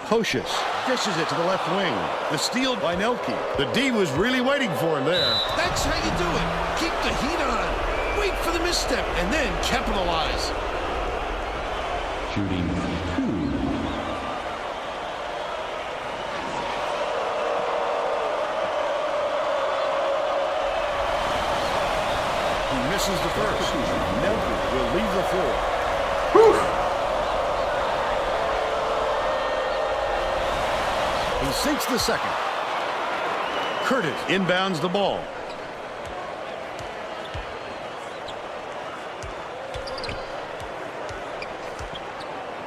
Hocius dishes it to the left wing. The steal by Nelke. The D was really waiting for him there. That's how you do it. Keep the heat on. Wait for the misstep and then capitalize. Shooting 2. He misses the first. Nelke will leave the floor. Whew. He sinks the second. Curtis inbounds the ball.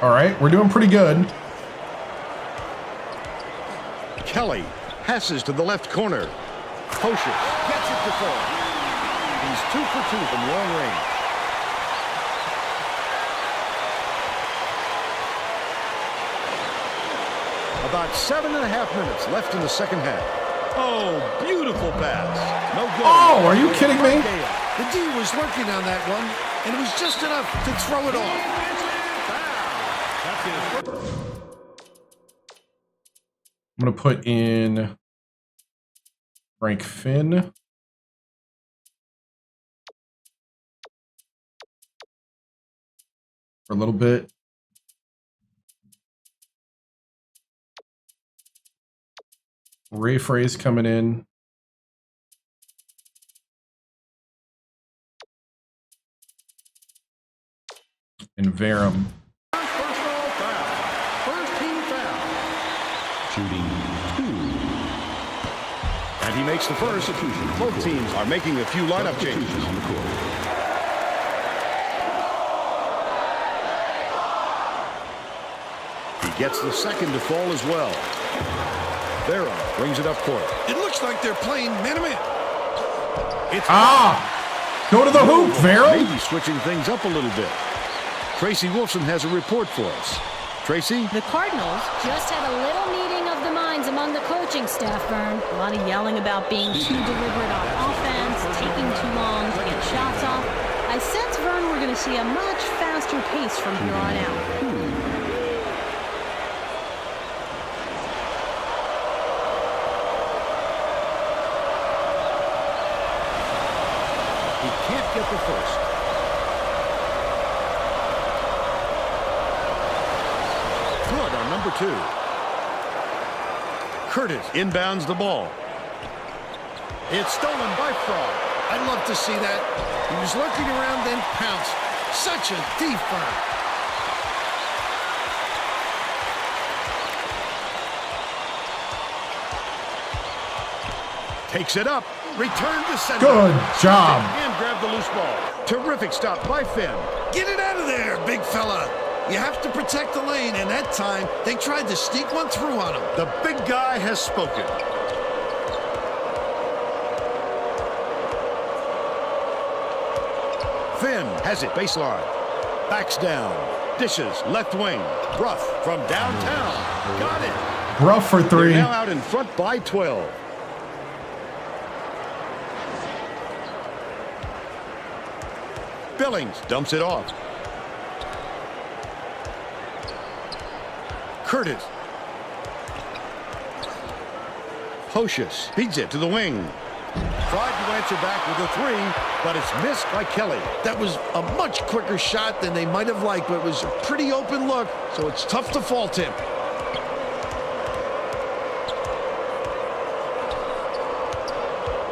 All right, we're doing pretty good. Kelly passes to the left corner. Hocius gets it to fall. He's 2 for 2 from long range. About 7.5 minutes left in the second half. Oh, beautiful pass. No good. Oh, are you kidding me? The D was working on that one, and it was just enough to throw it off. I'm going to put in Frank Finn. For a little bit. Ray Frey's coming in. And Varum. Personal foul. First team foul. Shooting 2. And he makes the first. Both teams are making a few lineup changes on the court. He gets the second to fall as well. Vera brings it up court. It looks like they're playing man-to-man. It's Go to the hoop, Varum. Maybe switching things up a little bit. Tracy Wolfson has a report for us. Tracy? The Cardinals just had a little meeting of the minds among the coaching staff, Vern. A lot of yelling about being too deliberate on offense, taking too long to get shots off. I sense, Vern, we're going to see a much faster pace from here on out. He can't get the first. Good on number 2. Curtis inbounds the ball. It's stolen by Frog. I'd love to see that. He was lurking around, then pounced. Such a defense. Takes it up. Return to center. Good job. And grab the loose ball. Terrific stop by Finn. Get it out of there, big fella. You have to protect the lane, and that time, they tried to sneak one through on him. The big guy has spoken. Finn has it baseline. Backs down. Dishes left wing. Bruff from downtown. Got it. Bruff for 3. They're now out in front by 12. Billings dumps it off. Curtis. Hocius feeds it to the wing. Tried to answer back with a 3, but it's missed by Kelly. That was a much quicker shot than they might have liked, but it was a pretty open look, so it's tough to fault him.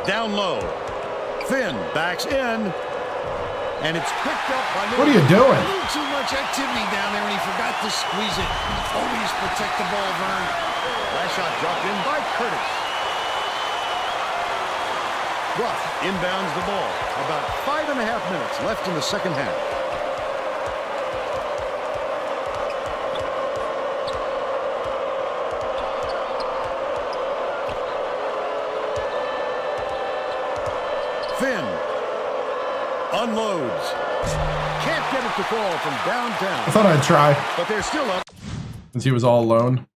Down low. Finn backs in. And it's picked up by... What are you doing? A little too much activity down there, and he forgot to squeeze it. Always protect the ball, Vern. Last shot dropped in by Curtis. Ruff inbounds the ball. About 5.5 minutes left in the second half. Finn unloads. Can't get it to fall from downtown. I thought I'd try. But they're still up. Since he was all alone.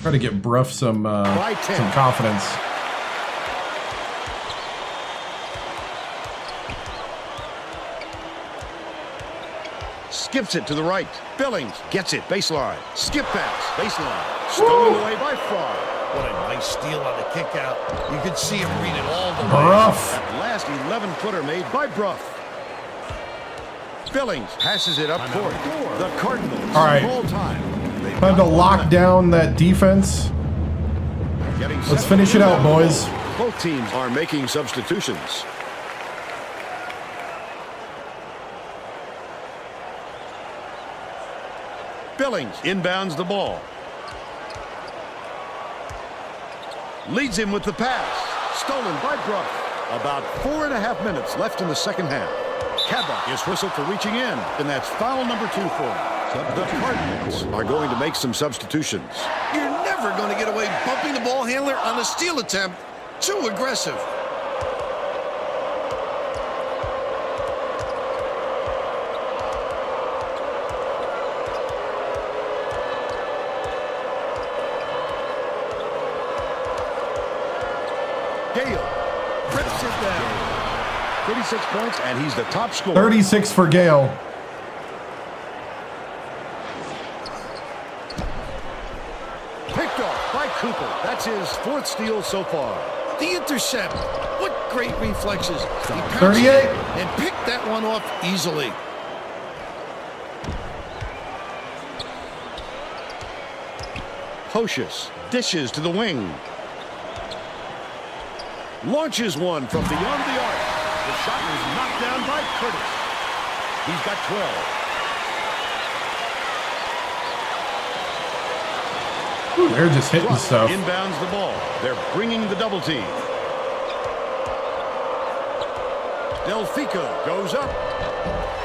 Try to get Bruff some confidence. Skips it to the right. Billings gets it. Baseline. Skip pass. Baseline. Stolen away by Fry. What a nice steal on the kick out. You could see him read it all the way. Bruff. That last 11-footer made by Bruff. Billings passes it up court. The Cardinals. All right. Full time. Time to lock down that defense. Let's finish it out, boys. Both teams are making substitutions. Billings inbounds the ball. Leads him with the pass. Stolen by Bruff. About 4.5 minutes left in the second half. Kaba is whistled for reaching in, and that's foul number 2 for him. The Cardinals are going to make some substitutions. You're never going to get away bumping the ball handler on a steal attempt. Too aggressive. Gale rips it down. 36 points, and he's the top scorer. 36 for Gale. Picked off by Cooper. That's his 4th steal so far. The intercept. What great reflexes. He pounced 38. and picked that one off easily. Hocius dishes to the wing. Launches one from beyond the arc. The shot was knocked down by Curtis. He's got 12. Ooh, they're just hitting stuff. Inbounds the ball. They're bringing the double team. Delfico goes up.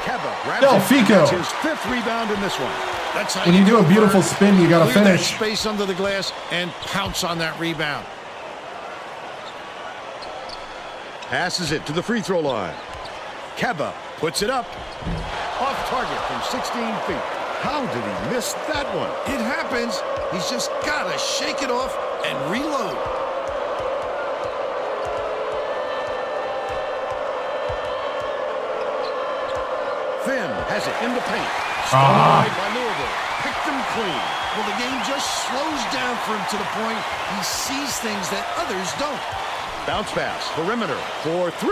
Kaba grabs Delfico. it. That's his 5th rebound in this one. That's how When you do a beautiful spin, you got to clear that finish. space under the glass and pounce on that rebound. Passes it to the free throw line. Kaba puts it up. Off target from 16 feet. How did he miss that one? It happens. He's just got to shake it off and reload. Finn has it in the paint. Stolen away by Louisville. Picked them clean. Well, the game just slows down for him to the point he sees things that others don't. Bounce pass. Perimeter for 3.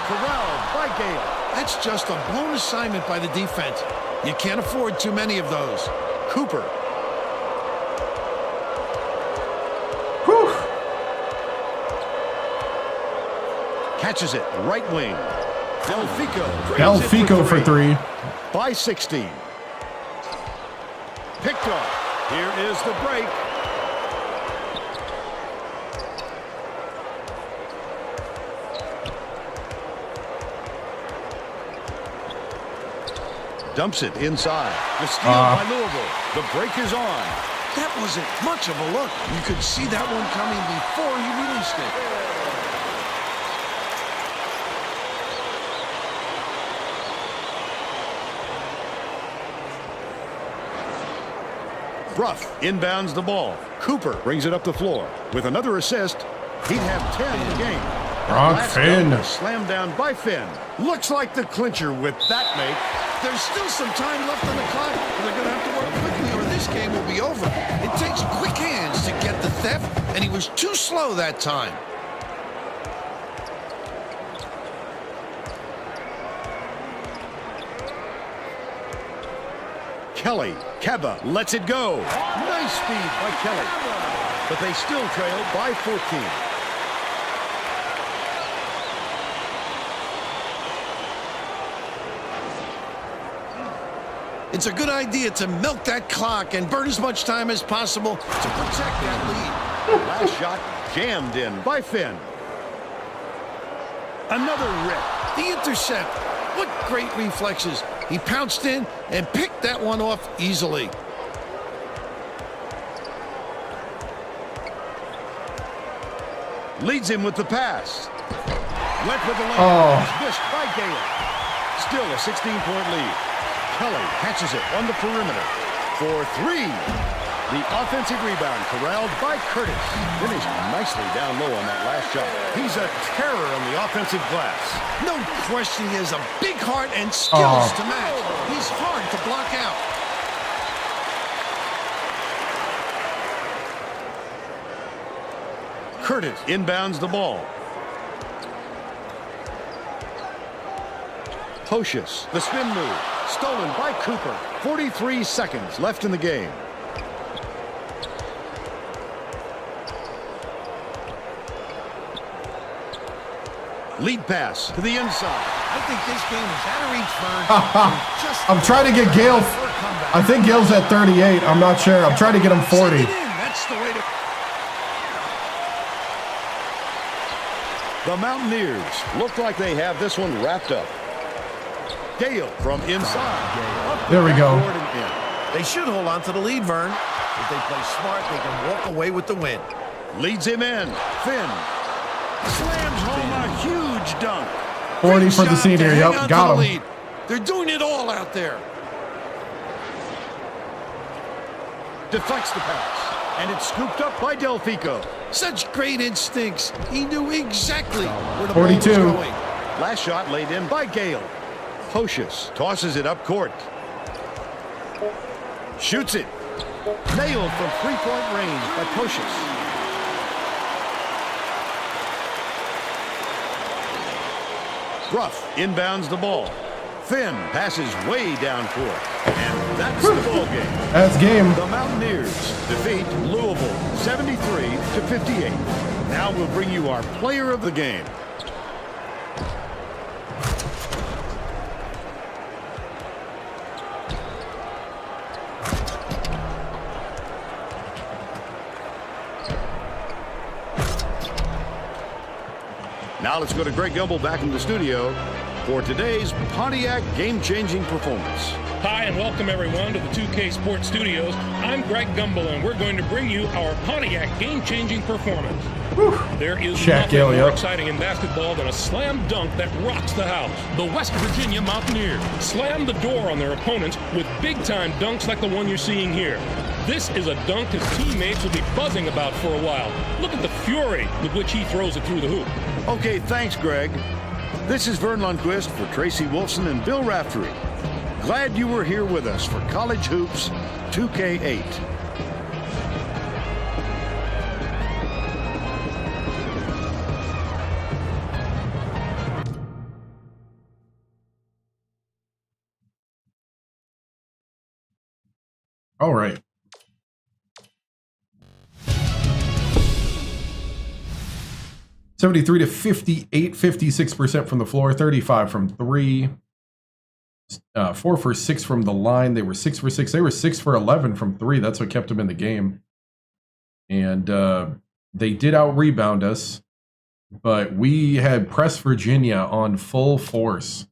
Corralled by Gale. That's just a blown assignment by the defense. You can't afford too many of those. Cooper. Whew. Catches it. Right wing. Delfico. Delfico for 3. By 16. Picked off. Here is the break. Dumps it inside. The steal by Louisville. The break is on. That wasn't much of a look. You could see that one coming before he released it. Bruff inbounds the ball. Cooper brings it up the floor. With another assist, he'd have 10 in the game. Rock Finn. Slammed down by Finn. Looks like the clincher with that make. There's still some time left on the clock, and they're going to have to work quickly or this game will be over. It takes quick hands to get the theft, and he was too slow that time. Kelly. Kaba lets it go. Nice speed by Kelly. But they still trail by 14. It's a good idea to milk that clock and burn as much time as possible to protect that lead. Last shot jammed in by Finn. Another rip. The intercept. What great reflexes. He pounced in and picked that one off easily. Leads him with the pass. Went with the layup. He's missed by Gale. Still a 16-point lead. Kelly catches it on the perimeter for 3. The offensive rebound corralled by Curtis. Finished nicely down low on that last shot. He's a terror on the offensive glass. No question he has a big heart and skills to match. He's hard to block out. Curtis inbounds the ball. Pocious, the spin move, stolen by Cooper. 43 seconds left in the game. Lead pass to the inside. I think this game is out of reach, Vern. I'm trying to get Gale. I think Gale's at 38. I'm not sure. I'm trying to get him 40. That's the way to... The Mountaineers look like they have this one wrapped up. Gale from inside. There we go. They should hold on to the lead, Vern. If they play smart, they can walk away with the win. Leads him in. Finn slams home a huge dunk. 40 for the senior. Yep, got him. They're doing it all out there. Deflects the pass, and it's scooped up by Delfico. Such great instincts. He knew exactly where the 42. ball was going. Last shot laid in by Gale. Pocious tosses it up court. Shoots it. Nailed from three-point range by Pocious. Ruff inbounds the ball. Finn passes way down court. And that's the ball game. That's game. The Mountaineers defeat Louisville 73-58. Now we'll bring you our player of the game. Now let's go to Greg Gumbel back in the studio for today's Pontiac game-changing performance. Hi, and welcome everyone to the 2K Sports Studios. I'm Greg Gumbel, and we're going to bring you our Pontiac game-changing performance. Whew. There is Shaq nothing Gale, more yep. exciting in basketball than a slam dunk that rocks the house. The West Virginia Mountaineers slammed the door on their opponents with big-time dunks like the one you're seeing here. This is a dunk his teammates will be buzzing about for a while. Look at the fury with which he throws it through the hoop. Okay, thanks, Greg. This is Vern Lundquist for Tracy Wolfson and Bill Raftery. Glad you were here with us for College Hoops 2K8. All right. (73 to 58), 56% from the floor, 35 from three, 4 for 6 from the line. They were 6 for 6. They were 6 for 11 from three. That's what kept them in the game. And they did out rebound us, but we had pressed Virginia on full force.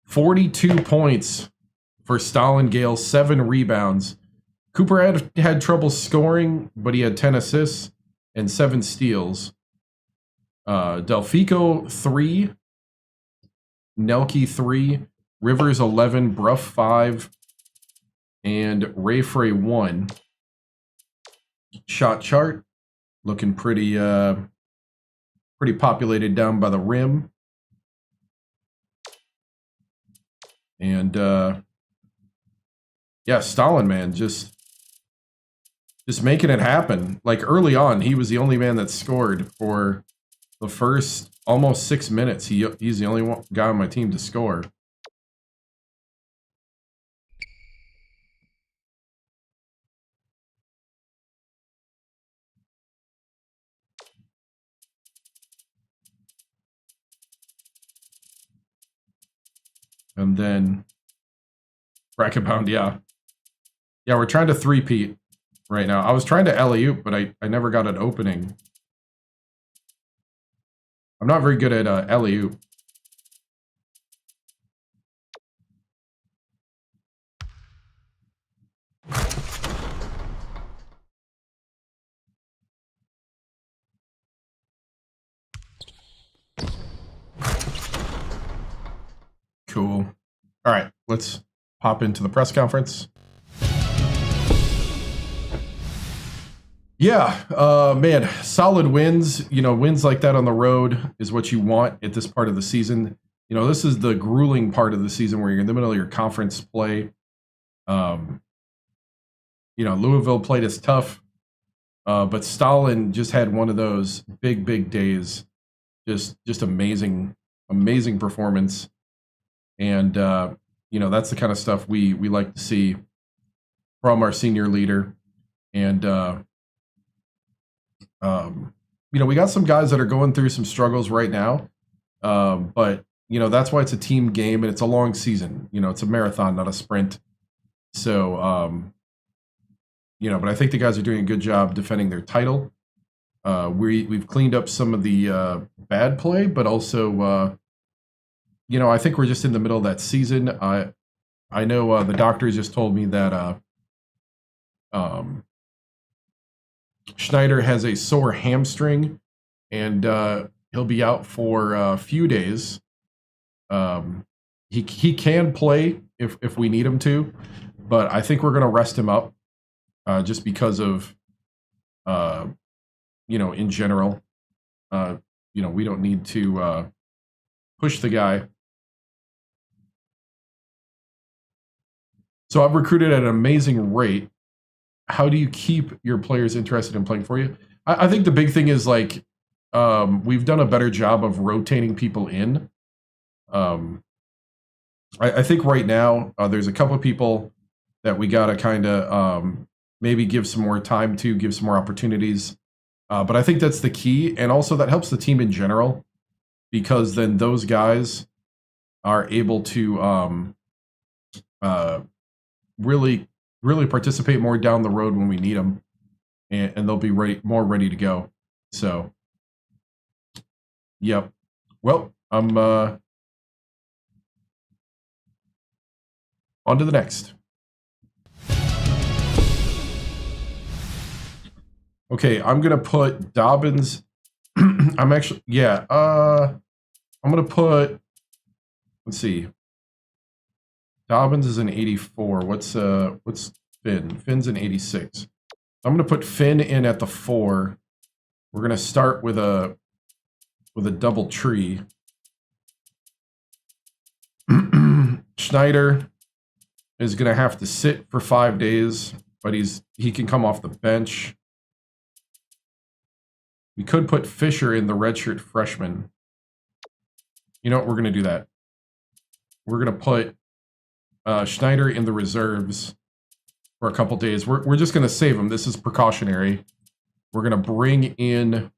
42 points for Stalin Gale, 7 rebounds. Cooper had trouble scoring, but he had 10 assists and 7 steals. Delfico 3, Nelke 3, Rivers 11, Bruff 5, and Rayfrey 1. Shot chart looking pretty pretty populated down by the rim. And yeah, Stalin, man, just making it happen. Like early on, he was the only man that scored for the first almost 6 minutes. He's the only guy on my team to score. And then bracket bound, yeah. Yeah, we're trying to three-peat right now. I was trying to alley-oop, but I never got an opening. I'm not very good at alley-oop. Cool. All right, let's pop into the press conference. Yeah, man, solid wins. You know, wins like that on the road is what you want at this part of the season. You know, this is the grueling part of the season where you're in the middle of your conference play. You know, Louisville played us tough, but Stalin just had one of those big days. Just amazing, amazing performance. And you know, that's the kind of stuff we like to see from our senior leader. And you know, we got some guys that are going through some struggles right now. But you know, that's why it's a team game and it's a long season. You know, it's a marathon, not a sprint. So you know, but I think the guys are doing a good job defending their title. We've cleaned up some of the bad play, but also you know, I think we're just in the middle of that season. I know the doctors just told me that Schneider has a sore hamstring, and he'll be out for a few days. He can play if we need him to, but I think we're going to rest him up just because of you know, in general, you know, we don't need to push the guy. So I've recruited at an amazing rate. How do you keep your players interested in playing for you? I think the big thing is like we've done a better job of rotating people in. I think right now there's a couple of people that we got to kind of maybe give some more time to, give some more opportunities. But I think that's the key. And also that helps the team in general, because then those guys are able to really participate more down the road when we need them, and they'll be more ready to go. So, yep. Well, I'm on to the next. Okay, I'm gonna put Dobbins. I'm actually, yeah. I'm gonna put. Let's see. Dobbins is an 84. What's Finn? Finn's an 86. I'm gonna put Finn in at the 4. We're gonna start with a double tree. Schneider is gonna have to sit for 5 days, but he can come off the bench. We could put Fisher in the redshirt freshman. You know what? We're gonna do that. We're gonna put Schneider in the reserves for a couple days. We're just gonna save him. This is precautionary. We're gonna bring in.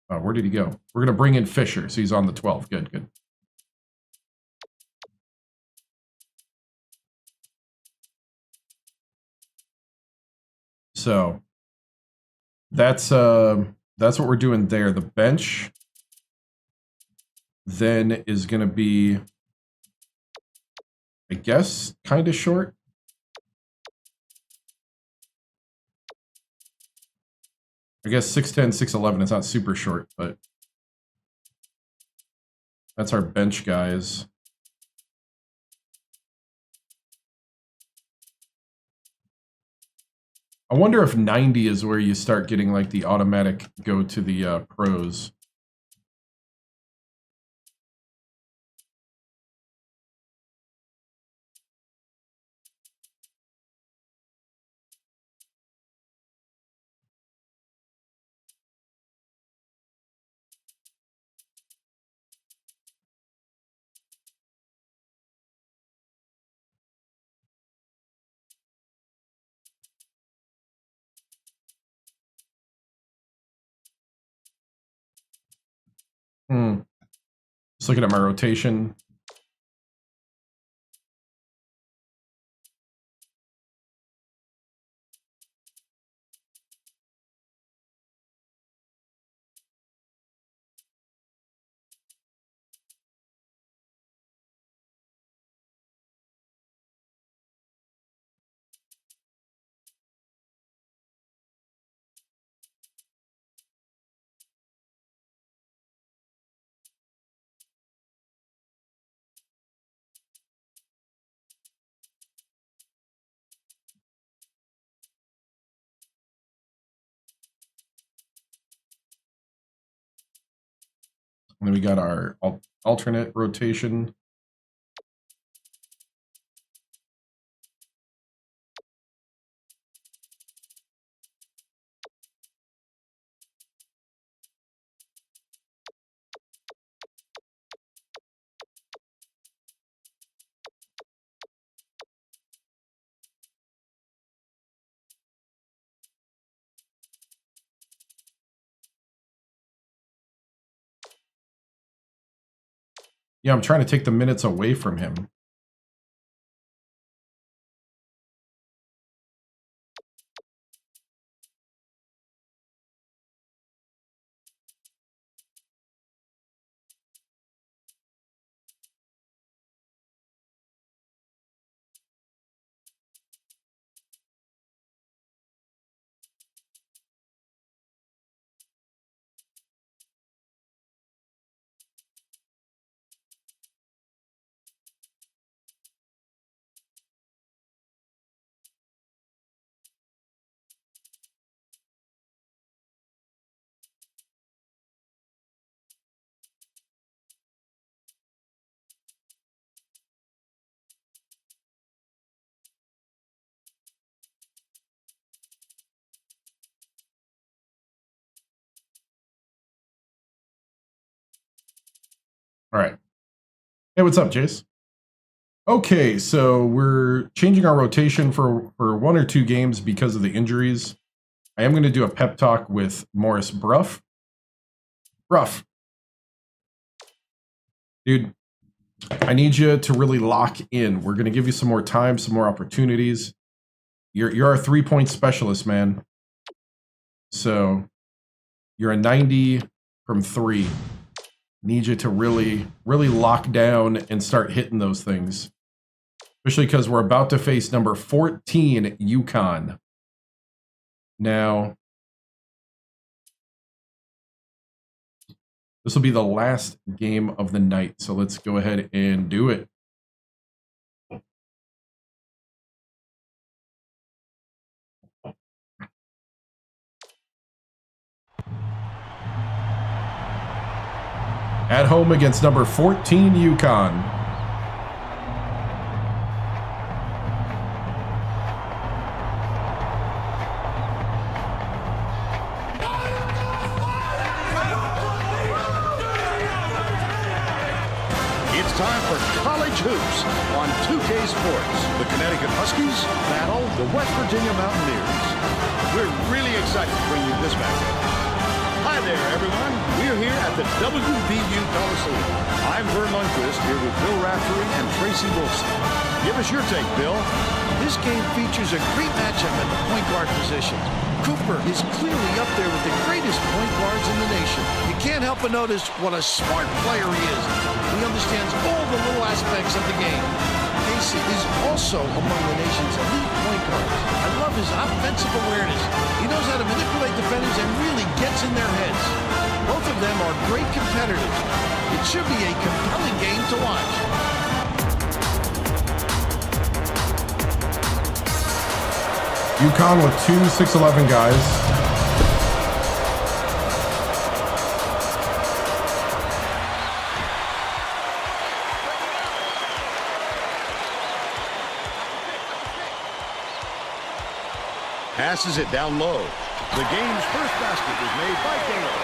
Where did he go? We're gonna bring in Fisher, so he's on the 12. Good. So that's what we're doing there. The bench then is gonna be, I guess, kind of short. I guess 6'10", 6'11". It's not super short, but that's our bench guys. I wonder if 90 is where you start getting like the automatic go to the pros. Just looking at my rotation. And then we got our alternate rotation. Yeah, I'm trying to take the minutes away from him. All right. Hey, what's up, Jace? Okay, so we're changing our rotation for 1 or 2 games because of the injuries. I am going to do a pep talk with Morris Bruff. Bruff. Dude, I need you to really lock in. We're going to give you some more time, some more opportunities. You're our 3-point specialist, man. So you're a 90 from 3. Need you to really lock down and start hitting those things. Especially because we're about to face number 14, UConn. Now, this will be the last game of the night, so let's go ahead and do it. At home against number 14, UConn. It's time for college hoops on 2K Sports. The Connecticut Huskies battle the West Virginia Mountaineers. We're really excited to bring you this matchup. Hi there, everyone. We're here at the WVU Coliseum. I'm Vern Lundquist here with Bill Raftery and Tracy Wilson. Give us your take, Bill. This game features a great matchup at the point guard position. Cooper is clearly up there with the greatest point guards in the nation. You can't help but notice what a smart player he is. He understands all the little aspects of the game. Casey is also among the nation's elite point guards. I love his offensive awareness. He knows how to manipulate defenders and really gets in their heads. Both of them are great competitors. It should be a compelling game to watch. UConn with 2 6'11" guys. Passes it down low. The game's first basket was made by Gale.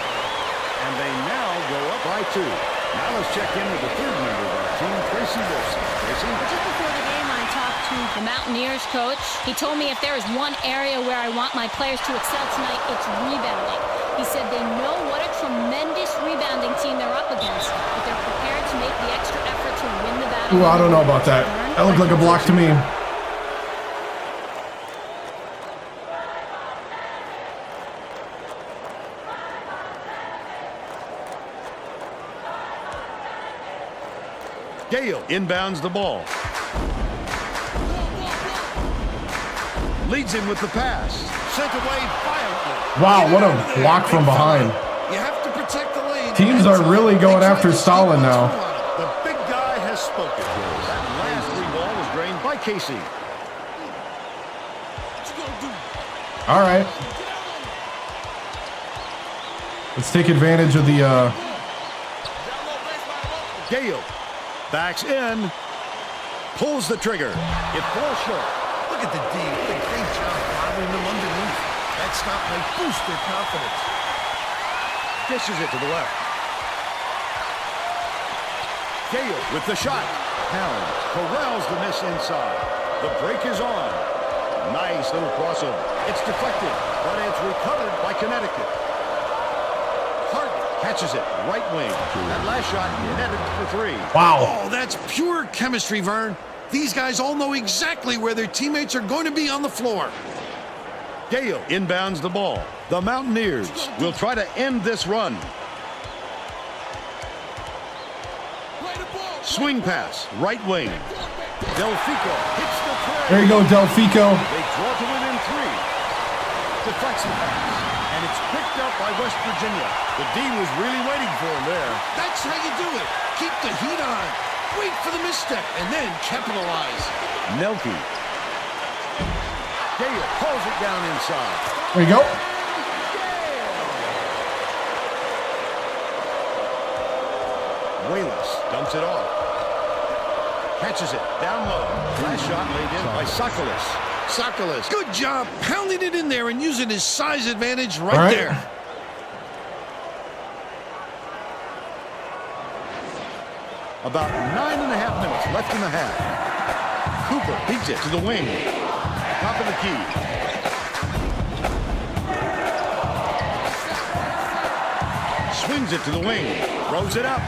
And they now go up by 2. Now let's check in with the third member of our team, Tracy Wilson. Tracy? Just before the game, I talked to the Mountaineers coach. He told me if there is one area where I want my players to excel tonight, it's rebounding. He said they know what a tremendous rebounding team they're up against, but they're prepared to make the extra effort to win the battle. Ooh, I don't know about that. That looked like a block to me. Gale inbounds the ball. Leads him with the pass. Sent away violently. Wow, what a block from behind. You have to protect the lead. Teams are really going after Stalin now. The big guy has spoken. That last 3 ball was drained by Casey. All right. Let's take advantage of the Gale backs in, pulls the trigger. It falls short. Look at the D. What a great job bothering them underneath. That stop might boost their confidence. Dishes it to the left. Gale with the shot. Pound corrals the miss inside. The break is on. Nice little crossover. It's deflected, but it's recovered by Connecticut. Hart catches it, right wing. That last shot netted for 3. Wow. Oh, that's pure chemistry, Vern. These guys all know exactly where their teammates are going to be on the floor. Gale inbounds the ball. The Mountaineers will try to end this run. Swing pass, right wing. Delfico hits the tray. There you go, Delfico. They draw to within 3. Deflection pass. And it's picked up by West Virginia. The D was really waiting for him there. That's how you do it. Keep the heat on. Wait for the misstep and then capitalize. Nelke. Gale pulls it down inside. There you go. Wallace dumps it off. Catches it down low. Last shot laid in by Sakalis. Sakalis, good job pounding it in there and using his size advantage right there. About 9.5 minutes left in the half. Cooper beats it to the wing. Top of the key. Swings it to the wing. Throws it up.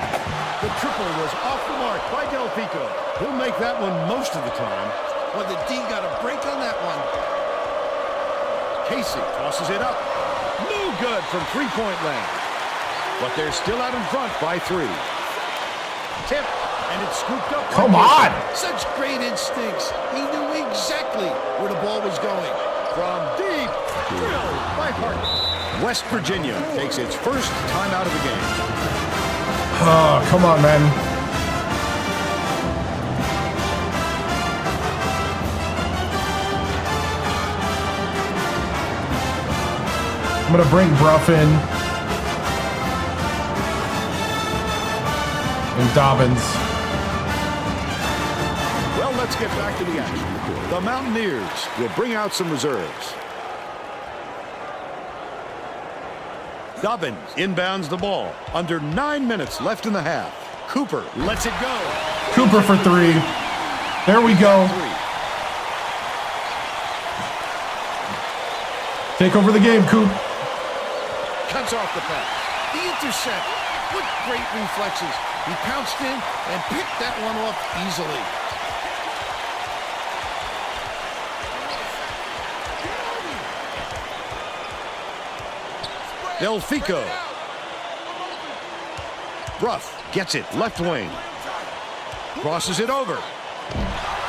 The triple was off the mark by Delfico. He'll make that one most of the time. Well, the D got a break on that one. Casey tosses it up. No good from three-point land. But they're still out in front by 3. Tip, and it's scooped up. Come on. Such great instincts. He knew exactly where the ball was going. From deep, drilled by Hart. West Virginia takes its first timeout of the game. Oh, come on, man. I'm going to bring Bruff in. And Dobbins. Well, let's get back to the action. The Mountaineers will bring out some reserves. Dobbins inbounds the ball. Under 9 minutes left in the half. Cooper lets it go. Cooper for 3. There we go. 3. Take over the game, Coop. Cuts off the pass. The intercept. What great reflexes. He pounced in and picked that one off easily. Delfico. Bruff gets it left wing. Crosses it over.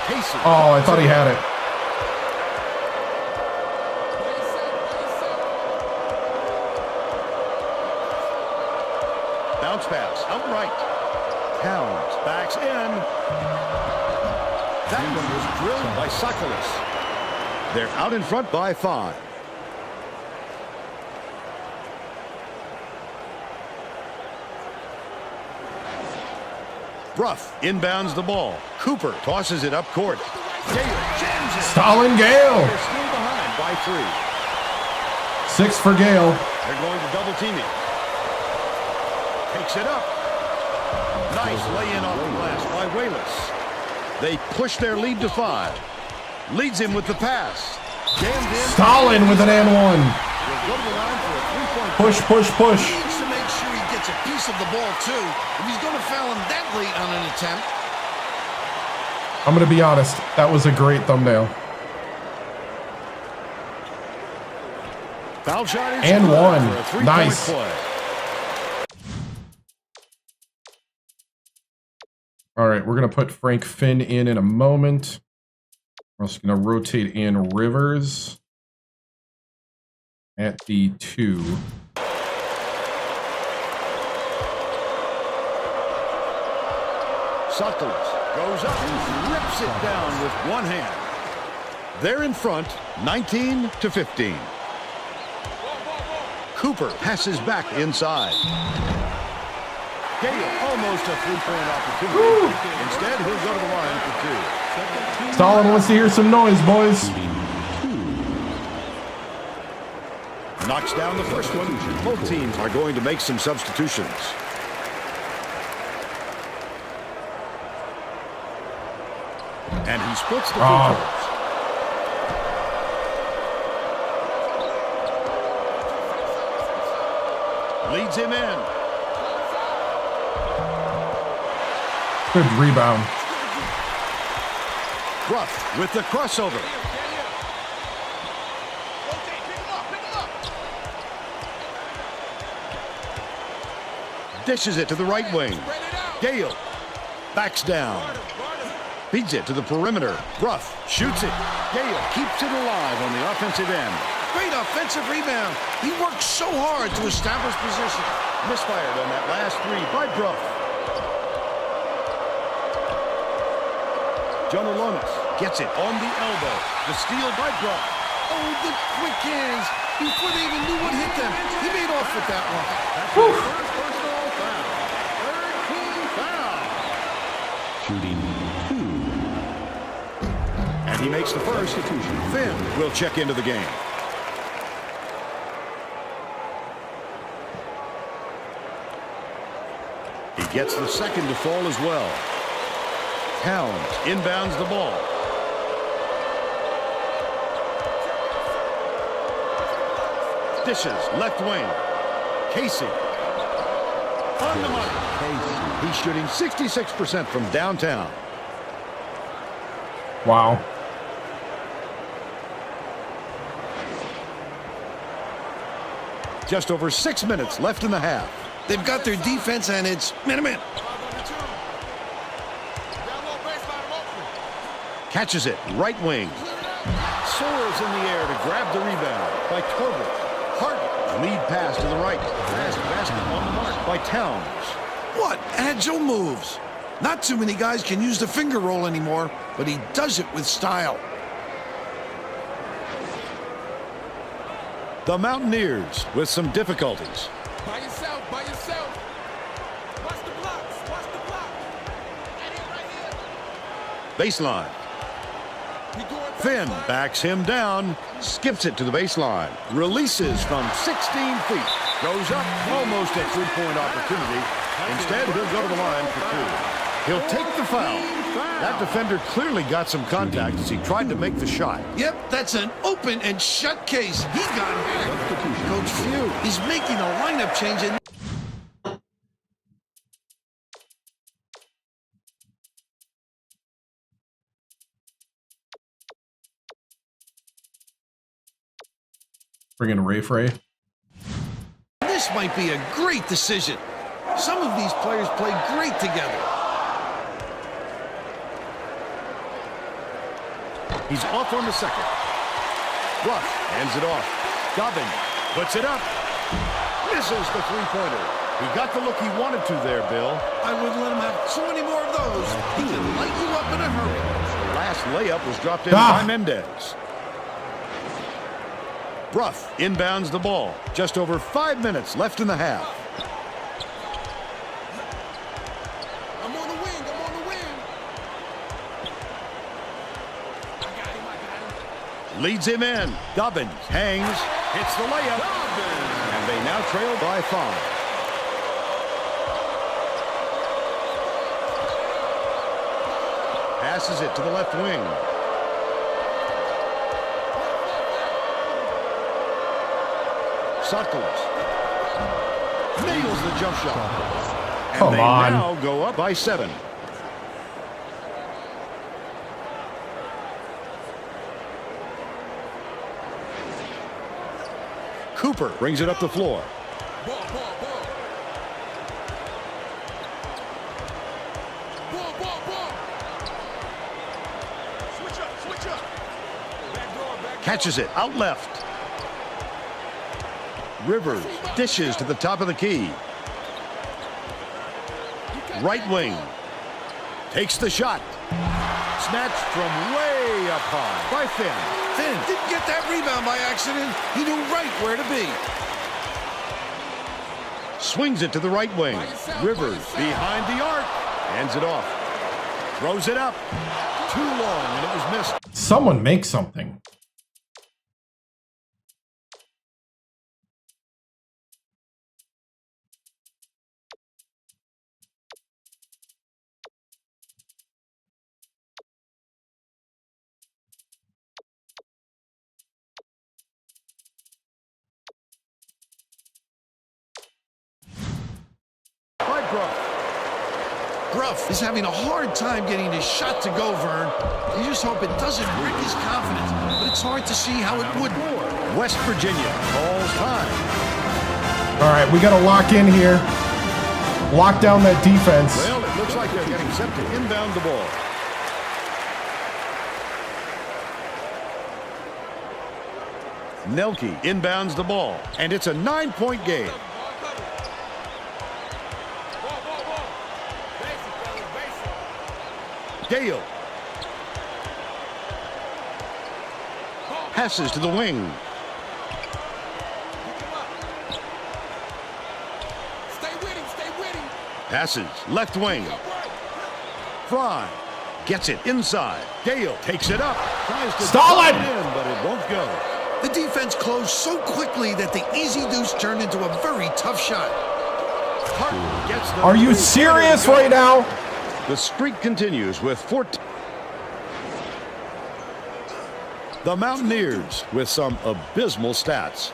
Casey. Oh, I thought he had it. Bounce pass outright. Towns backs in. That one was drilled by Sakalis. They're out in front by 5. Bruff inbounds the ball. Cooper tosses it up court. Gale jams it. Stalin Gale. They're still behind by 3. 6 for Gale. They're going to double team it. Takes it up. Nice lay-in off the glass by Wallace. They push their lead to 5. Leads him with the pass. Jammed in. Stalin with an and 1. Will go to the line for a 3-point Push, push, push. He needs to make sure he gets a piece of the ball, too. If he's going to foul him that late on an attempt. I'm going to be honest. That was a great thumbnail. Foul shot is And good 1. for a 3-point Nice. play. All right, we're going to put Frank Finn in a moment. We're also going to rotate in Rivers at the 2. Sakalis goes up and rips it down with one hand. They're in front, 19-15. Cooper passes back inside. Gale, almost a three-point opportunity. Instead, he'll go to the line for two. Stalin wants to hear some noise, boys. Knocks down the first one. Both teams are going to make some substitutions. And he splits the free throws. Leads him in. Good rebound. Ruff with the crossover. Dishes it to the right wing. Gale backs down. Feeds it to the perimeter. Ruff shoots it. Gale keeps it alive on the offensive end. Great offensive rebound. He worked so hard to establish position. Misfired on that last three by Ruff. Jonolonis gets it on the elbow. The steal by Ruff. Oh, the quick hands. Before they even knew what hit them, he made off with that one. That's the first personal foul. Third team foul. Shooting 2. And he makes the first. Finn will check into the game. He gets the second to fall as well. Towns inbounds the ball. Dishes left wing. Casey on the money. He's shooting 66% from downtown. Wow. Just over 6 minutes left in the half. They've got their defense, and it's man-to-man. Catches it, right wing. Soars in the air to grab the rebound by Corbett. Hart, lead pass to the right. Fast basket on the mark by Towns. What agile moves. Not too many guys can use the finger roll anymore, but he does it with style. The Mountaineers with some difficulties. By yourself, by yourself. Watch the blocks, watch the block. Right here. Baseline. Finn backs him down, skips it to the baseline, releases from 16 feet, goes up almost a three-point opportunity. Instead, he'll go to the line for two. He'll take the foul. That defender clearly got some contact as he tried to make the shot. Yep, that's an open and shut case. He got it. Coach Few, he's making a lineup change. And Bring in Ray Frey. this might be a great decision. Some of these players play great together. He's off on the second. Ruff hands it off. Dobbin puts it up. Misses the three-pointer. He got the look he wanted to there, Bill. I wouldn't let him have so many more of those. He can light you up in a hurry. The last layup was dropped in by Mendez. Ruff inbounds the ball. Just over 5 minutes left in the half. I'm on the wing, I'm on the wing. I got him, I got him. Leads him in. Dobbins hangs, hits the layup. And they now trail by 5. Passes it to the left wing. Suckles nails the jump shot. And Come they on. now go up by 7. Cooper brings it up the floor. Ball, ball, ball. Ball, ball, ball. Switch up, switch up. Back door, back door. Catches it out left. Rivers dishes to the top of the key. Right wing. Takes the shot. Snatched from way up high by Finn. Finn didn't get that rebound by accident. He knew right where to be. Swings it to the right wing. Rivers behind the arc. Hands it off. Throws it up. Too long, and it was missed. Someone make something. Gruff is having a hard time getting his shot to go, Vern. You just hope it doesn't wreck his confidence, but it's hard to see how it would. West Virginia calls time. All right, we got to lock in here. Lock down that defense. Well, it looks like they're getting set to inbound the ball. Nelke inbounds the ball, and it's a 9-point game. Gale passes to the wing. Passes left wing. Fry gets it inside. Gale takes it up. Tries to stall it in, but it won't go. The defense closed so quickly that the easy deuce turned into a very tough shot. Hart gets the Are you serious right now? The streak continues with 14. The Mountaineers with some abysmal stats.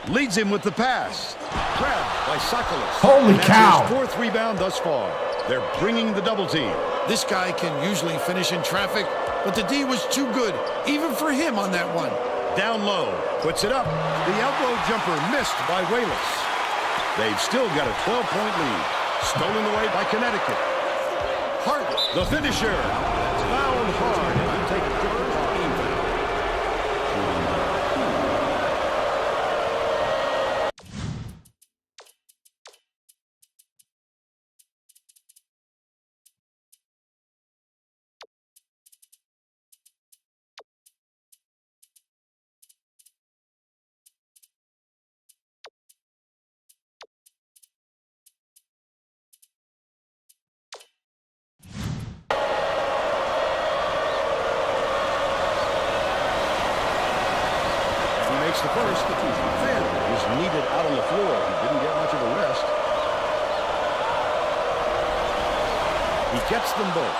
Leads him with the pass. Grabbed by Sokolis. Holy That's cow. his 4th rebound thus far. They're bringing the double team. This guy can usually finish in traffic, but the D was too good, even for him on that one. Down low. Puts it up. The elbow jumper missed by Wallace. They've still got a 12-point lead. Stolen away by Connecticut. Hart, the finisher. Fouled hard. And you take a first team foul. The first. Finn was needed out on the floor. He didn't get much of a rest. He gets them both.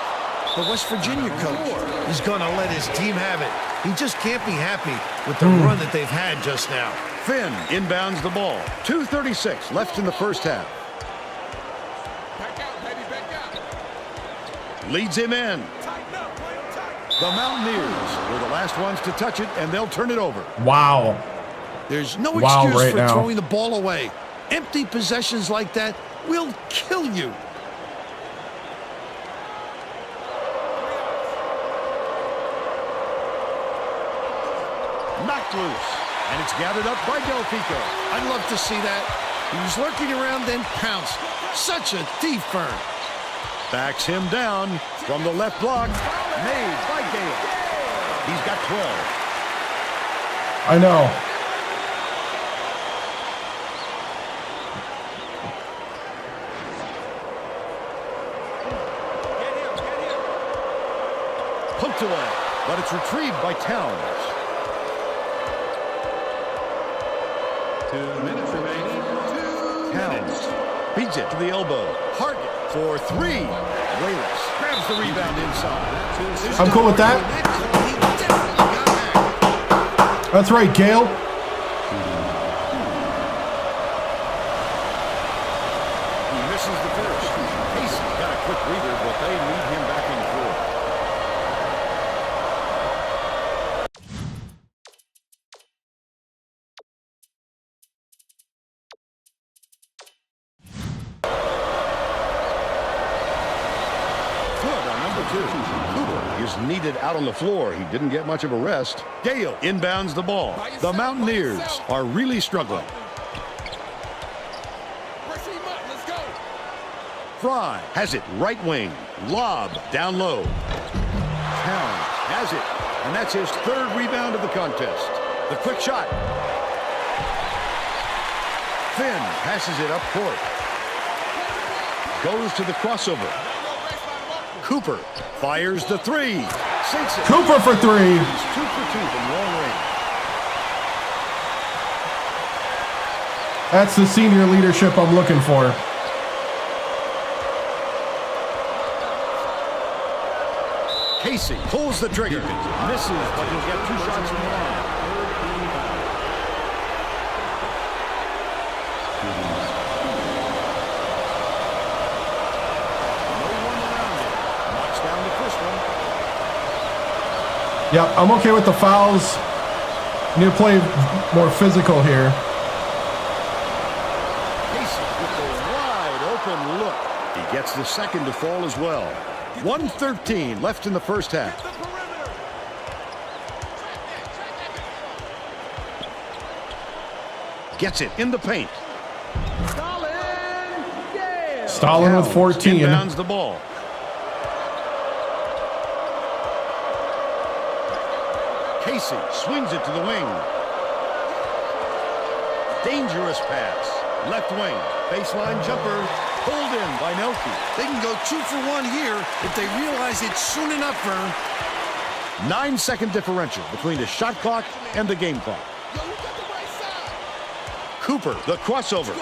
The West Virginia coach is going to let his team have it. He just can't be happy with the run that they've had just now. Finn inbounds the ball. 2:36 left in the first half. Back out, baby, back out. Leads him in. The Mountaineers were the last ones to touch it, and they'll turn it over. Wow. There's no Wow, excuse right for now. throwing the ball away. Empty possessions like that will kill you. Knocked loose, and it's gathered up by Delfico. I'd love to see that. He was lurking around, then pounced. Such a thief, Vern. Backs him down from the left block. Made by Gale. He's got 12. I know. Poked away, but it's retrieved by Towns. 2 minutes remaining. Towns beats it to the elbow. Hart for 3. Wallace grabs the rebound inside. I'm cool with that. That's right, Gale. He misses the first. Casey got a quick breather, but they need him back in court. Good on number 2. Cooper is needed out on the floor. He didn't get much of a rest. Gale inbounds the ball. The Mountaineers are really struggling. Press him up, let's go. Fry has it right wing. Lob down low. Towns has it. And that's his 3rd rebound of the contest. The quick shot. Finn passes it up court. Goes to the crossover. Cooper fires the three. Sinks it. Cooper for 3. He's 2 for 2 from long range. That's the senior leadership I'm looking for. Casey pulls the trigger. Misses, but he'll get 2 shots from the line. No one around it. Knocks down the first one. Yep, I'm okay with the fouls. Need to play more physical here. Casey with a wide open look. He gets the second to fall as well. 1:13 left in the first half. Gets it in the paint. Stalin with 14. Inbounds the ball. Casey swings it to the wing. Dangerous pass. Left wing. Baseline jumper. Pulled in by Nelke. They can go 2 for 1 here if they realize it soon enough, Vern. 9-second differential between the shot clock and the game clock. Cooper, the crossover.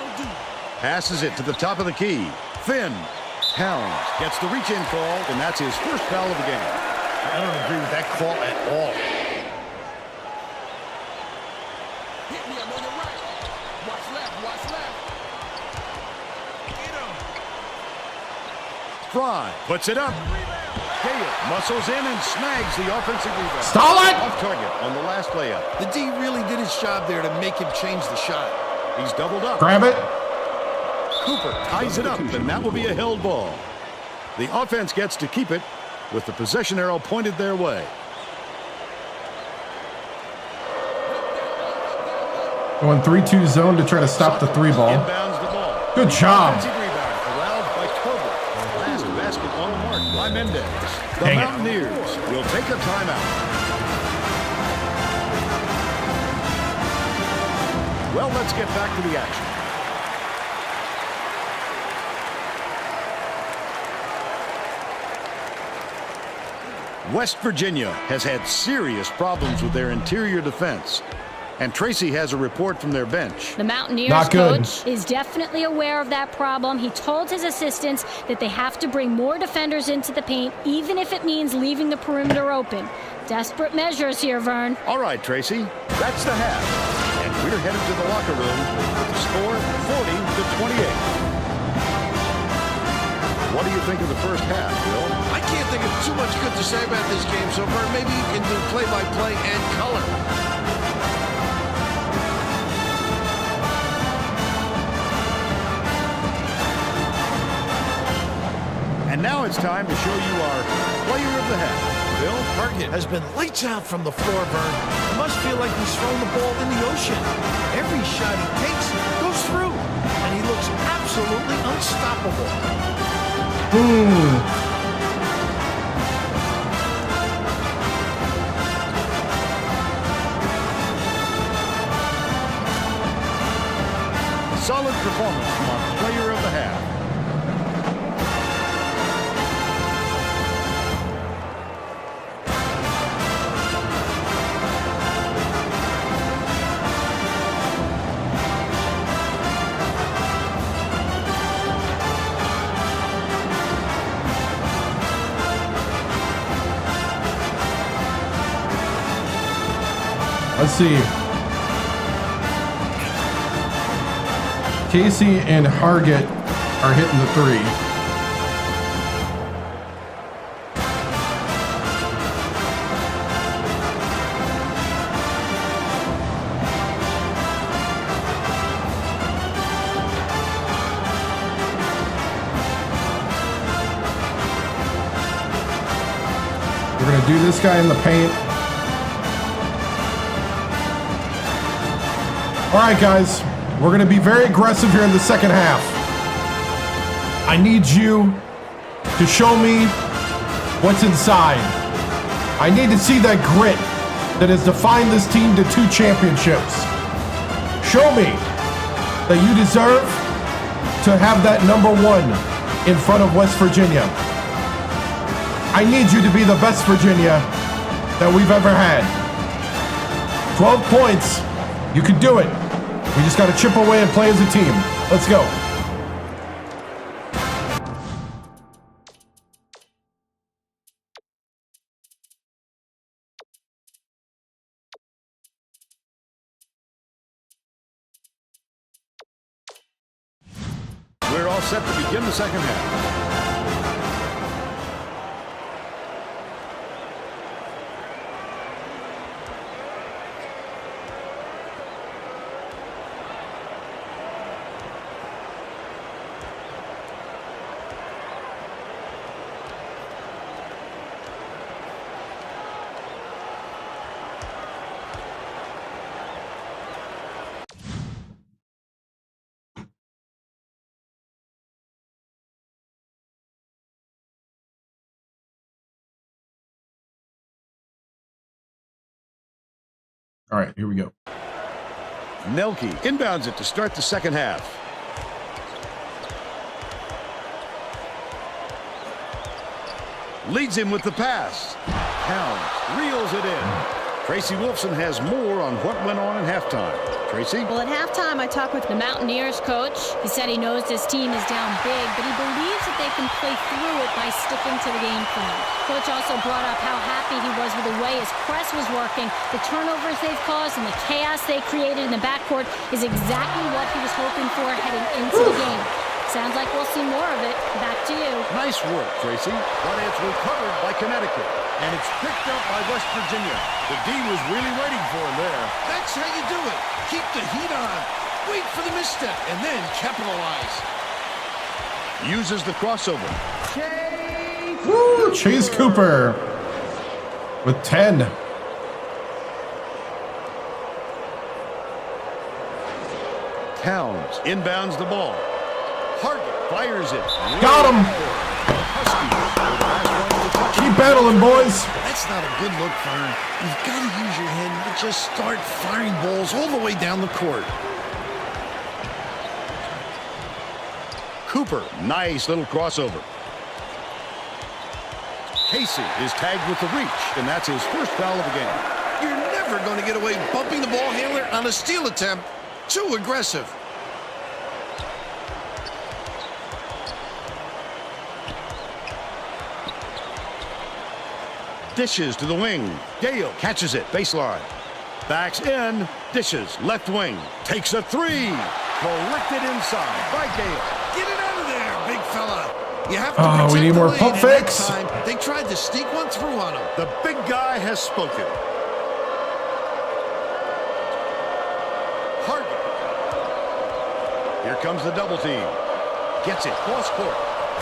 Passes it to the top of the key. Finn. Towns gets the reach-in call, and that's his first foul of the game. I don't agree with that call at all. Hit me, I'm on your right. Watch left, watch left. Get him. Fry puts it up. Gale muscles in and snags the offensive rebound. Stalin! Off target on the last layup. The D really did his job there to make him change the shot. He's doubled up. Grab it. Cooper ties it up, and that will be a held ball. The offense gets to keep it with the possession arrow pointed their way. Going 3-2 zone to try to stop the 3 ball. Inbounds the ball. Good job. Offensive rebound corralled by Tobler. Last basket on the mark by Mendez. The Dang it. Mountaineers will take a timeout. Well, let's get back to the action. West Virginia has had serious problems with their interior defense. And Tracy has a report from their bench. The Mountaineers Not good. coach is definitely aware of that problem. He told his assistants that they have to bring more defenders into the paint, even if it means leaving the perimeter open. Desperate measures here, Vern. All right, Tracy, that's the half. And we're headed to the locker room with the score 40-28. What do you think of the first half, Bill? I can't think of too much good to say about this game so far. Maybe you can do play-by-play and color. And now it's time to show you our player of the half. Bill? Target has been lights out from the floor, Vern. It must feel like he's throwing the ball in the ocean. Every shot he takes goes through, and he looks absolutely unstoppable. Solid performance from our player of the half. Let's see. Casey and Hargett are hitting the 3. We're going to do this guy in the paint. All right, guys, we're going to be very aggressive here in the second half. I need you to show me what's inside. I need to see that grit that has defined this team to 2 championships. Show me. that you deserve to have that number 1 in front of West Virginia. I need you to be the best Virginia that we've ever had. 12 points. You can do it. We just got to chip away and play as a team. Let's go. We're all set to begin the second half. All right, here we go. Nelke inbounds it to start the second half. Leads him with the pass. Towns reels it in. Tracy Wolfson has more on what went on in halftime. Tracy? Well, at halftime, I talked with the Mountaineers coach. He said he knows this team is down big, but he believes that they can play through it by sticking to the game plan. Coach also brought up how happy he was with the way his press was working. The turnovers they've caused and the chaos they created in the backcourt is exactly what he was hoping for heading into the game. Sounds like we'll see more of it. Back to you. Nice work, Tracy. But it's recovered by Connecticut. And it's picked up by West Virginia. The D was really waiting for him there. That's how you do it. Keep the heat on. Wait for the misstep and then capitalize. Uses the crossover. Woo, Chase Cooper with 10. Towns inbounds the ball. Hargett fires it. Got him. Keep battling, boys. That's not a good look, Fern. You've got to use your head and just start firing balls all the way down the court. Cooper, nice little crossover. Casey is tagged with the reach, and that's his first foul of the game. You're never going to get away bumping the ball handler on a steal attempt. Too aggressive. Dishes to the wing. Gale catches it, baseline. Backs in, dishes, left wing. Takes a three. Collected inside by Gale. Get it out of there, big fella. You have to protect we need the more lane, pump and that fakes. time, they tried to sneak one through on him. The big guy has spoken. Hargett. Here comes the double team. Gets it, cross court.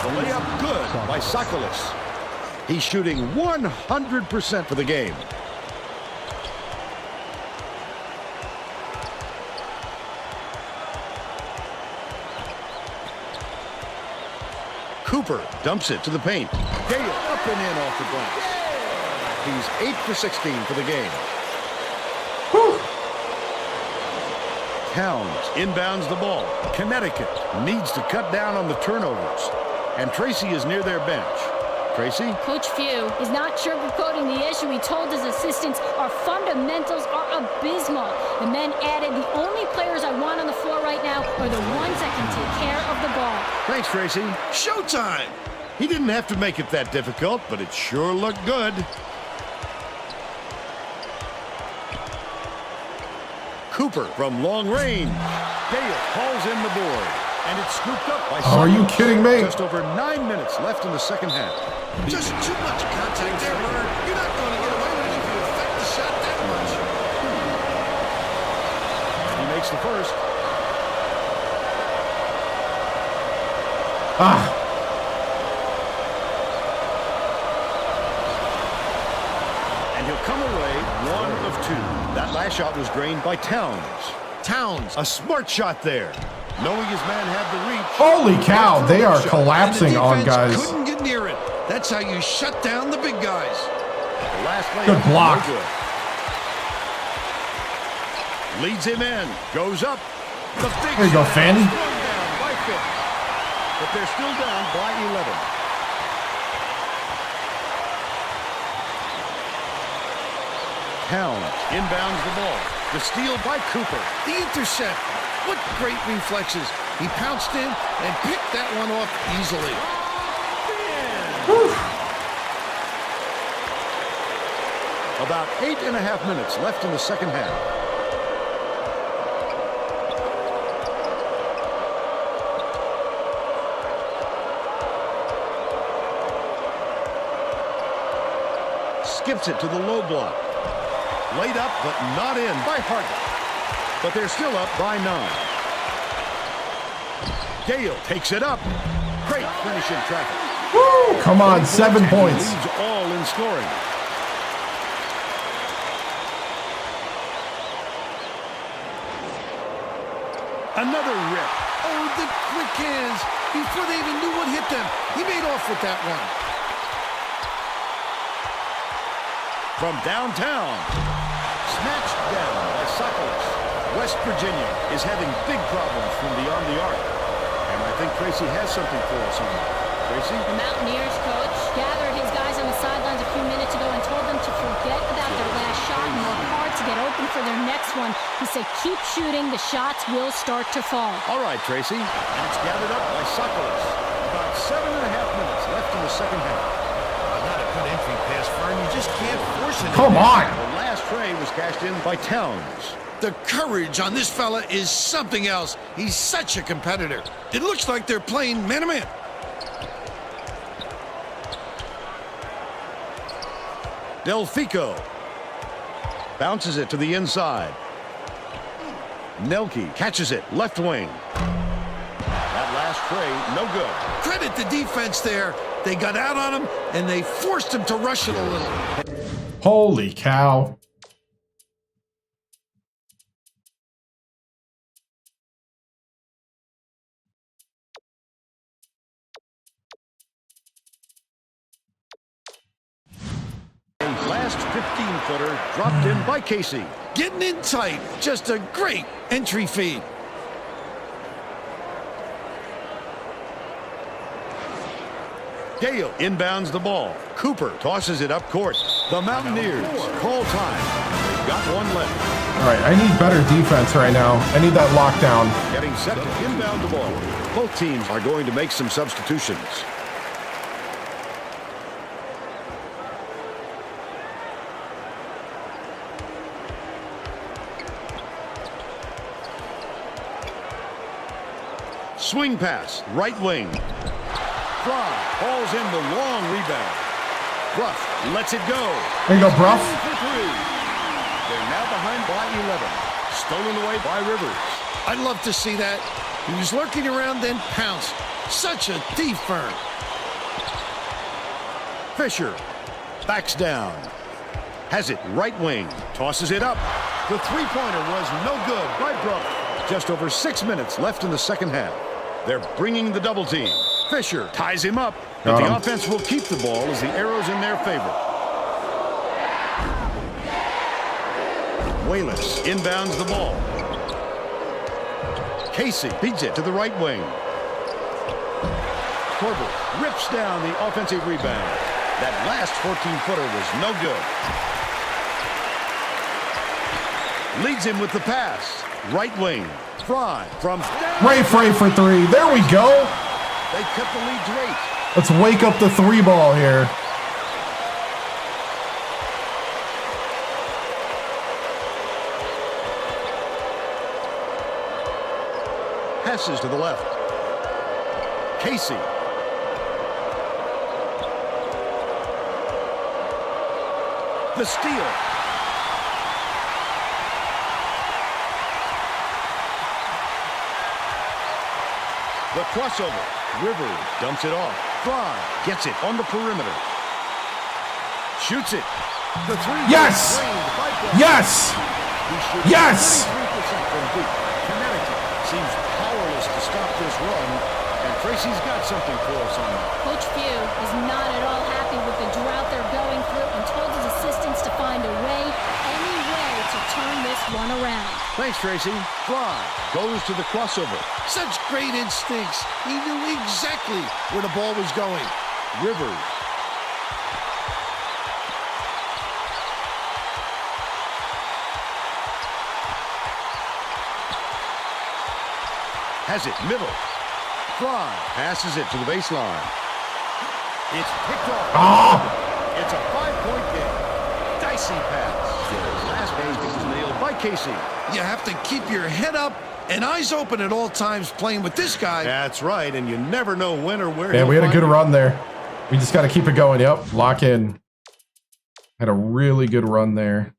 The layup good by Sokolis. He's shooting 100% for the game. Cooper dumps it to the paint. Gale up and in off the glass. He's 8 for 16 for the game. Whew. Towns inbounds the ball. Connecticut needs to cut down on the turnovers. And Tracy is near their bench. Tracy? Coach Few is not sugarcoating the issue. He told his assistants, our fundamentals are abysmal. The men added, the only players I want on the floor right now are the ones that can take care of the ball. Thanks, Tracy. Showtime! He didn't have to make it that difficult, but it sure looked good. Cooper from long range. Gale calls in the board. And it's scooped up by Are you kidding me? Just over 9 minutes left in the second half. Just too much contact there, Bird. You're not going to get away with it if you affect the shot that much. He makes the first. And he'll come away 1 of 2. That last shot was drained by Towns. Towns, a smart shot there. Knowing his man had the reach. Holy cow, they are collapsing on guys. Couldn't get near it. That's how you shut down the big guys. The last layup, Good block. no good. Leads him in. Goes up. The big There you go, shot Fanny. is thrown down by Phillips. But they're still down by 11. Town inbounds the ball. The steal by Cooper. The intercept. What great reflexes. He pounced in and picked that one off easily. About 8.5 minutes left in the second half. Skips it to the low block. Laid up, but not in by Harden. But they're still up by 9. Gale takes it up. Great finish in traffic. Woo! Come on, 7 points. Leads all in scoring. Another rip. Oh, the quick hands. Before they even knew what hit them, he made off with that one. From downtown. Snatched down by Sokolos. West Virginia is having big problems from beyond the arc. And I think Tracy has something for us on that. Tracy? The Mountaineers coach gathered his guys on the sidelines a few minutes ago and told them to forget about their last shot and work hard to get open for their next one. He said, keep shooting. The shots will start to fall. All right, Tracy. And it's gathered up by Sokolos. About 7.5 minutes left in the second half. Not a good entry pass, Fern. You just can't force it. Come on. The last tray was cashed in by Towns. The courage on this fella is something else. He's such a competitor. It looks like they're playing man-to-man. Delfico bounces it to the inside. Nelke catches it, left wing. That last tray, no good. Credit the defense there. They got out on him, and they forced him to rush it a little. Holy cow. Last 15-footer dropped in by Casey. Getting in tight. Just a great entry feed. Gale inbounds the ball. Cooper tosses it up court. The Mountaineers call time. They've got one left. All right, I need better defense right now. I need that lockdown. Getting set to inbound the ball. Both teams are going to make some substitutions. Swing pass, right wing. Fry falls in the long rebound. Bruff lets it go. There you go, Bruff. For 3. They're now behind by 11. Stolen away by Rivers. I'd love to see that. He was lurking around, then pounced. Such a thief, Fern. Fisher backs down. Has it right wing. Tosses it up. The three-pointer was no good by Bruff. Just over 6 minutes left in the second half. They're bringing the double team. Fisher ties him up, but the offense will keep the ball as the arrow's in their favor. Wallace inbounds the ball. Casey beats it to the right wing. Corbett rips down the offensive rebound. That last 14-footer was no good. Leads him with the pass. Right wing. Fry from Ray for 3. There we go. They cut the lead to 8. Let's wake up the 3 ball here. Passes to the left. Casey. The steal. The crossover. Rivers dumps it off. Fry gets it on the perimeter. Shoots it. The 3. Yes! Yes! Yes! 3% from deep. Connecticut seems powerless to stop this run, and Tracy's got something for us on that. Coach Few is not at all happy with the drought they're going through and told his assistants to find a way, any way, to turn this one around. Thanks, Tracy. Fly goes to the crossover. Such great instincts. He knew exactly where the ball was going. Rivers. Has it middle. Fly passes it to the baseline. It's picked off. Oh! It's a 5-point game. Dicey pass. The last base is nailed by Casey. You have to keep your head up and eyes open at all times playing with this guy. That's right, and you never know when or where. Yeah, we had a good run there. We just got to keep it going. Yep, lock in. Had a really good run there.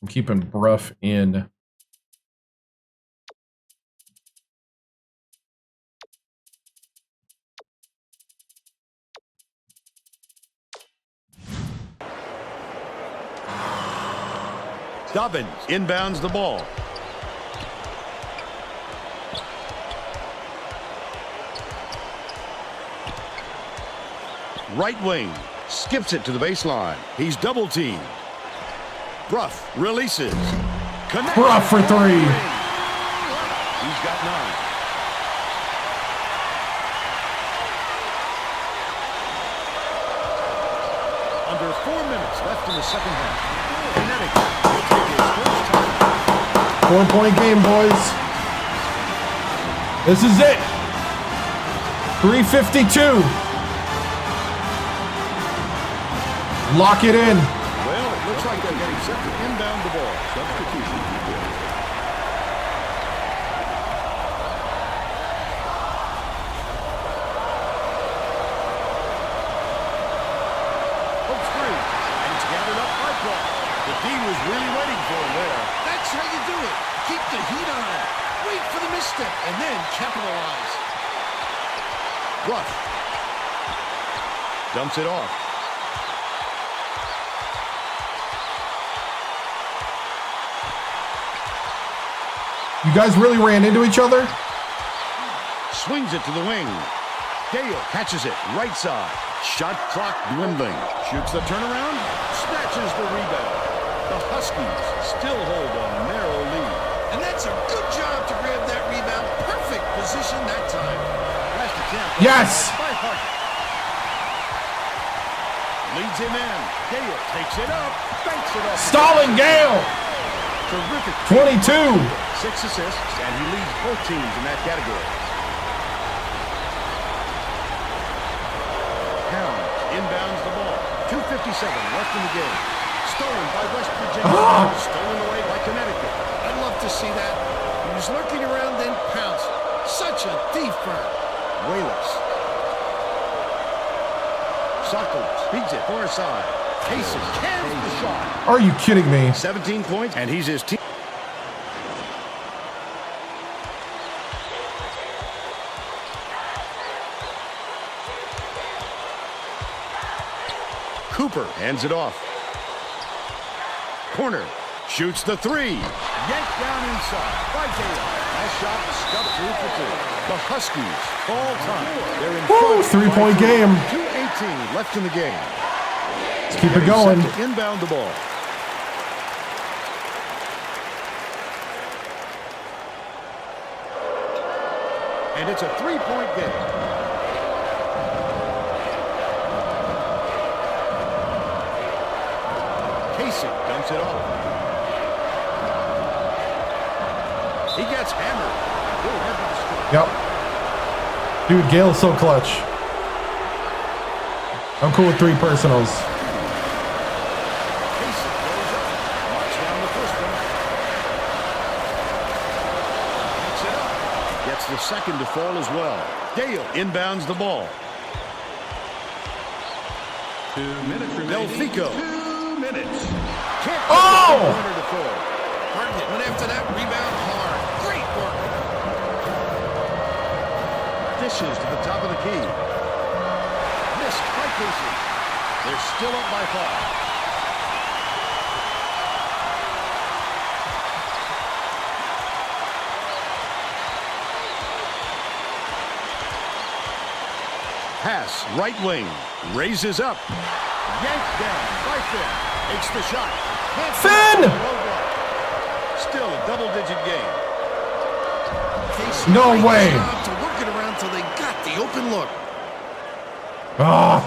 I'm keeping Bruff in. Dobbins inbounds the ball. Right wing skips it to the baseline. He's double teamed. Bruff releases. Connects. Bruff for 3. He's got 9. Under 4 minutes left in the second half. Connecticut will take its first time. 4-point game, boys. This is it. 3:52. Lock it in. Well, it looks like they're getting set to inbound the ball. Substitution. Hooks free, and it's gathered up by Clark. The D was really waiting for him there. That's how you do it. Keep the heat on. Wait for the misstep and then capitalize. Bruff dumps it off. You guys really ran into each other? Swings it to the wing. Dale catches it right side. Shot clock dwindling. Shoots the turnaround. Snatches the rebound. The Huskies still hold a narrow lead. And that's a good job to grab that rebound. Perfect position that time. Last attempt. Yes! By Harden. Leads him in. Dale takes it up. Banks it up. Stalling Gale. Terrific. 22. 6 assists, and he leads both teams in that category. Pound inbounds the ball. 2:57 left in the game. Stolen by West Virginia. Stolen away by Connecticut. I'd love to see that. He was lurking around, then pounced. Such a thief bird. Wallace. Sockles beats it far side. Cases cans the shot. Are you kidding me? 17 points, and he's his team. Cooper hands it off. Corner. Shoots the 3. Yanked down inside by Dale. Last shot stuck through for 2. The Huskies fall time. They're in Woo, front. 3-point game. 2:18 left in the game. Let's keep it going. Set to inbound the ball. And it's a 3-point game. Casey dumps it off. He gets hammered. He'll head to the score. Yep. Dude, Gale's so clutch. I'm cool with 3 personals. Casey goes up. Knocks down the first one. Picks it up. Gets the second to fall as well. Dale inbounds the ball. 2 minutes remaining. Delfico. 2 minutes. Can't Oh! get the corner to fall. Harden went after that rebound hard. Great work. Dishes to the top of the key. Missed by Casey. They're still up by 5. Pass, right wing. Raises up. Yanked down by Finn. Makes the shot. Finn! Still a double-digit gain. Casey, No great way. job to work it around till they got the open look. Ah.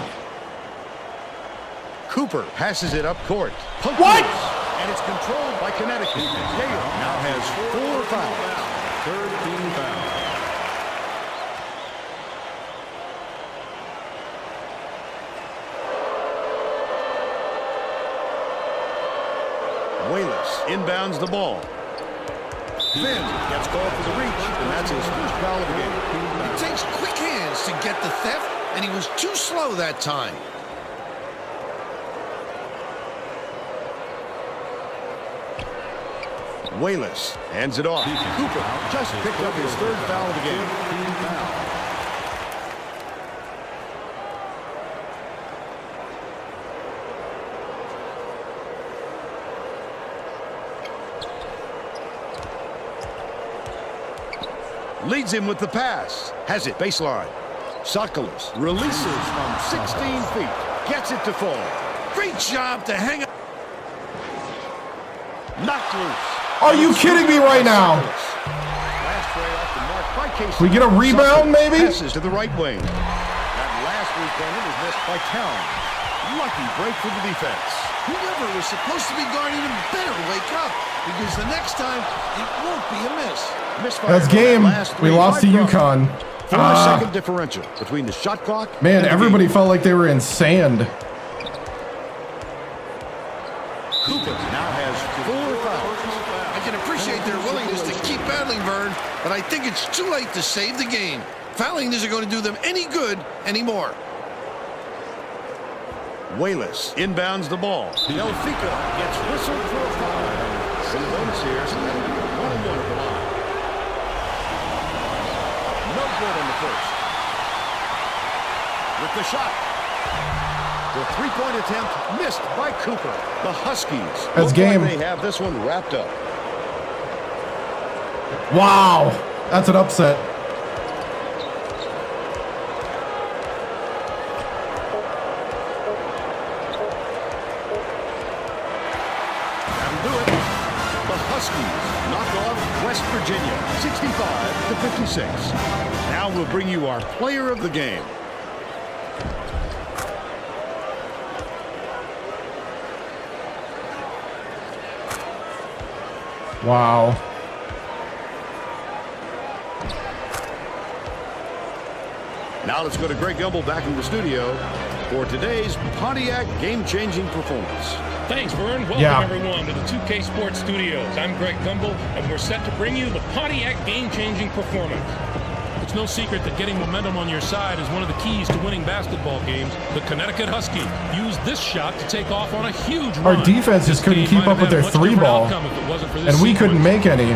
Cooper passes it up court. Pump What? loose, and it's controlled by Connecticut. Gale now has 4 fouls. Third team foul. Wallace inbounds the ball. Finn gets called for the reach, and that's his first foul of the game. It takes quick hands to get the theft, and he was too slow that time. Wallace hands it off. Cooper just picked up his 3rd foul of the game. Team foul. Leads him with the pass. Has it baseline. Sokolis releases from 16 feet. Gets it to fall. Great job to hang up. Knocked loose. Are you kidding me right now? Last play off the mark by Casey. We get a rebound, maybe? Passes to the right wing. That last three-pointer was missed by Town. Lucky break for the defense. Whoever was supposed to be guarding him better wake up, because the next time it won't be a miss. Misfire That's on that game. last We three lost to by UConn. 4-second differential between the shot clock. Man, and the everybody game. felt like they were in sand. Cooper now has 4 fouls. I can appreciate their willingness to keep battling, Vern, but I think it's too late to save the game. Fouling isn't going to do them any good anymore. Wallace inbounds the ball. Delfico gets whistled for a foul. Some bonus here, so that'll be 1-1 at the line. No good on the first. With the shot. The three-point attempt missed by Cooper. The Huskies That's look game. like they have this one wrapped up. Wow. That's an upset. That'll do it. The Huskies knock off West Virginia 65-56. Now we'll bring you our player of the game. Wow. Now let's go to Greg Gumbel back in the studio for today's Pontiac game-changing performance. Thanks, Vern. Welcome, everyone, to the 2K Sports Studios. I'm Greg Gumbel, and we're set to bring you the Pontiac game-changing performance. It's no secret that getting momentum on your side is one of the keys to winning basketball games. The Connecticut Husky used this shot to take off on a huge run. Our defense just couldn't keep up with their 3-ball, and we couldn't make any.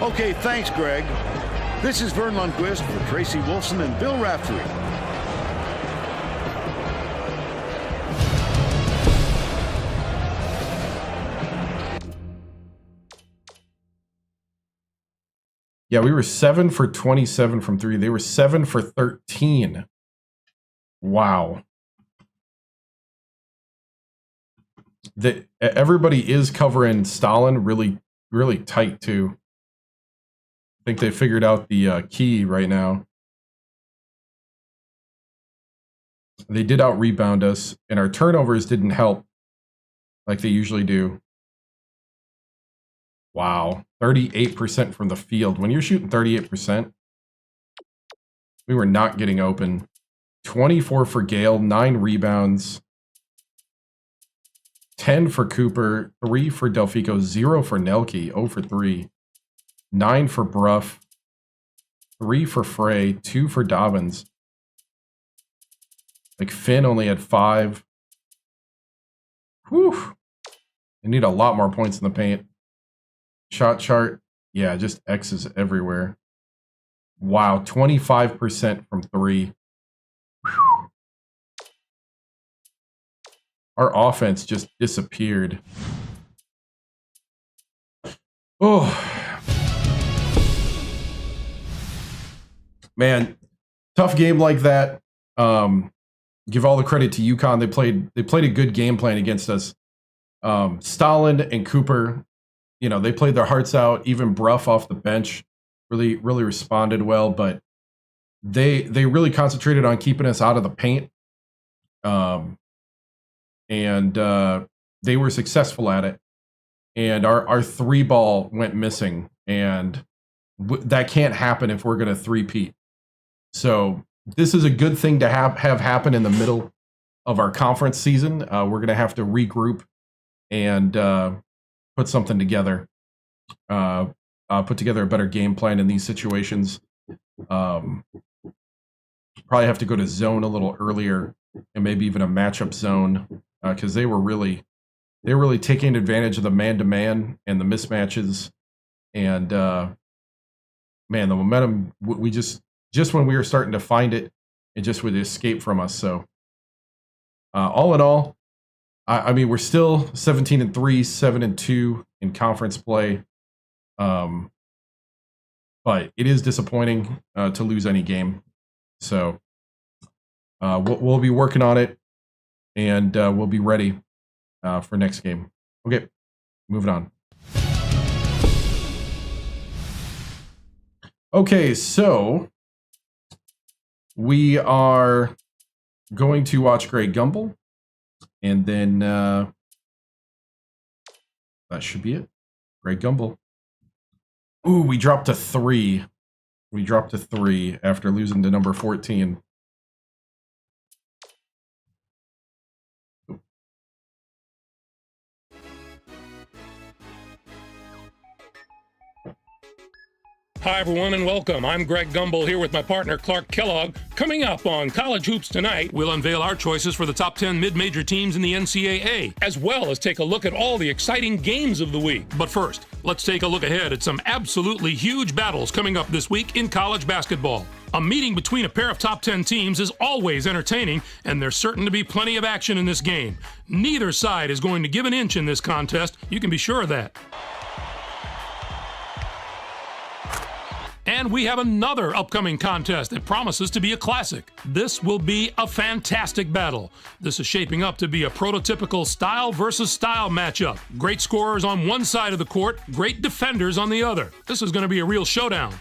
Okay, thanks, Greg. This is Vern Lundquist for Tracy Wolfson and Bill Raftery. Yeah, we were 7 for 27 from 3. They were 7 for 13. Wow. Everybody is covering Stalin really, really tight, too. I think they figured out the key right now. They did out-rebound us, and our turnovers didn't help like they usually do. Wow, 38% from the field. When you're shooting 38%, we were not getting open. 24 for Gale, 9 rebounds. 10 for Cooper, 3 for Delfico, 0 for Nelke, 0 for 3. 9 for Bruff, 3 for Frey, 2 for Dobbins. Like Finn only had 5. Whew. They need a lot more points in the paint. Shot chart, yeah, just X's everywhere. Wow, 25% from 3. Whew. Our offense just disappeared. Oh. Man, tough game like that. give all the credit to UConn. They played a good game plan against us. Stalin and Cooper, they played their hearts out. Even Bruff off the bench really responded well, but they really concentrated on keeping us out of the paint. And they were successful at it. And our 3-ball went missing, and that can't happen if we're going to three-peat. So this is a good thing to have happen in the middle of our conference season. We're going to have to regroup and put something together, put together a better game plan in these situations. Probably have to go to zone a little earlier, and maybe even a matchup zone, because they were really taking advantage of the man-to-man and the mismatches. And man, the momentum, we just when we were starting to find it, it just would escape from us. So all in all, I mean, we're still 17-3, 7-2 in conference play. But it is disappointing to lose any game. So we'll be working on it, and we'll be ready for next game. Okay, moving on. Okay, so we are going to watch Greg Gumbel, and then that should be it. Greg Gumbel. Ooh, we dropped to 3. We dropped to 3 after losing to number 14. Hi, everyone, and welcome. I'm Greg Gumbel here with my partner, Clark Kellogg. Coming up on College Hoops Tonight, we'll unveil our choices for the top 10 mid-major teams in the NCAA, as well as take a look at all the exciting games of the week. But first, let's take a look ahead at some absolutely huge battles coming up this week in college basketball. A meeting between a pair of top 10 teams is always entertaining, and there's certain to be plenty of action in this game. Neither side is going to give an inch in this contest, you can be sure of that. And we have another upcoming contest that promises to be a classic. This will be a fantastic battle. This is shaping up to be a prototypical style versus style matchup. Great scorers on one side of the court, great defenders on the other. This is going to be a real showdown.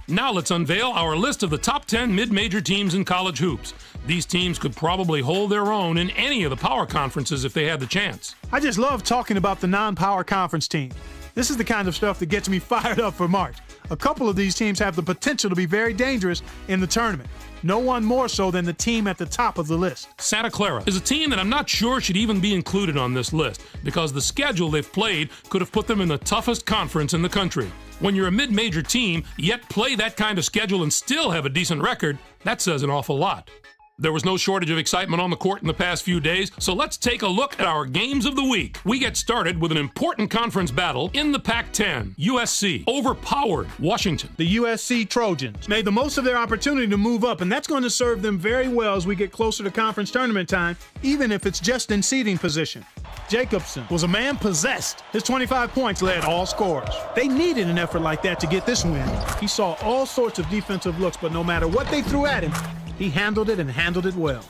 Now let's unveil our list of the top 10 mid-major teams in college hoops. These teams could probably hold their own in any of the power conferences if they had the chance. I just love talking about the non-power conference teams. This is the kind of stuff that gets me fired up for March. A couple of these teams have the potential to be very dangerous in the tournament. No one more so than the team at the top of the list. Santa Clara is a team that I'm not sure should even be included on this list because the schedule they've played could have put them in the toughest conference in the country. When you're a mid-major team, yet play that kind of schedule and still have a decent record, that says an awful lot. There was no shortage of excitement on the court in the past few days, so let's take a look at our games of the week. We get started with an important conference battle in the Pac-10. USC overpowered Washington. The USC Trojans made the most of their opportunity to move up, and that's going to serve them very well as we get closer to conference tournament time, even if it's just in seeding position. Jacobson was a man possessed. His 25 points led all scorers. They needed an effort like that to get this win. He saw all sorts of defensive looks, but no matter what they threw at him, he handled it and handled it well.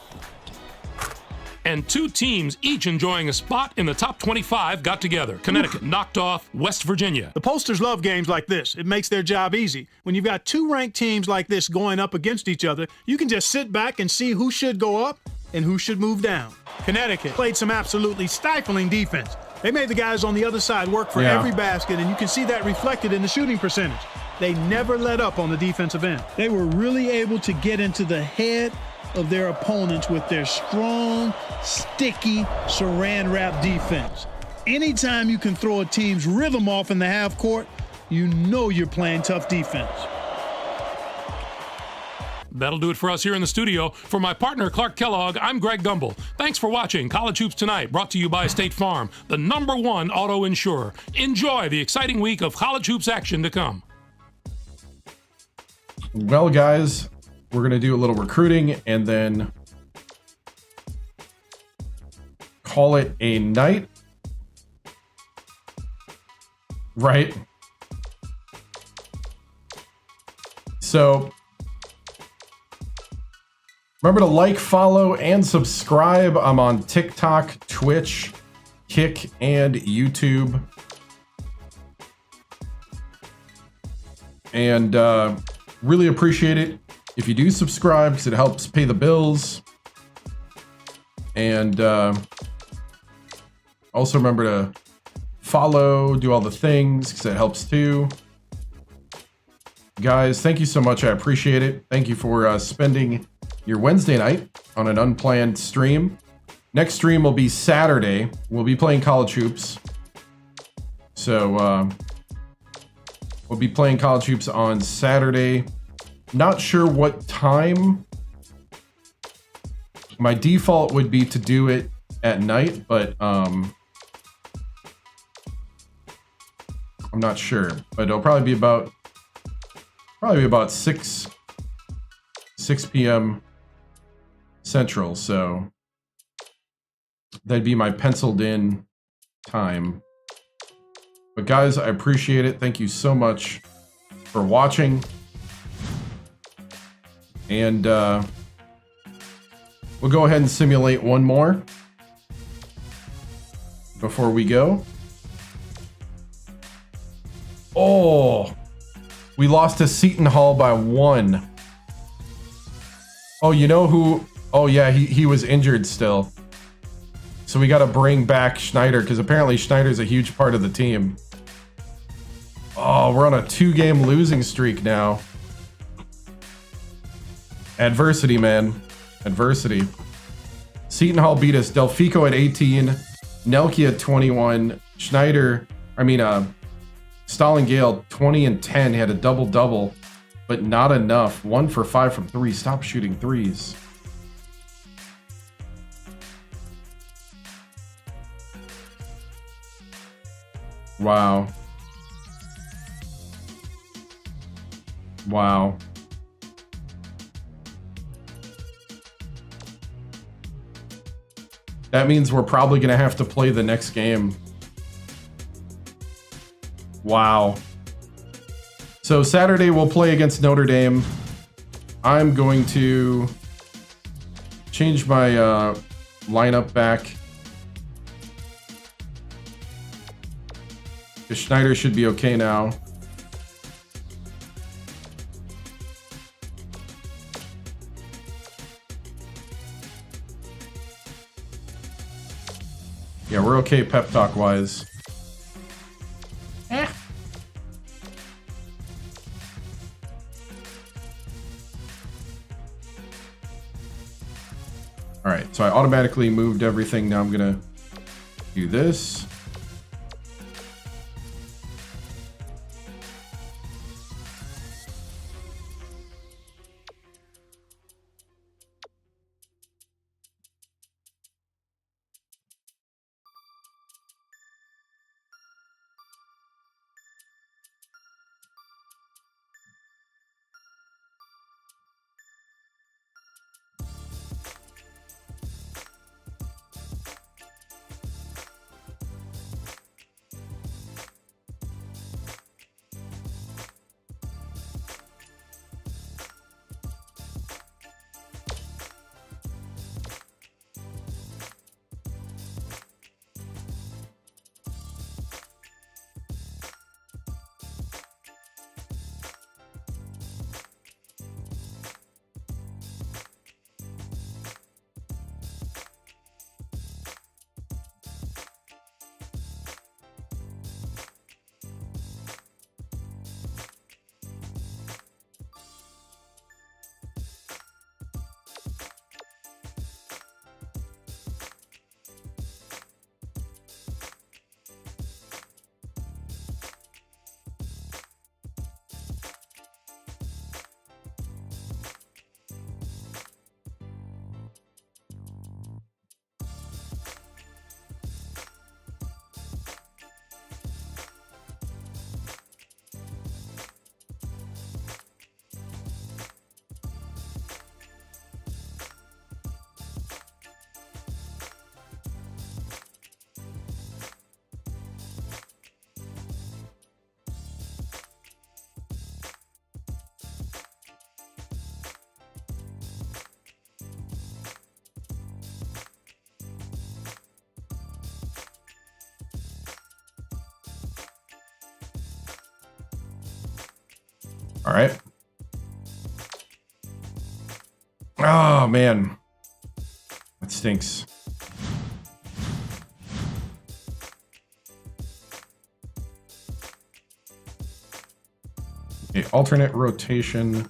And two teams, each enjoying a spot in the top 25, got together. Connecticut knocked off West Virginia. The posters love games like this. It makes their job easy. When you've got two ranked teams like this going up against each other, you can just sit back and see who should go up and who should move down. Connecticut played some absolutely stifling defense. They made the guys on the other side work for every basket, and you can see that reflected in the shooting percentage. They never let up on the defensive end. They were really able to get into the head of their opponents with their strong, sticky, saran wrap defense. Anytime you can throw a team's rhythm off in the half court, you know you're playing tough defense. That'll do it for us here in the studio. For my partner, Clark Kellogg, I'm Greg Gumbel. Thanks for watching College Hoops Tonight, brought to you by State Farm, the #1 auto insurer. Enjoy the exciting week of college hoops action to come. Well, guys, we're going to do a little recruiting and then call it a night. Right? So, Remember to like, follow, and subscribe. I'm on TikTok, Twitch, Kick, and YouTube. And really appreciate it if you do subscribe, because it helps pay the bills. And also remember to follow, do all the things, because it helps too. Guys, thank you so much. I appreciate it. Thank you for spending your Wednesday night on an unplanned stream. Next stream will be Saturday. We'll be playing college hoops. So we'll be playing college hoops on Saturday. Not sure what time. My default would be to do it at night, but I'm not sure. But it'll probably be about 6 p.m. Central, so that'd be my penciled in time. But guys, I appreciate it. Thank you so much for watching. And we'll go ahead and simulate one more before we go. Oh, we lost to Seton Hall by 1. Oh, you know who? Oh yeah, he was injured still. So we got to bring back Schneider, because apparently Schneider's a huge part of the team. Oh, we're on a 2-game losing streak now. Adversity, man. Adversity. Seton Hall beat us. Delfico at 18. Nelke at 21. Schneider, Stalin Gale, 20 and 10. He had a double-double, but not enough. 1 for 5 from 3. Stop shooting threes. Wow. Wow. That means we're probably going to have to play the next game. Wow. So Saturday we'll play against Notre Dame. I'm going to change my lineup back. Because Schneider should be okay now. Yeah, we're okay pep talk wise. Alright, so I automatically moved everything. Now I'm gonna do this. All right. Oh, man. That stinks. Okay, alternate rotation.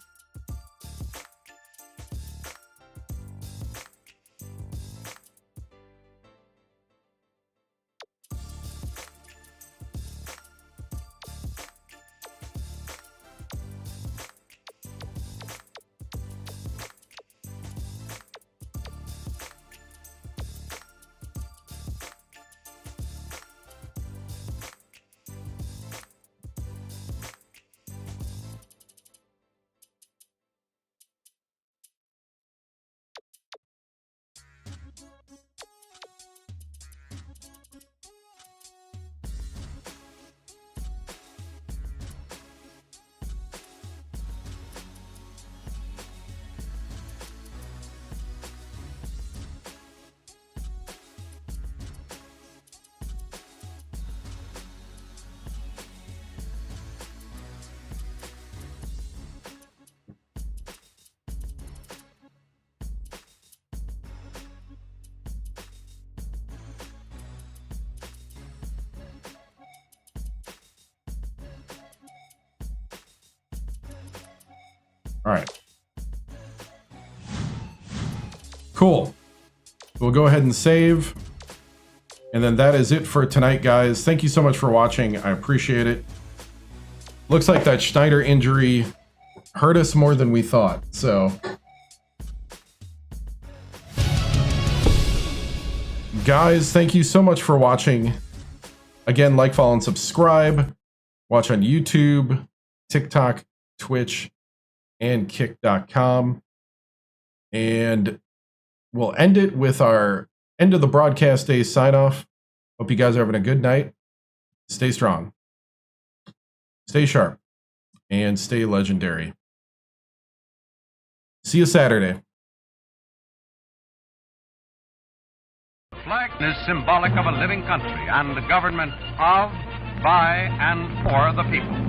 All right. Cool. We'll go ahead and save. And then that is it for tonight, guys. Thank you so much for watching. I appreciate it. Looks like that Schneider injury hurt us more than we thought. So, guys, thank you so much for watching. Again, like, follow, and subscribe. Watch on YouTube, TikTok, Twitch, and kick.com. And we'll end it with our end of the broadcast day sign off. Hope you guys are having a good night. Stay strong, stay sharp, and stay legendary. See you Saturday. The flag is symbolic of a living country and the government of, by, and for the people.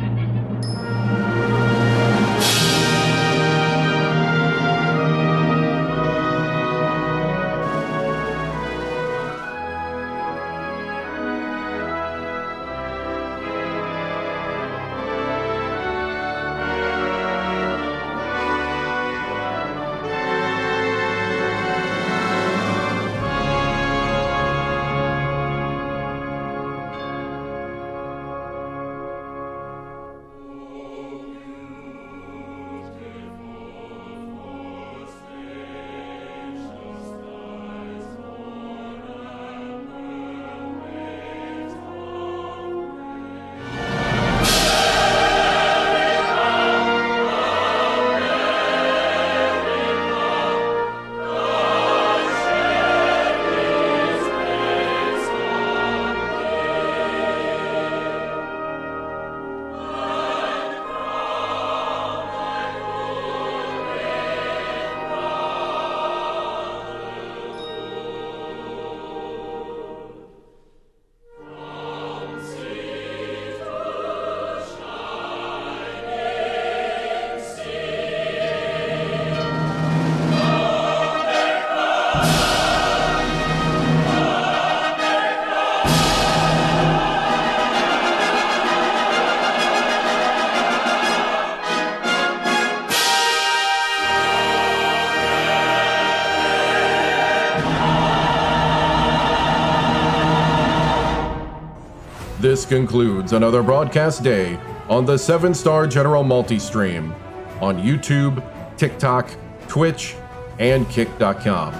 This concludes another broadcast day on the 7-Star General Multi-Stream on YouTube, TikTok, Twitch, and kick.com.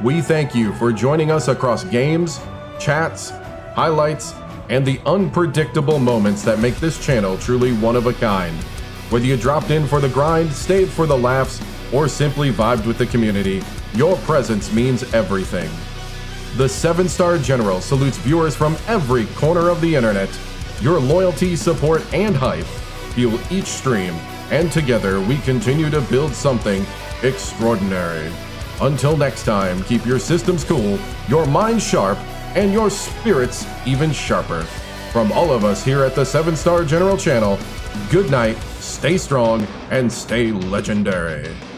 We thank you for joining us across games, chats, highlights, and the unpredictable moments that make this channel truly one of a kind. Whether you dropped in for the grind, stayed for the laughs, or simply vibed with the community, your presence means everything. The 7-Star General salutes viewers from every corner of the internet. Your loyalty, support, and hype fuel each stream, and together we continue to build something extraordinary. Until next time, keep your systems cool, your minds sharp, and your spirits even sharper. From all of us here at the 7-Star General channel, good night, stay strong, and stay legendary.